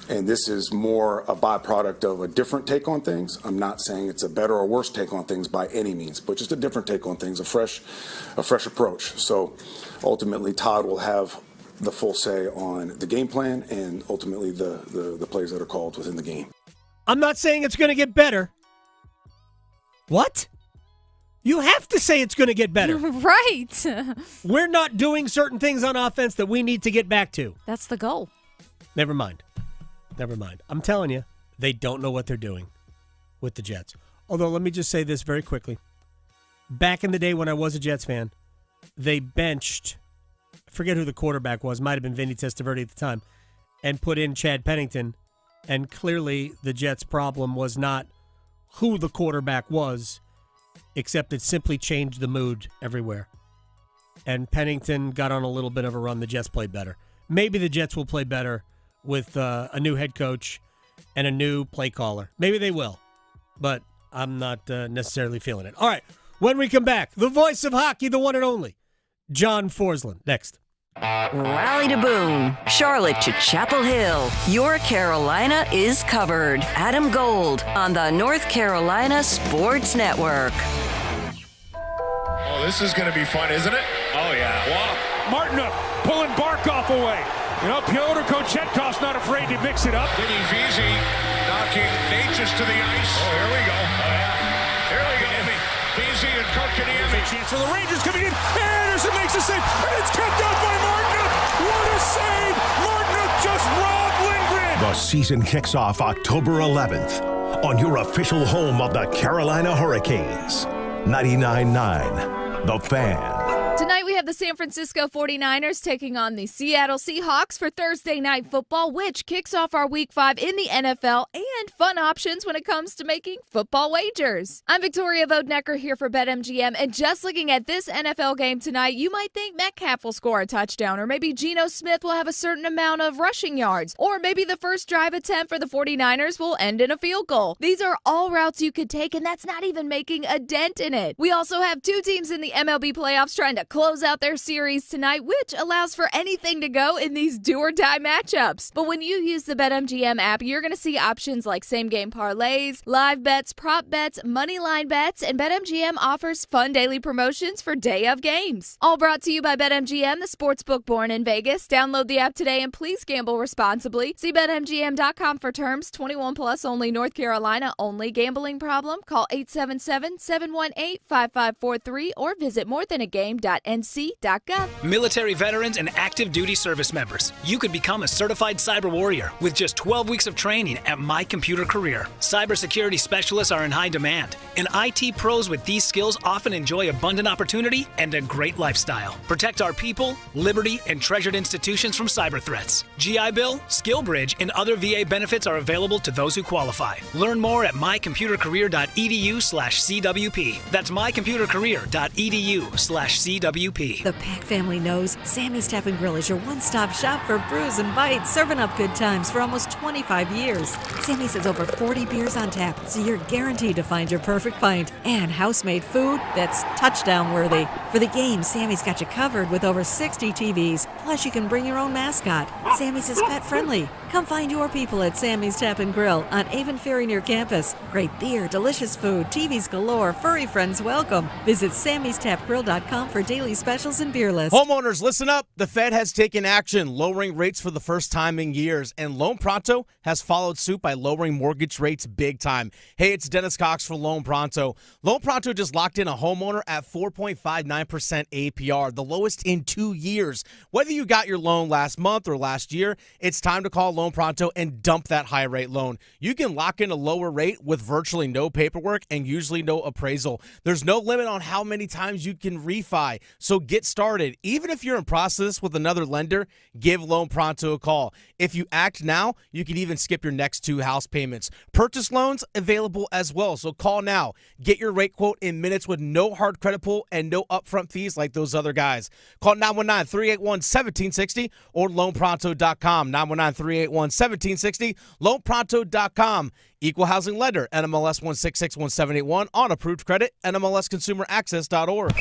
And this is more a byproduct of a different take on things. I'm not saying it's a better or worse take on things by any means, but just a different take on things, a fresh approach. So ultimately, Todd will have the full say on the game plan and ultimately the plays that are called within the game. I'm not saying it's going to get better. What? You have to say it's going to get better. Right. We're not doing certain things on offense that we need to get back to. That's the goal. Never mind. I'm telling you, they don't know what they're doing with the Jets. Although, let me just say this very quickly. Back in the day when I was a Jets fan, they benched, I forget who the quarterback was, might have been Vinny Testaverde at the time, and put in Chad Pennington. And clearly the Jets' problem was not who the quarterback was, except it simply changed the mood everywhere. And Pennington got on a little bit of a run. The Jets played better. Maybe the Jets will play better with a new head coach and a new play caller. Maybe they will, but I'm not necessarily feeling it. All right, when we come back, the voice of hockey, the one and only, John Forsland. Next. Raleigh to Boone, Charlotte to Chapel Hill. Your Carolina is covered. Adam Gold on the North Carolina Sports Network. Oh, this is going to be fun, isn't it? Oh, yeah. Wow. Martinuk pulling Barkov away. You know, Pyotr Kochetkov's not afraid to mix it up. Vinny Veazey knocking Natchez to the ice. Oh, here we go. Oh, yeah. Here we go. Veazey and Kotkaniemi. Chance for the Rangers coming in. Anderson makes a save, and it's kept out by Martinuk. What a save! Martinuk just robbed Lindgren. The season kicks off October 11th on your official home of the Carolina Hurricanes. 99.9 The Fan. Tonight we have the San Francisco 49ers taking on the Seattle Seahawks for Thursday Night Football, which kicks off our Week 5 in the NFL and fun options when it comes to making football wagers. I'm Victoria Vodnecker here for BetMGM, and just looking at this NFL game tonight, you might think Metcalf will score a touchdown, or maybe Geno Smith will have a certain amount of rushing yards, or maybe the first drive attempt for the 49ers will end in a field goal. These are all routes you could take, and that's not even making a dent in it. We also have two teams in the MLB playoffs trying to close out their series tonight, which allows for anything to go in these do-or-die matchups. But when you use the BetMGM app, you're going to see options like same-game parlays, live bets, prop bets, money line bets, and BetMGM offers fun daily promotions for day of games. All brought to you by BetMGM, the sportsbook born in Vegas. Download the app today and please gamble responsibly. See BetMGM.com for terms. 21 plus only, North Carolina only. Gambling problem? Call 877-718-5543 or visit morethanagame.nc.gov. Military veterans and active duty service members, you could become a certified cyber warrior with just 12 weeks of training at My Computer Career. Cybersecurity specialists are in high demand, and IT pros with these skills often enjoy abundant opportunity and a great lifestyle. Protect our people, liberty, and treasured institutions from cyber threats. GI Bill, SkillBridge, and other VA benefits are available to those who qualify. Learn more at mycomputercareer.edu/CWP. That's mycomputercareer.edu/CWP. The Pack family knows Sammy's Tap and Grill is your one-stop shop for brews and bites, serving up good times for almost 25 years. Sammy's has over 40 beers on tap, so you're guaranteed to find your perfect pint. And house-made food that's touchdown-worthy. For the game, Sammy's got you covered with over 60 TVs. Plus, you can bring your own mascot. Sammy's is pet-friendly. Come find your people at Sammy's Tap and Grill on Avon Ferry near campus. Great beer, delicious food, TVs galore, furry friends welcome. Visit Sammy'sTapGrill.com for daily specials and beer lists. Homeowners, listen up. The Fed has taken action, lowering rates for the first time in years, and Loan Pronto has followed suit by lowering mortgage rates big time. Hey, it's Dennis Cox for Loan Pronto. Loan Pronto just locked in a homeowner at 4.59% APR, the lowest in 2 years. Whether you got your loan last month or last year, it's time to call Loan Pronto and dump that high rate loan. You can lock in a lower rate with virtually no paperwork and usually no appraisal. There's no limit on how many times you can refi, so get started. Even if you're in process with another lender, give Loan Pronto a call. If you act now, you can even skip your next 2 house payments. Purchase loans available as well, so call now. Get your rate quote in minutes with no hard card credit pull and no upfront fees like those other guys. Call 919-381-1760 or loanpronto.com. 919-381-1760, loanpronto.com. Equal housing lender, NMLS 1661781, on approved credit, NMLSconsumeraccess.org.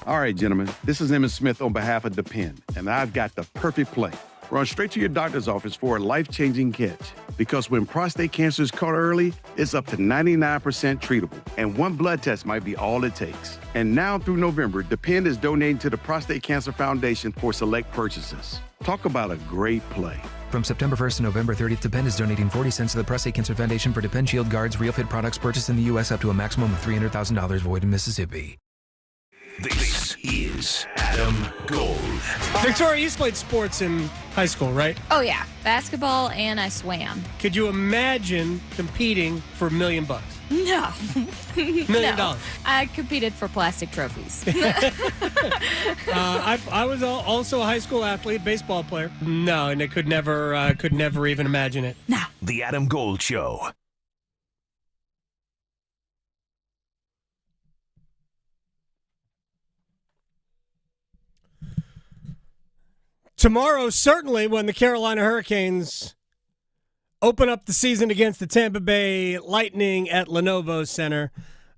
All right, gentlemen, this is Emmett Smith on behalf of Depend, and I've got the perfect play. Run straight to your doctor's office for a life-changing catch. Because when prostate cancer is caught early, it's up to 99% treatable, and one blood test might be all it takes. And now through November, Depend is donating to the Prostate Cancer Foundation for select purchases. Talk about a great play. From September 1st to November 30th, Depend is donating 40 cents to the Prostate Cancer Foundation for Depend Shield Guards Real Fit products purchased in the U.S. up to a maximum of $300,000 void in Mississippi. This is Adam Gold. Victoria, you played sports in high school, right? Oh, yeah. Basketball, and I swam. Could you imagine competing for $1 million? No. $1 million. No. I competed for plastic trophies. I was also a high school athlete, baseball player. No, and I could never even imagine it. No. The Adam Gold Show. Tomorrow, certainly, when the Carolina Hurricanes open up the season against the Tampa Bay Lightning at Lenovo Center.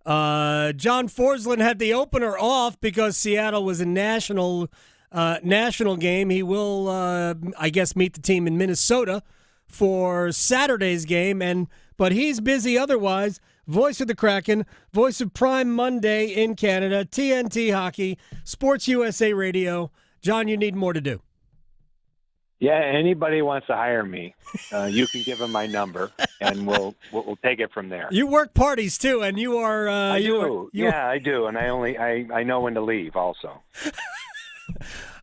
John Forsland had the opener off because Seattle was a national game. He will, I guess, meet the team in Minnesota for Saturday's game, but he's busy otherwise. Voice of the Kraken, voice of Prime Monday in Canada, TNT Hockey, Sports USA Radio. John, you need more to do. Yeah, anybody wants to hire me, you can give them my number, and we'll take it from there. You work parties too, and you are. I do. I do, and I know when to leave also.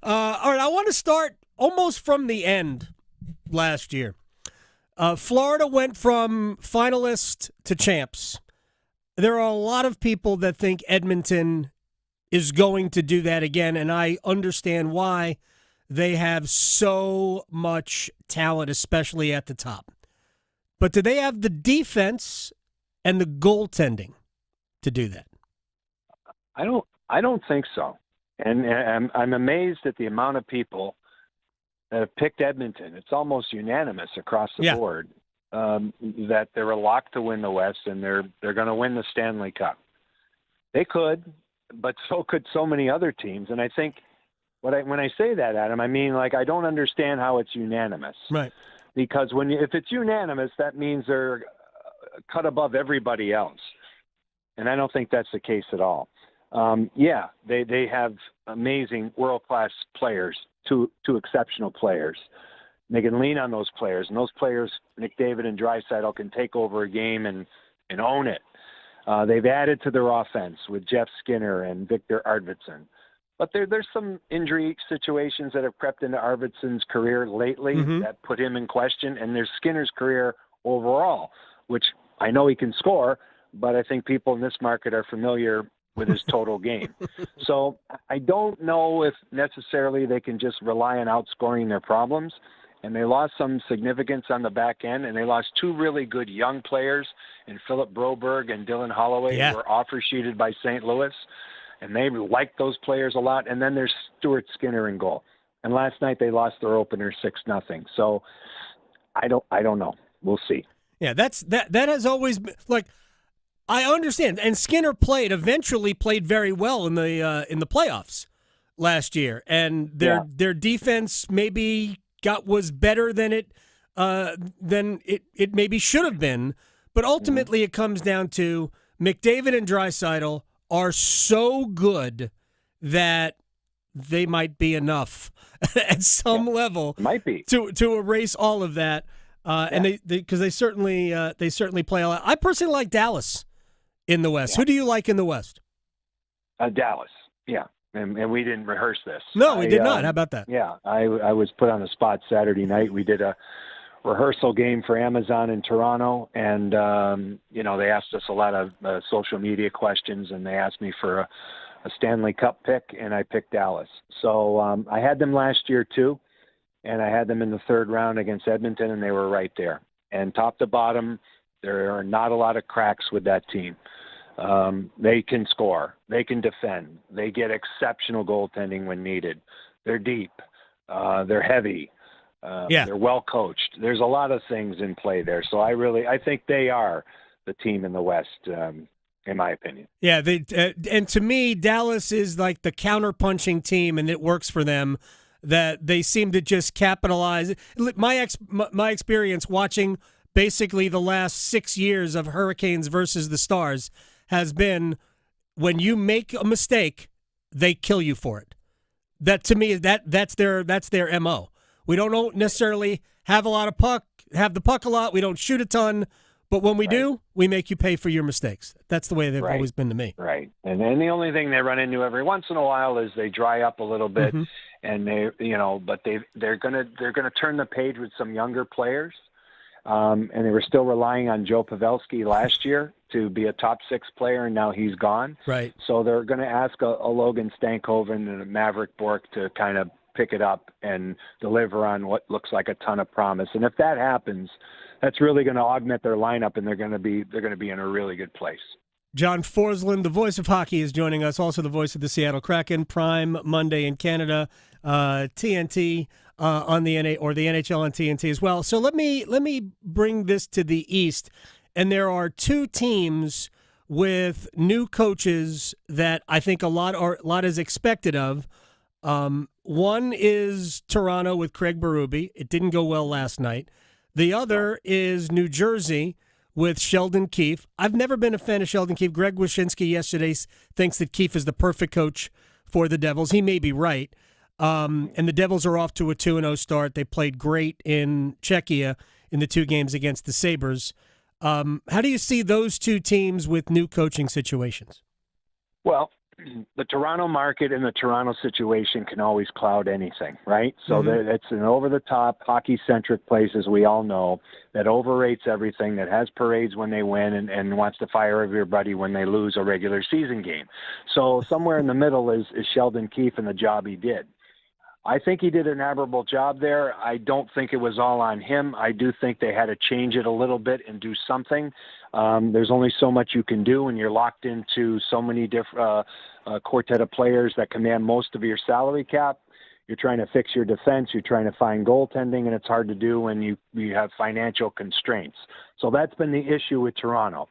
All right, I want to start almost from the end. Last year, Florida went from finalist to champs. There are a lot of people that think Edmonton is going to do that again, and I understand why. They have so much talent, especially at the top. But do they have the defense and the goaltending to do that? I don't think so. And I'm amazed at the amount of people that have picked Edmonton. It's almost unanimous across the board that they're a lock to win the West, and they're going to win the Stanley Cup. They could, but so could so many other teams. And I think when I say that, Adam, I mean, like, I don't understand how it's unanimous. Right. Because if it's unanimous, that means they're cut above everybody else. And I don't think that's the case at all. They have amazing world-class players, two exceptional players. They can lean on those players. And those players, McDavid and Draisaitl, can take over a game and own it. They've added to their offense with Jeff Skinner and Victor Arvidsson. But there's some injury situations that have crept into Arvidsson's career lately that put him in question. And there's Skinner's career overall, which I know he can score, but I think people in this market are familiar with his total game. So I don't know if necessarily they can just rely on outscoring their problems. And they lost some significance on the back end, and they lost two really good young players in Philip Broberg and Dylan Holloway, who were offer-sheeted by St. Louis. And they liked those players a lot. And then there's Stuart Skinner in goal. And last night they lost their opener 6-0. So I don't know. We'll see. Yeah, that has always been, like, I understand. And Skinner eventually played very well in the playoffs last year. And their defense maybe was better than it maybe should have been. But ultimately it comes down to McDavid and Draisaitl are so good that they might be enough at some level, might be to erase all of that. And because they certainly play a lot. I personally like Dallas in the West. Who do you like in the West? Dallas. Yeah, and we didn't rehearse this. No, we did not. How about that? Yeah, I was put on the spot Saturday night. We did a rehearsal game for Amazon in Toronto, and they asked us a lot of social media questions, and they asked me for a Stanley Cup pick, and I picked Dallas. So I had them last year too, and I had them in the third round against Edmonton, and they were right there. And top to bottom, there are not a lot of cracks with that team. They can score. They can defend. They get exceptional goaltending when needed. They're deep. They're heavy. They're well coached. There's a lot of things in play there. So I think they are the team in the West, in my opinion. Yeah, and to me, Dallas is like the counter-punching team, and it works for them that they seem to just capitalize. My experience watching basically the last 6 years of Hurricanes versus the Stars has been when you make a mistake, they kill you for it. That to me that's their MO. We don't necessarily have the puck a lot. We don't shoot a ton, but when we do, we make you pay for your mistakes. That's the way they've always been to me. Right. And then the only thing they run into every once in a while is they dry up a little bit, and they're gonna turn the page with some younger players. And they were still relying on Joe Pavelski last year to be a top 6 player, and now he's gone. Right. So they're going to ask a Logan Stankoven and a Maverick Bork to kind of pick it up and deliver on what looks like a ton of promise. And if that happens, that's really going to augment their lineup, and they're going to be in a really good place. John Forsland, the voice of hockey, is joining us. Also, the voice of the Seattle Kraken. Prime Monday in Canada. TNT. On the NHL on TNT as well. So let me bring this to the East, and there are 2 teams with new coaches that I think a lot is expected of. One is Toronto with Craig Berube. It didn't go well last night. The other is New Jersey with Sheldon Keefe. I've never been a fan of Sheldon Keefe. Greg Wyshynski yesterday thinks that Keefe is the perfect coach for the Devils. He may be right. And the Devils are off to a 2-0 start. They played great in Czechia in the 2 games against the Sabres. How do you see those 2 teams with new coaching situations? Well, the Toronto market and the Toronto situation can always cloud anything, right? So it's an over-the-top, hockey-centric place, as we all know, that overrates everything, that has parades when they win and wants to fire everybody when they lose a regular season game. So somewhere in the middle is Sheldon Keefe and the job he did. I think he did an admirable job there. I don't think it was all on him. I do think they had to change it a little bit and do something. There's only so much you can do when you're locked into so many different quartet of players that command most of your salary cap. You're trying to fix your defense. You're trying to find goaltending, and it's hard to do when you have financial constraints. So that's been the issue with Toronto.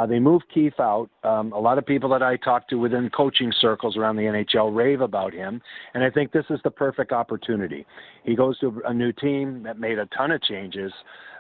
They moved Keefe out. A lot of people that I talk to within coaching circles around the NHL rave about him, and I think this is the perfect opportunity. He goes to a new team that made a ton of changes,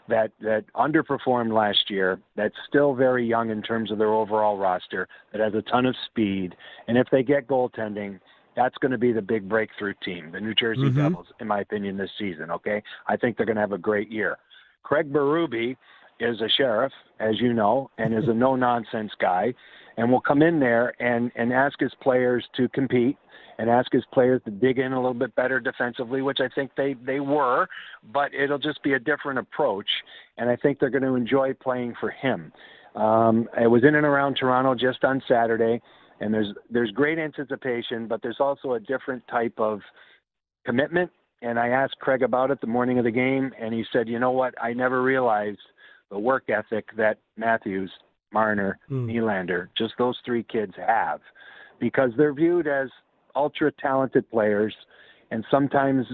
that underperformed last year, that's still very young in terms of their overall roster, that has a ton of speed, and if they get goaltending, that's going to be the big breakthrough team, the New Jersey Devils, in my opinion, this season, okay? I think they're going to have a great year. Craig Berube is a sheriff, as you know, and is a no-nonsense guy, and will come in there and ask his players to compete and ask his players to dig in a little bit better defensively, which I think they were, but it'll just be a different approach, and I think they're going to enjoy playing for him. I was in and around Toronto just on Saturday, and there's great anticipation, but there's also a different type of commitment, and I asked Craig about it the morning of the game, and he said, you know what, I never realized the work ethic that Matthews, Marner, Nylander, just those 3 kids have, because they're viewed as ultra-talented players, and sometimes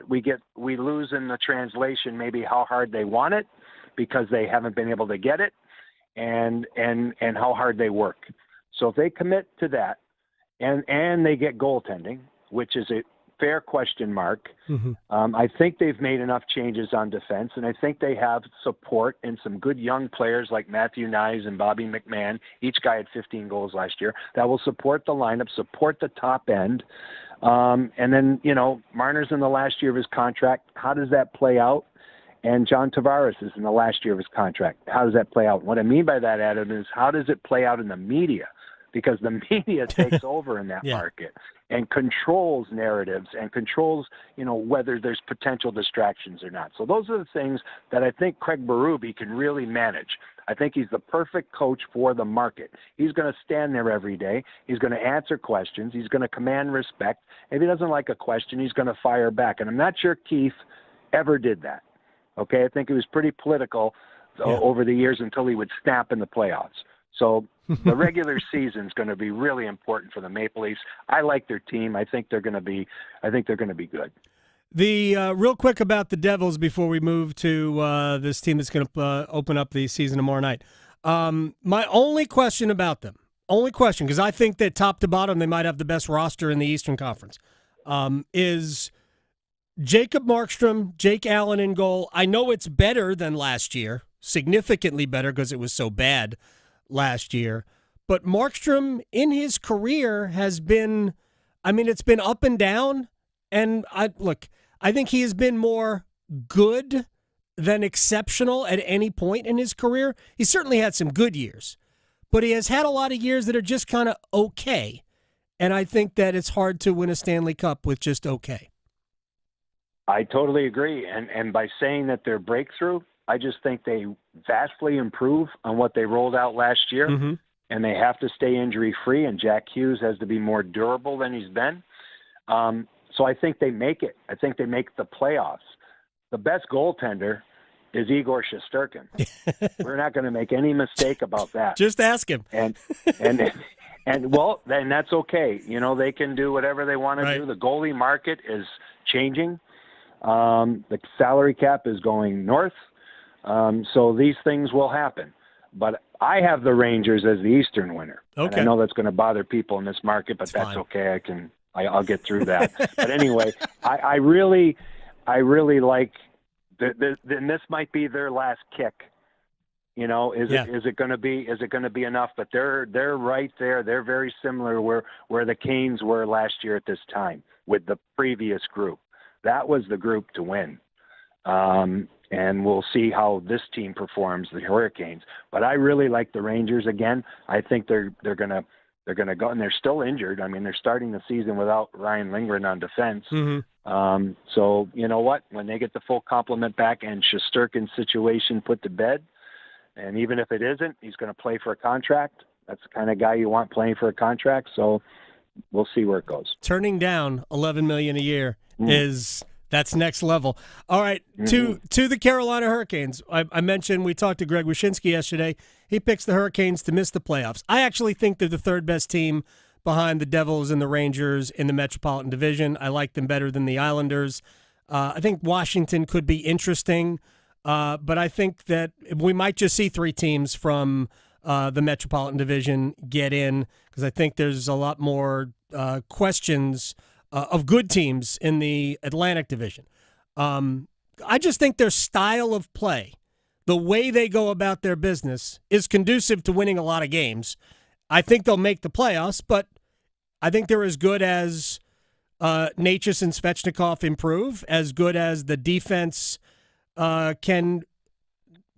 we lose in the translation maybe how hard they want it because they haven't been able to get it, and how hard they work. So if they commit to that and they get goaltending, which is a fair question mark, I think they've made enough changes on defense, and I think they have support in some good young players like Matthew Nyes and Bobby McMahon. Each guy had 15 goals last year. That will support the lineup, support the top end. And then, Marner's in the last year of his contract. How does that play out? And John Tavares is in the last year of his contract. How does that play out? What I mean by that, Adam, is how does it play out in the media? Because the media takes over in that market and controls narratives and controls, whether there's potential distractions or not. So those are the things that I think Craig Berube can really manage. I think he's the perfect coach for the market. He's going to stand there every day. He's going to answer questions. He's going to command respect. If he doesn't like a question, he's going to fire back. And I'm not sure Keefe ever did that. Okay, I think it was pretty political over the years until he would snap in the playoffs. So The regular season's going to be really important for the Maple Leafs. I like their team. I think they're going to be good. The real quick about the Devils before we move to this team that's going to open up the season tomorrow night. My only question about them, because I think that top to bottom they might have the best roster in the Eastern Conference, is Jacob Markstrom, Jake Allen in goal. I know it's better than last year, significantly better because it was so bad last year. But Markstrom in his career has been, it's been up and down. And I think he has been more good than exceptional at any point in his career. He certainly had some good years, but he has had a lot of years that are just kind of okay. And I think that it's hard to win a Stanley Cup with just okay. I totally agree. And by saying that they're breakthrough, I just think they vastly improve on what they rolled out last year. Mm-hmm. And they have to stay injury-free, and Jack Hughes has to be more durable than he's been. So I think they make it. I think they make the playoffs. The best goaltender is Igor Shesterkin. We're not going to make any mistake about that. Just ask him. And well, then that's okay. They can do whatever they want to do. The goalie market is changing. The salary cap is going north. So these things will happen. But I have the Rangers as the Eastern winner. Okay. And I know that's going to bother people in this market, but that's okay. I'll get through that. But anyway, I really like and this might be their last kick. Is it going to be enough? But they're right there. They're very similar where the Canes were last year at this time with the previous group. That was the group to win. And we'll see how this team performs, the Hurricanes. But I really like the Rangers again. I think they're gonna go, and they're still injured. They're starting the season without Ryan Lindgren on defense. Mm-hmm. So you know what? When they get the full complement back and Shesterkin's situation put to bed, and even if it isn't, he's going to play for a contract. That's the kind of guy you want playing for a contract. So we'll see where it goes. Turning down $11 million a year that's next level. All right, to the Carolina Hurricanes. I mentioned we talked to Greg Wyshynski yesterday. He picks the Hurricanes to miss the playoffs. I actually think they're the third best team behind the Devils and the Rangers in the Metropolitan Division. I like them better than the Islanders. I think Washington could be interesting, but I think that we might just see three teams from the Metropolitan Division get in because I think there's a lot more questions of good teams in the Atlantic Division. I just think their style of play, the way they go about their business, is conducive to winning a lot of games. I think they'll make the playoffs, but I think they're as good as Necas and Svechnikov improve, as good as the defense can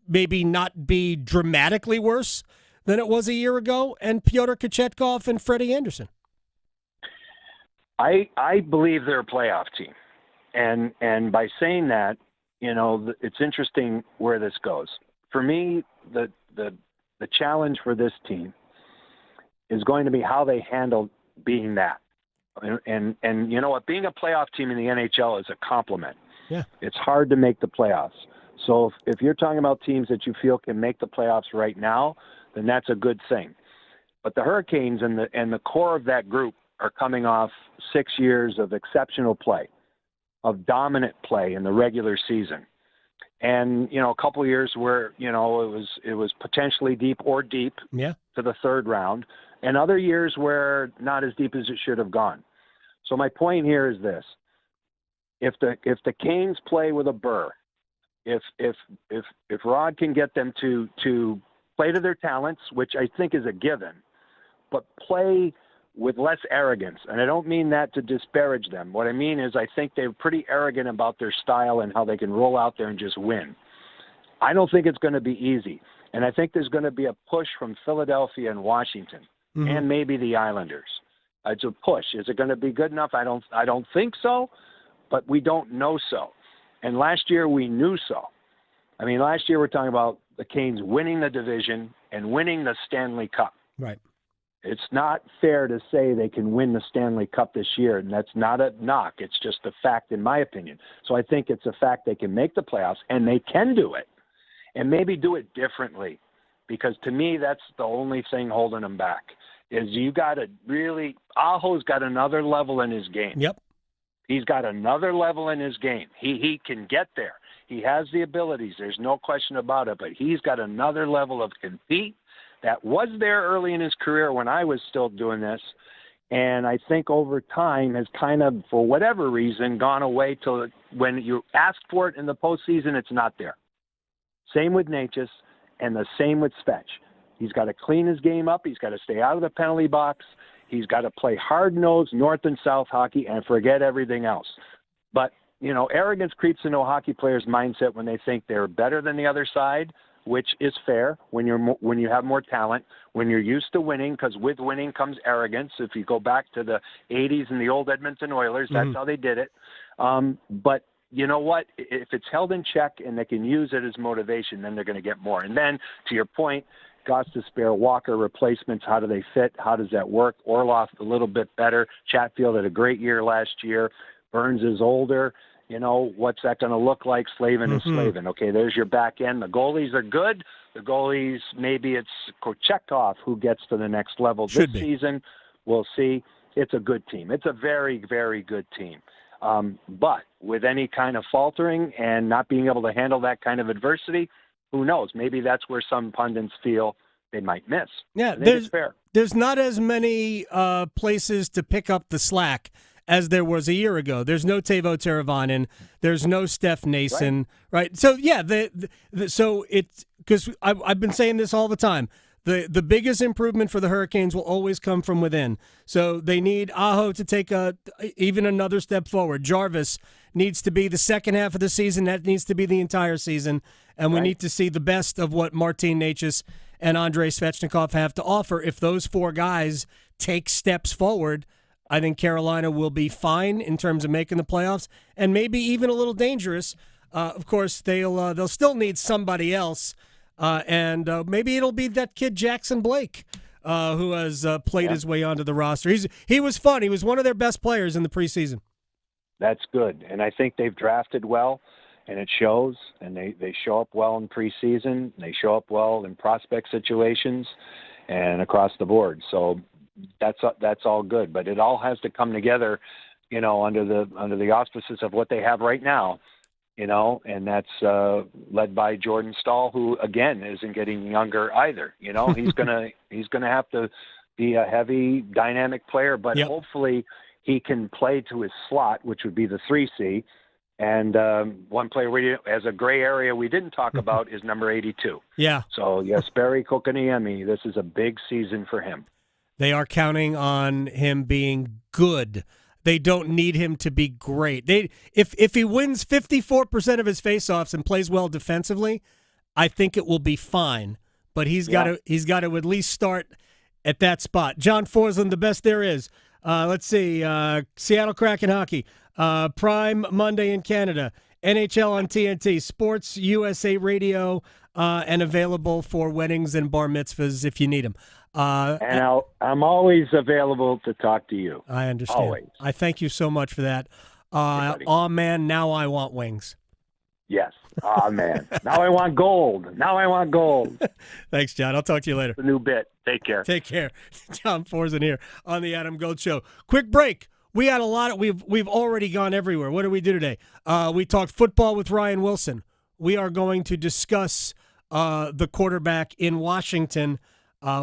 maybe not be dramatically worse than it was a year ago, and Pyotr Kochetkov and Freddie Anderson. I believe they're a playoff team. And by saying that, it's interesting where this goes. For me, the challenge for this team is going to be how they handle being that. And you know what? Being a playoff team in the NHL is a compliment. Yeah. It's hard to make the playoffs. So if you're talking about teams that you feel can make the playoffs right now, then that's a good thing. But the Hurricanes and the core of that group are coming off 6 years of exceptional play, of dominant play in the regular season. And, a couple of years where, it was potentially deep to the third round, and other years where not as deep as it should have gone. So my point here is this. If the Canes play with a burr, if Rod can get them to play to their talents, which I think is a given, but play with less arrogance. And I don't mean that to disparage them. What I mean is I think they're pretty arrogant about their style and how they can roll out there and just win. I don't think it's going to be easy. And I think there's going to be a push from Philadelphia and Washington and maybe the Islanders. It's a push. Is it going to be good enough? I don't think so, but we don't know so. And last year we knew so. Last year we're talking about the Canes winning the division and winning the Stanley Cup. Right. It's not fair to say they can win the Stanley Cup this year, and that's not a knock. It's just a fact, in my opinion. So I think it's a fact they can make the playoffs, and they can do it, and maybe do it differently. because to me, that's the only thing holding him back. Is you got to really – Aho's got another level in his game. Yep. He's got another level in his game. He can get there. He has the abilities. There's no question about it. But he's got another level of compete that was there early in his career when I was still doing this. And I think over time has kind of, for whatever reason, gone away till when you ask for it in the postseason, it's not there. Same with Natchez and the same with Svetch. He's got to clean his game up. He's got to stay out of the penalty box. He's got to play hard-nosed north and south hockey and forget everything else. But, you know, arrogance creeps into a hockey player's mindset when they think they're better than the other side, which is fair when you have more talent, when you're used to winning, because with winning comes arrogance. If you go back to the 80s and the old Edmonton Oilers, that's how they did it. But you know what? If it's held in check and they can use it as motivation, then they're going to get more. And then, to your point, Gostisbehere, Walker replacements, how do they fit? How does that work? Orloff a little bit better. Chatfield had a great year last year. Burns is older. You know, what's that going to look like? Slavin is Slavin. Okay, there's your back end. The goalies are good. The goalies, maybe it's Kochetkov who gets to the next level this season. We'll see. It's a good team. It's a very, very good team. But with any kind of faltering and not being able to handle that kind of adversity, who knows? Maybe that's where some pundits feel they might miss. Yeah, fair. There's not as many places to pick up the slack as there was a year ago. There's no Teuvo Teravainen. There's no Steph Nason, right? So, yeah, so it's because I've been saying this all the time. The biggest improvement for the Hurricanes will always come from within. So they need Aho to take even another step forward. Jarvis needs to be the second half of the season. That needs to be the entire season. And we need to see the best of what Martin Necas and Andrei Svechnikov have to offer. If those four guys take steps forward, I think Carolina will be fine in terms of making the playoffs and maybe even a little dangerous. Of course, they'll still need somebody else. And maybe it'll be that kid Jackson Blake, who has played his way onto the roster. He was fun. He was one of their best players in the preseason. That's good, and I think they've drafted well, and it shows. And they show up well in preseason. They show up well in prospect situations, and across the board. So that's all good. But it all has to come together, you know, under the auspices of what they have right now. You know, and that's led by Jordan Stahl, who again isn't getting younger either. You know, he's gonna have to be a heavy, dynamic player, but hopefully he can play to his slot, which would be the 3C. And one player as a gray area we didn't talk about is number 82. Yeah. So Jesperi Kotkaniemi, this is a big season for him. They are counting on him being good. They don't need him to be great. If he wins 54% of his faceoffs and plays well defensively, I think it will be fine. But he's got to at least start at that spot. John Forsland, the best there is. Let's see, Seattle Kraken hockey, Prime Monday in Canada, NHL on TNT, Sports USA Radio, and available for weddings and bar mitzvahs if you need them. And I'm always available to talk to you. I understand. Always. I thank you so much for that. Oh, man, now I want wings. Yes. Oh, man. Now I want gold. Thanks, John. I'll talk to you later. The new bit. Take care. Take care. John Forsland here on the Adam Gold Show. Quick break. We had a lot of we've already gone everywhere. What did we do today? We talked football with Ryan Wilson. We are going to discuss the quarterback in Washington.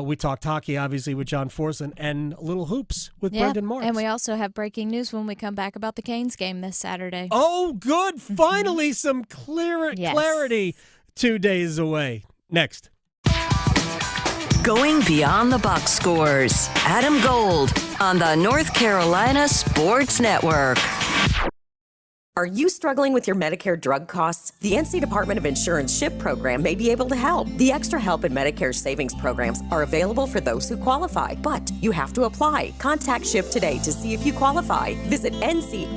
We talked hockey, obviously, with John Forsland, and a little hoops with Brendan Marks. And we also have breaking news when we come back about the Canes game this Saturday. Oh, good. Finally, some clarity 2 days away. Next. Going beyond the box scores. Adam Gold on the North Carolina Sports Network. Are you struggling with your Medicare drug costs? The NC Department of Insurance SHIP program may be able to help. The Extra Help and Medicare savings programs are available for those who qualify, but you have to apply. Contact SHIP today to see if you qualify. Visit ncship.com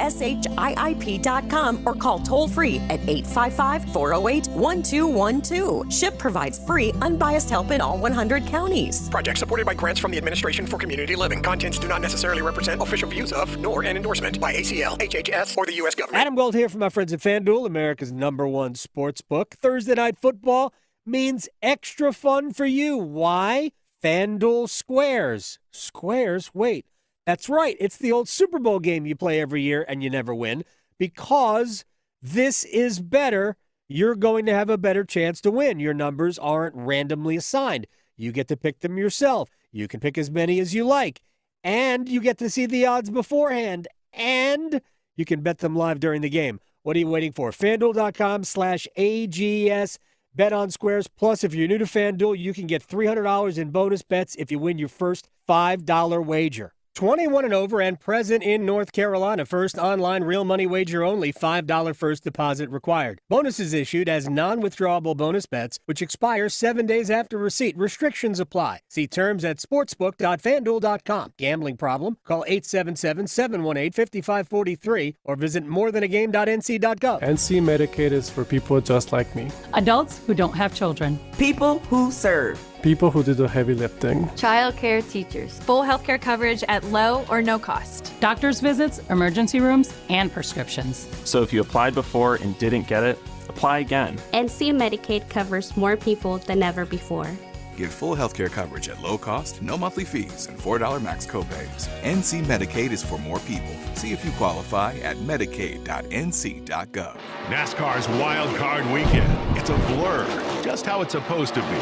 or call toll-free at 855-408-1212. SHIP provides free, unbiased help in all 100 counties. Project supported by grants from the Administration for Community Living. Contents do not necessarily represent official views of, nor an endorsement by ACL, HHS, or the U.S. government. Adam Gold here from my friends at FanDuel, America's #1 sports book. Thursday Night Football means extra fun for you. Why? FanDuel Squares. Squares? Wait. That's right. It's the old Super Bowl game you play every year and you never win. Because this is better, you're going to have a better chance to win. Your numbers aren't randomly assigned. You get to pick them yourself. You can pick as many as you like. And you get to see the odds beforehand. And you can bet them live during the game. What are you waiting for? FanDuel.com/AGS. Bet on Squares. Plus, if you're new to FanDuel, you can get $300 in bonus bets if you win your first $5 wager. 21 and over and present in North Carolina. First online real money wager only. $5 first deposit required. Bonuses issued as non-withdrawable bonus bets, which expire 7 days after receipt. Restrictions apply. See terms at sportsbook.fanduel.com. Gambling problem? Call 877-718-5543 or visit morethanagame.nc.gov. NC Medicaid is for people just like me. Adults who don't have children. People who serve. People who do the heavy lifting. Child care teachers. Full healthcare coverage at low or no cost. Doctor's visits, emergency rooms, and prescriptions. So if you applied before and didn't get it, apply again. NC Medicaid covers more people than ever before. Get full healthcare coverage at low cost, no monthly fees, and $4 max copays. NC Medicaid is for more people. See if you qualify at medicaid.nc.gov. NASCAR's Wild Card Weekend. It's a blur, just how it's supposed to be.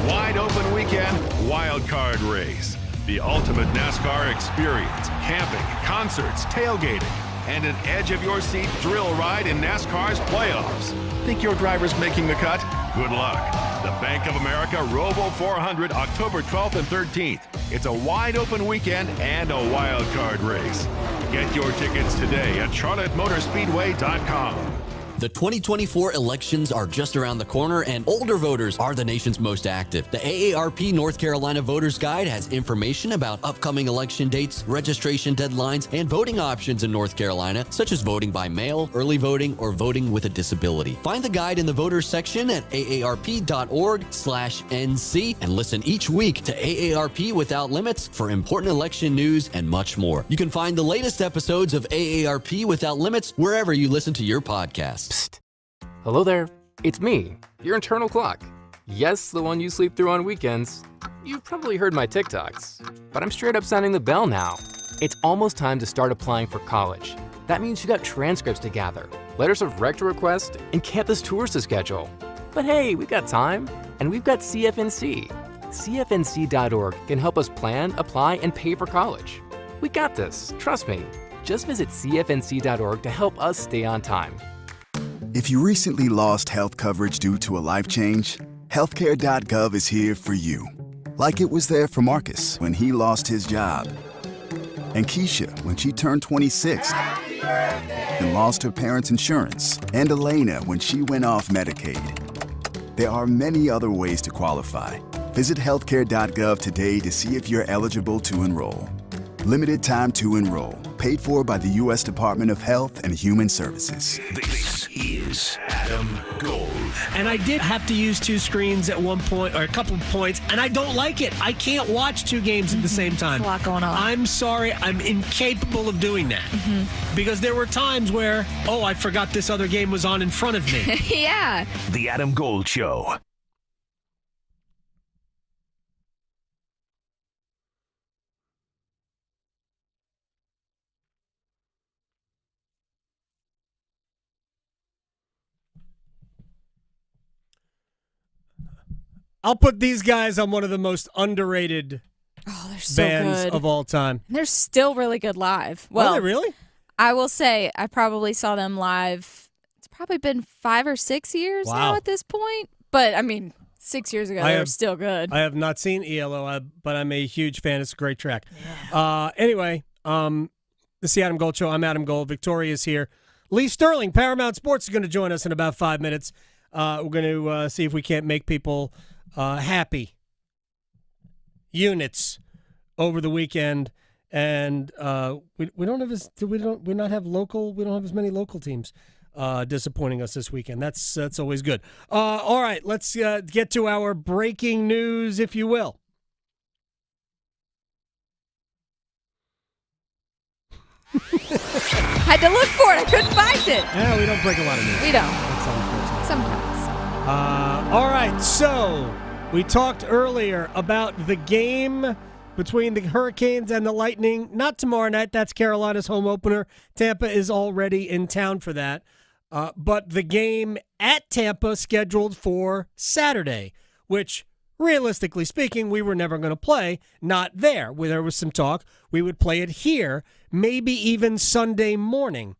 Wide open weekend, Wild Card Race. The ultimate NASCAR experience. Camping, concerts, tailgating, and an edge-of-your-seat thrill ride in NASCAR's playoffs. Think your driver's making the cut? Good luck. The Bank of America Roval 400, October 12th and 13th. It's a wide-open weekend and a wild card race. Get your tickets today at charlottemotorspeedway.com. The 2024 elections are just around the corner, and older voters are the nation's most active. The AARP North Carolina Voters Guide has information about upcoming election dates, registration deadlines, and voting options in North Carolina, such as voting by mail, early voting, or voting with a disability. Find the guide in the voters section at aarp.org/NC and listen each week to AARP Without Limits for important election news and much more. You can find the latest episodes of AARP Without Limits wherever you listen to your podcasts. Psst. Hello there. It's me, your internal clock. Yes, the one you sleep through on weekends. You've probably heard my TikToks, but I'm straight up sounding the bell now. It's almost time to start applying for college. That means you got transcripts to gather, letters of rec to request, and campus tours to schedule. But hey, we've got time, and we've got CFNC. CFNC.org can help us plan, apply, and pay for college. We got this, trust me. Just visit CFNC.org to help us stay on time. If you recently lost health coverage due to a life change, healthcare.gov is here for you. Like it was there for Marcus when he lost his job, and Keisha when she turned 26 and lost her parents' insurance, and Elena when she went off Medicaid. There are many other ways to qualify. Visit healthcare.gov today to see if you're eligible to enroll. Limited time to enroll. Paid for by the U.S. Department of Health and Human Services. This is Adam Gold. And I did have to use two screens at one point, or a couple of points, and I don't like it. I can't watch two games at the same time. A lot going on. I'm sorry. I'm incapable of doing that. Because there were times where, I forgot this other game was on in front of me. Yeah. The Adam Gold Show. I'll put these guys on one of the most underrated bands good of all time. They're still really good live. Well, Are they really? I will say I probably saw them live. It's probably been 5 or 6 years now at this point. But, 6 years ago, they were still good. I have not seen ELO, but I'm a huge fan. It's a great track. Yeah. Anyway, this is the Adam Gold Show. I'm Adam Gold. Victoria's here. Lee Sterling, Paramount Sports, is going to join us in about 5 minutes. We're going to see if we can't make people happy units over the weekend, and we don't have as many local teams disappointing us this weekend. That's always good. All right, let's get to our breaking news, if you will. Had to look for it. I couldn't find it. Yeah, we don't break a lot of news. We don't. Sometimes. All right, so we talked earlier about the game between the Hurricanes and the Lightning. Not tomorrow night. That's Carolina's home opener. Tampa is already in town for that. But the game at Tampa scheduled for Saturday, which, realistically speaking, we were never going to play. Not there. Where there was some talk, we would play it here, maybe even Sunday morning.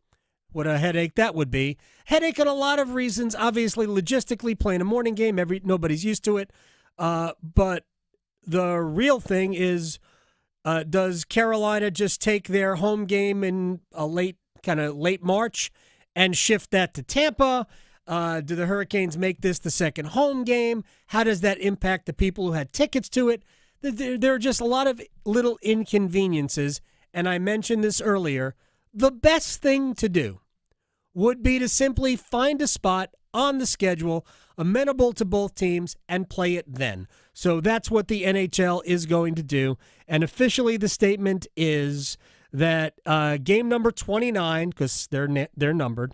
What a headache that would be. Headache on a lot of reasons. Obviously, logistically, playing a morning game, nobody's used to it. But the real thing is, does Carolina just take their home game in a late March and shift that to Tampa? Do the Hurricanes make this the second home game? How does that impact the people who had tickets to it? There are just a lot of little inconveniences, and I mentioned this earlier. The best thing to do would be to simply find a spot on the schedule amenable to both teams and play it then. So that's what the NHL is going to do. And officially the statement is that game number 29, because they're numbered,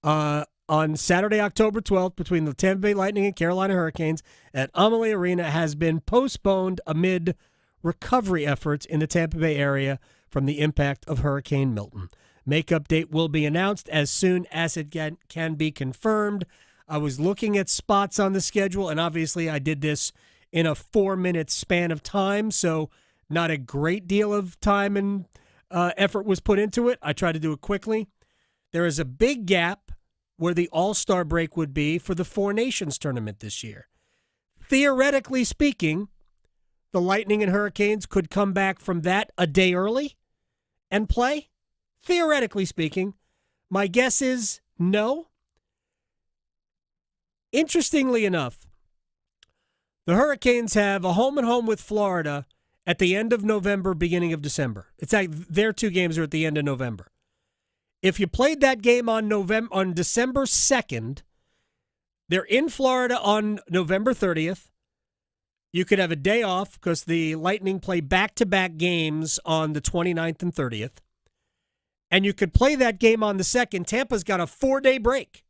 on Saturday, October 12th, between the Tampa Bay Lightning and Carolina Hurricanes at Amalie Arena has been postponed amid recovery efforts in the Tampa Bay area from the impact of Hurricane Milton. Makeup date will be announced as soon as it can be confirmed. I was looking at spots on the schedule, and obviously I did this in a 4-minute span of time, so not a great deal of time and effort was put into it. I tried to do it quickly. There is a big gap where the All-Star break would be for the Four Nations tournament this year. Theoretically speaking, the Lightning and Hurricanes could come back from that a day early and play. Theoretically speaking, my guess is no. Interestingly enough, the Hurricanes have a home-and-home with Florida at the end of November, beginning of December. It's like their two games are at the end of November. If you played that game on December 2nd, they're in Florida on November 30th. You could have a day off because the Lightning play back-to-back games on the 29th and 30th. And you could play that game on the 2nd. Tampa's got a 4-day break,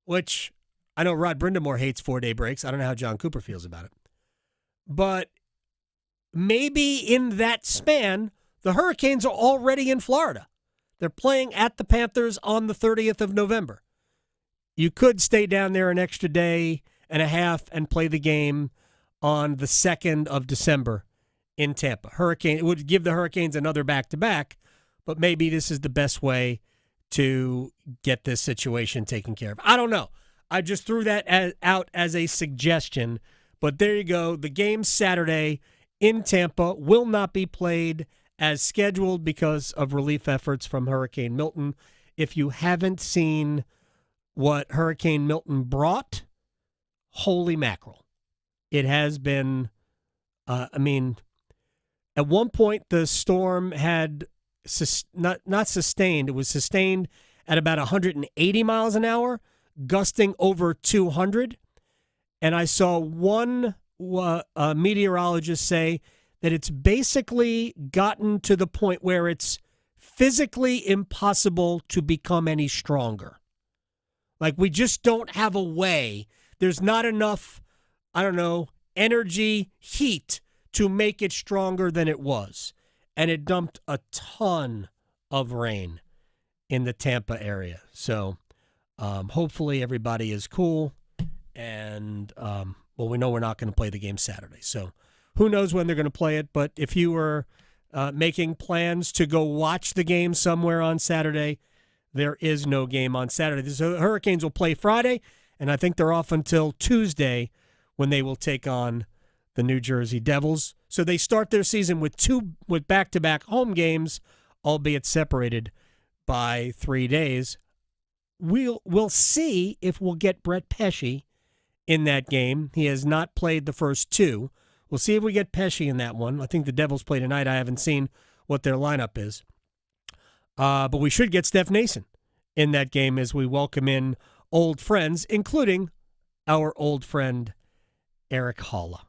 which I know Rod Brindamore hates 4-day breaks. I don't know how John Cooper feels about it. But maybe in that span, the Hurricanes are already in Florida. They're playing at the Panthers on the 30th of November. You could stay down there an extra day and a half and play the game on the 2nd of December in Tampa. It would give the Hurricanes another back-to-back, but maybe this is the best way to get this situation taken care of. I don't know. I just threw that out as a suggestion, but there you go. The game Saturday in Tampa will not be played as scheduled because of relief efforts from Hurricane Milton. If you haven't seen what Hurricane Milton brought, holy mackerel. It has been, at one point the storm had not sustained. It was sustained at about 180 miles an hour, gusting over 200. And I saw one meteorologist say that it's basically gotten to the point where it's physically impossible to become any stronger. Like, we just don't have a way. There's not enough, energy, heat to make it stronger than it was. And it dumped a ton of rain in the Tampa area. So hopefully everybody is cool. And, we know we're not going to play the game Saturday. So who knows when they're going to play it. But if you were making plans to go watch the game somewhere on Saturday, there is no game on Saturday. The Hurricanes will play Friday, and I think they're off until Tuesday when they will take on the New Jersey Devils. So they start their season with back-to-back home games, albeit separated by 3 days. We'll see if we'll get Brett Pesce in that game. He has not played the first two. We'll see if we get Pesce in that one. I think the Devils play tonight. I haven't seen what their lineup is. But we should get Steph Nason in that game as we welcome in old friends, including our old friend Eric Halla.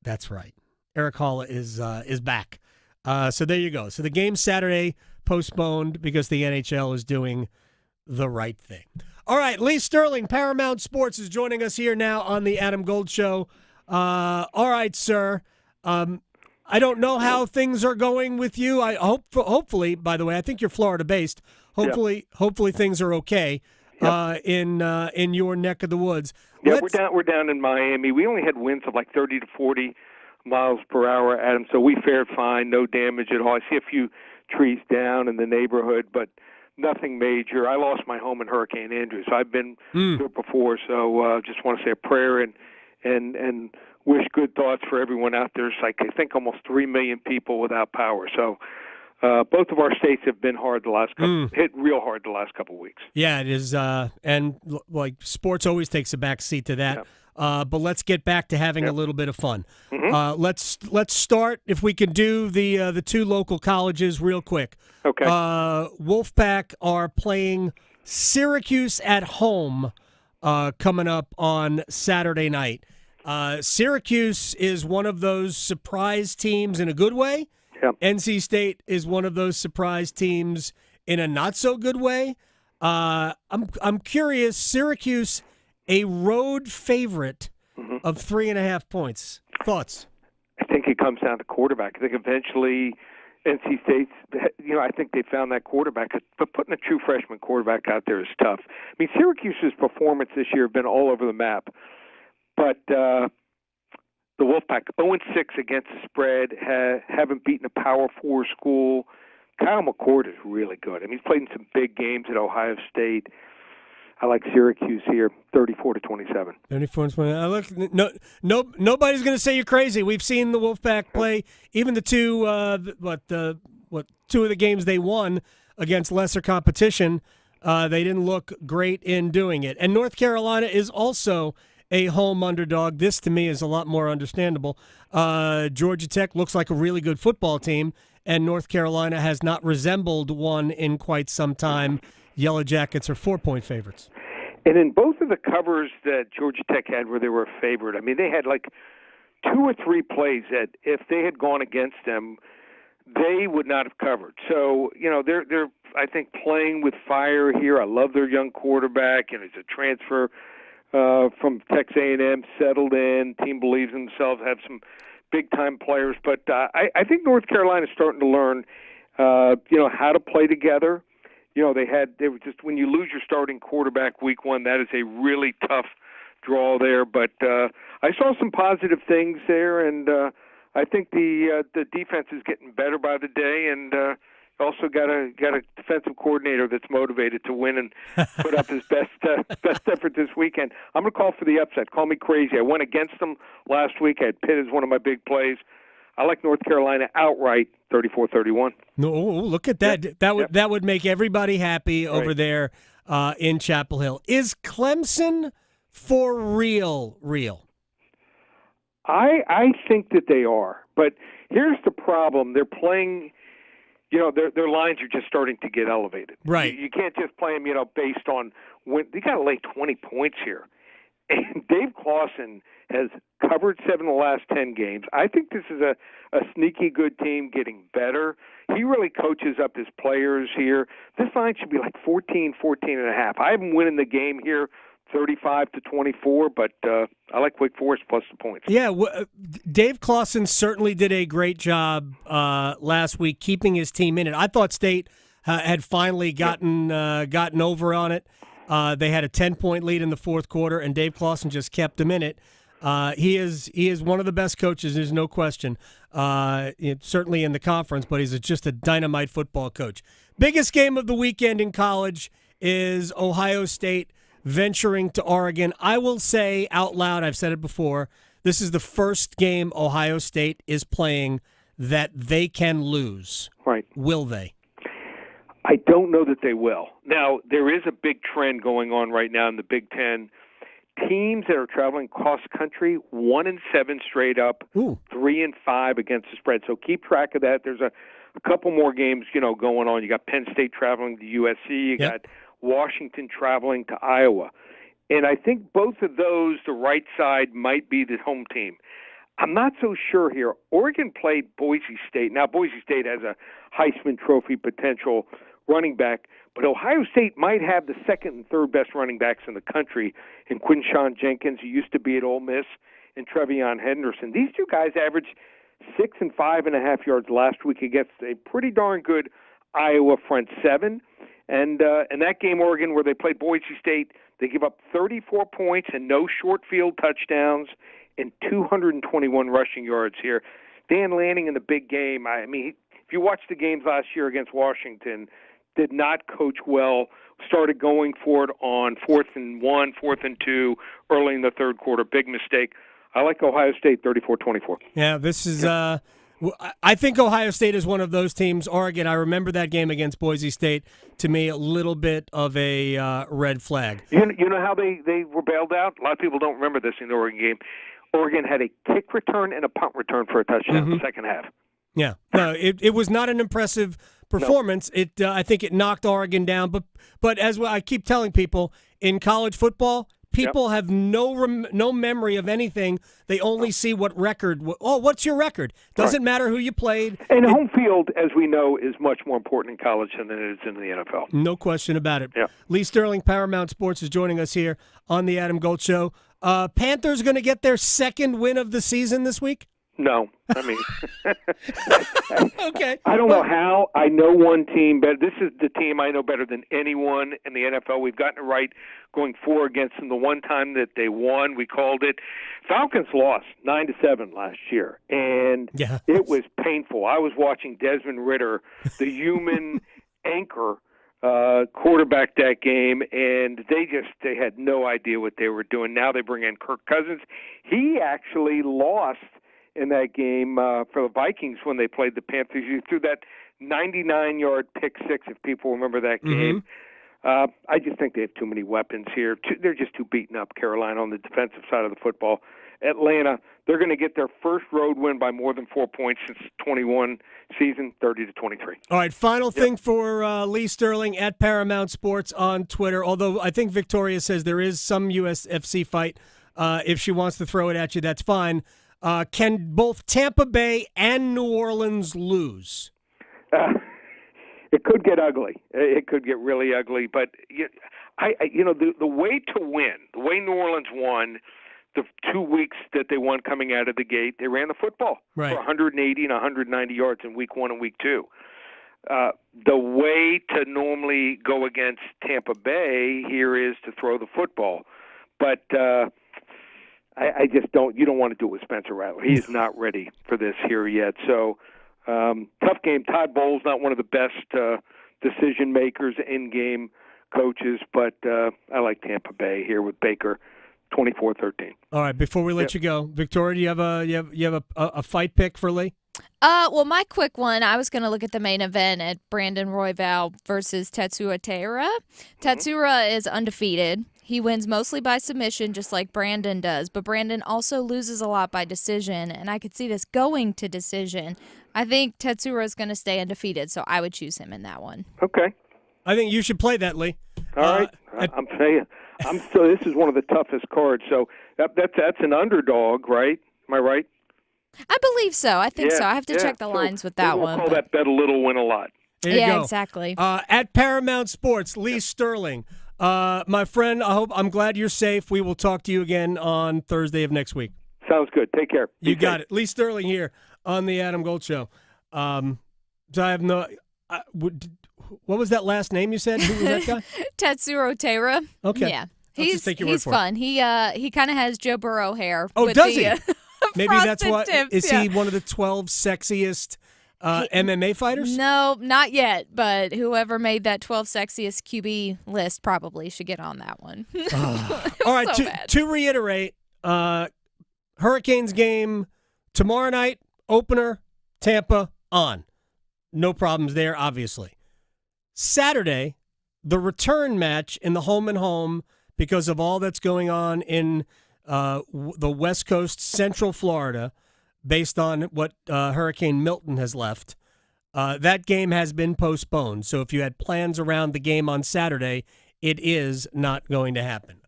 That's right. Eric Halla is back. So there you go. So the game Saturday postponed because the NHL is doing the right thing. All right, Lee Sterling, Paramount Sports, is joining us here now on the Adam Gold Show. All right, sir. I don't know how things are going with you. I hopefully, by the way, I think you're Florida-based. Hopefully things are okay in your neck of the woods. Yeah, we're down in Miami. We only had winds of like 30 to 40 miles per hour, Adam, so we fared fine, no damage at all. I see a few trees down in the neighborhood, but nothing major. I lost my home in Hurricane Andrew, so I've been through it before, so just want to say a prayer and wish good thoughts for everyone out there. It's like, I think, almost 3 million people without power, so both of our states have been hit real hard the last couple of weeks. Yeah, it is, and like sports always takes a back seat to that. But let's get back to having a little bit of fun. Let's start, if we can do the two local colleges real quick. Okay. Wolfpack are playing Syracuse at home coming up on Saturday night. Syracuse is one of those surprise teams in a good way. NC State is one of those surprise teams in a not so good way. I'm curious. Syracuse, a road favorite of 3.5 points. Thoughts? I think it comes down to quarterback. I think eventually NC State's, I think they found that quarterback. But putting a true freshman quarterback out there is tough. I mean, Syracuse's performance this year have been all over the map. But the Wolfpack, 0-6 against the spread, haven't beaten a Power 4 school. Kyle McCord is really good. I mean, he's played in some big games at Ohio State. I like Syracuse here, 34-27. 34-20. Look, nobody's going to say you're crazy. We've seen the Wolfpack play. Even the two, two of the games they won against lesser competition, they didn't look great in doing it. And North Carolina is also a home underdog. This, to me, is a lot more understandable. Georgia Tech looks like a really good football team, and North Carolina has not resembled one in quite some time. Yellow Jackets are 4-point favorites. And in both of the covers that Georgia Tech had where they were a favorite, I mean, they had like 2 or 3 plays that if they had gone against them, they would not have covered. So, they're I think, playing with fire here. I love their young quarterback, and it's a transfer from Texas A&M, settled in. Team believes in themselves, have some big-time players. But I think North Carolina's starting to learn, how to play together. They were just, when you lose your starting quarterback week one, that is a really tough draw there. But I saw some positive things there, and I think the defense is getting better by the day, and also got a defensive coordinator that's motivated to win and put up his best effort this weekend. I'm going to call for the upset. Call me crazy. I went against them last week. I had Pitt as one of my big plays. I like North Carolina outright, 34-31. No, look at that. Yep. That would make everybody happy over there in Chapel Hill. Is Clemson for real? I think that they are. But here's the problem. They're playing, their lines are just starting to get elevated. Right. You can't just play them, based on when – they got to lay 20 points here. And Dave Clawson has covered 7 of the last 10 games. I think this is a sneaky good team getting better. He really coaches up his players here. This line should be like 14 and a half. I have them winning the game here 35-24, but I like Wake Forest plus the points. Yeah, Dave Clawson certainly did a great job last week keeping his team in it. I thought State had finally gotten over on it. They had a 10-point lead in the fourth quarter, and Dave Clawson just kept them in it. He is one of the best coaches, there's no question, certainly in the conference, but he's just a dynamite football coach. Biggest game of the weekend in college is Ohio State venturing to Oregon. I will say out loud, I've said it before, this is the first game Ohio State is playing that they can lose. Right. Will they? I don't know that they will. Now, there is a big trend going on right now in the Big Ten. Teams that are traveling cross-country, 1-7 straight up, 3-5 against the spread. So keep track of that. There's a couple more games, going on. You got Penn State traveling to USC. You got Washington traveling to Iowa. And I think both of those, the right side might be the home team. I'm not so sure here. Oregon played Boise State. Now, Boise State has a Heisman Trophy potential running back. But Ohio State might have the second and third best running backs in the country in Quinshawn Jenkins, who used to be at Ole Miss, and Trevion Henderson. These two guys averaged 6 and 5.5 yards last week against a pretty darn good Iowa front seven. And in that game, Oregon, where they played Boise State, they give up 34 points and no short field touchdowns and 221 rushing yards here. Dan Lanning in the big game, I mean, if you watched the games last year against Washington, did not coach well, started going for it on 4th and 1, 4th and 2 early in the third quarter. Big mistake. I like Ohio State 34-24. Yeah, this is I think Ohio State is one of those teams. Oregon, I remember that game against Boise State, to me a little bit of a red flag. You know how they were bailed out? A lot of people don't remember this in the Oregon game. Oregon had a kick return and a punt return for a touchdown in the second half. Yeah, no, it was not an impressive performance. No. I think it knocked Oregon down. But as I keep telling people, in college football, people have no memory of anything. They only see what record. Oh, what's your record? Doesn't matter who you played. And home field, as we know, is much more important in college than it is in the NFL. No question about it. Yeah. Lee Sterling, Paramount Sports, is joining us here on the Adam Gold Show. Panthers going to get their second win of the season this week? No, I mean, okay. I don't know how. I know one team, but this is the team I know better than anyone in the NFL. We've gotten it right going 4 against them. The one time that they won, we called it. Falcons lost 9-7 last year, and it was painful. I was watching Desmond Ridder, the human anchor, quarterback that game, and they had no idea what they were doing. Now they bring in Kirk Cousins. He actually lost in that game for the Vikings when they played the Panthers. You threw that 99-yard pick six, if people remember that game. I just think they have too many weapons here. They're just too beaten up, Carolina, on the defensive side of the football. Atlanta, they're going to get their first road win by more than 4 points since 21 season, 30-23. All right, final thing for Lee Sterling at Paramount Sports on Twitter, although I think Victoria says there is some USFC fight. If she wants to throw it at you, that's fine. Can both Tampa Bay and New Orleans lose? It could get ugly. It could get really ugly. But the way to win, the way New Orleans won the 2 weeks that they won coming out of the gate, they ran the football for 180 and 190 yards in week 1 and week 2. The way to normally go against Tampa Bay here is to throw the football, but I just don't. You don't want to do it with Spencer Rattler. He is not ready for this here yet. So tough game. Todd Bowles, not one of the best decision makers, in-game coaches, but I like Tampa Bay here with Baker, 24-13. All right. Before we let you go, Victoria, do you have a fight pick for Lee? Well, my quick one, I was going to look at the main event at Brandon Royval versus Tetsuya Taira. Tetsuya is undefeated. He wins mostly by submission, just like Brandon does, but Brandon also loses a lot by decision, and I could see this going to decision. I think Tetsuya is going to stay undefeated, so I would choose him in that one. Okay. I think you should play that, Lee. All right. I'm saying, this is one of the toughest cards, so that's an underdog, right? Am I right? I believe so. I think so. I have to check the lines with that one. We'll call that bet a little, win a lot. There you go. Exactly. At Paramount Sports, Lee Sterling. My friend, I'm glad you're safe. We will talk to you again on Thursday of next week. Sounds good. Take care. You got it. Lee Sterling here on the Adam Gold Show. So I have no what was that last name you said? Who was that guy? Tetsuya Taira. Okay. Yeah. He's fun. He kind of has Joe Burrow hair. Oh, does he? Maybe that's what. Is he one of the 12 sexiest MMA fighters? No, not yet. But whoever made that 12 sexiest QB list probably should get on that one. All right. To reiterate, Hurricanes game tomorrow night, opener, Tampa on. No problems there, obviously. Saturday, the return match in the home and home because of all that's going on in the West Coast, Central Florida, based on what Hurricane Milton has left. That game has been postponed. So if you had plans around the game on Saturday, it is not going to happen.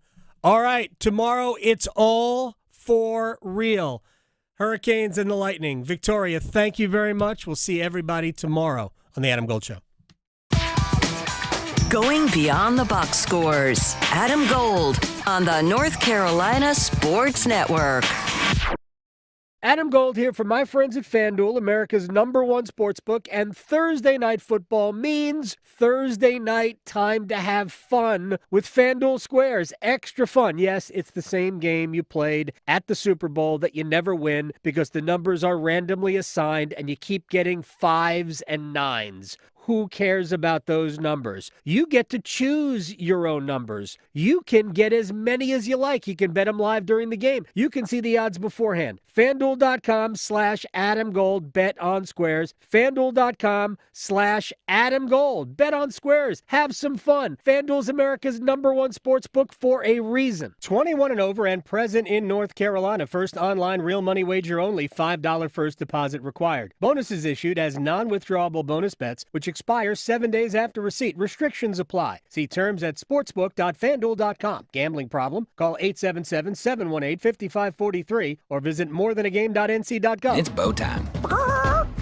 All right, tomorrow it's all for real. Hurricanes and the Lightning. Victoria, thank you very much. We'll see everybody tomorrow on the Adam Gold Show. Going beyond the box scores. Adam Gold on the North Carolina Sports Network. Adam Gold here from my friends at FanDuel, America's #1 sportsbook, and Thursday night football means Thursday night time to have fun with FanDuel Squares. Extra fun. Yes, it's the same game you played at the Super Bowl that you never win because the numbers are randomly assigned and you keep getting 5s and 9s. Who cares about those numbers? You get to choose your own numbers. You can get as many as you like. You can bet them live during the game. You can see the odds beforehand. FanDuel.com/AdamGold. Bet on squares. FanDuel.com/AdamGold. Bet on squares. Have some fun. FanDuel's America's #1 sportsbook for a reason. 21 and over and present in North Carolina. First online real money wager only. $5 first deposit required. Bonuses issued as non-withdrawable bonus bets, which expires 7 days after receipt. Restrictions apply. See terms at sportsbook.fanduel.com. Gambling problem? Call 877-718-5543 or visit morethanagame.nc.gov. It's bow time.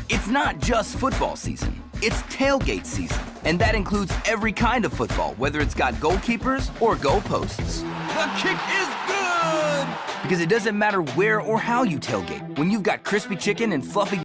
It's not just football season. It's tailgate season. And that includes every kind of football, whether it's got goalkeepers or goalposts. The kick is good! Because it doesn't matter where or how you tailgate. When you've got crispy chicken and fluffy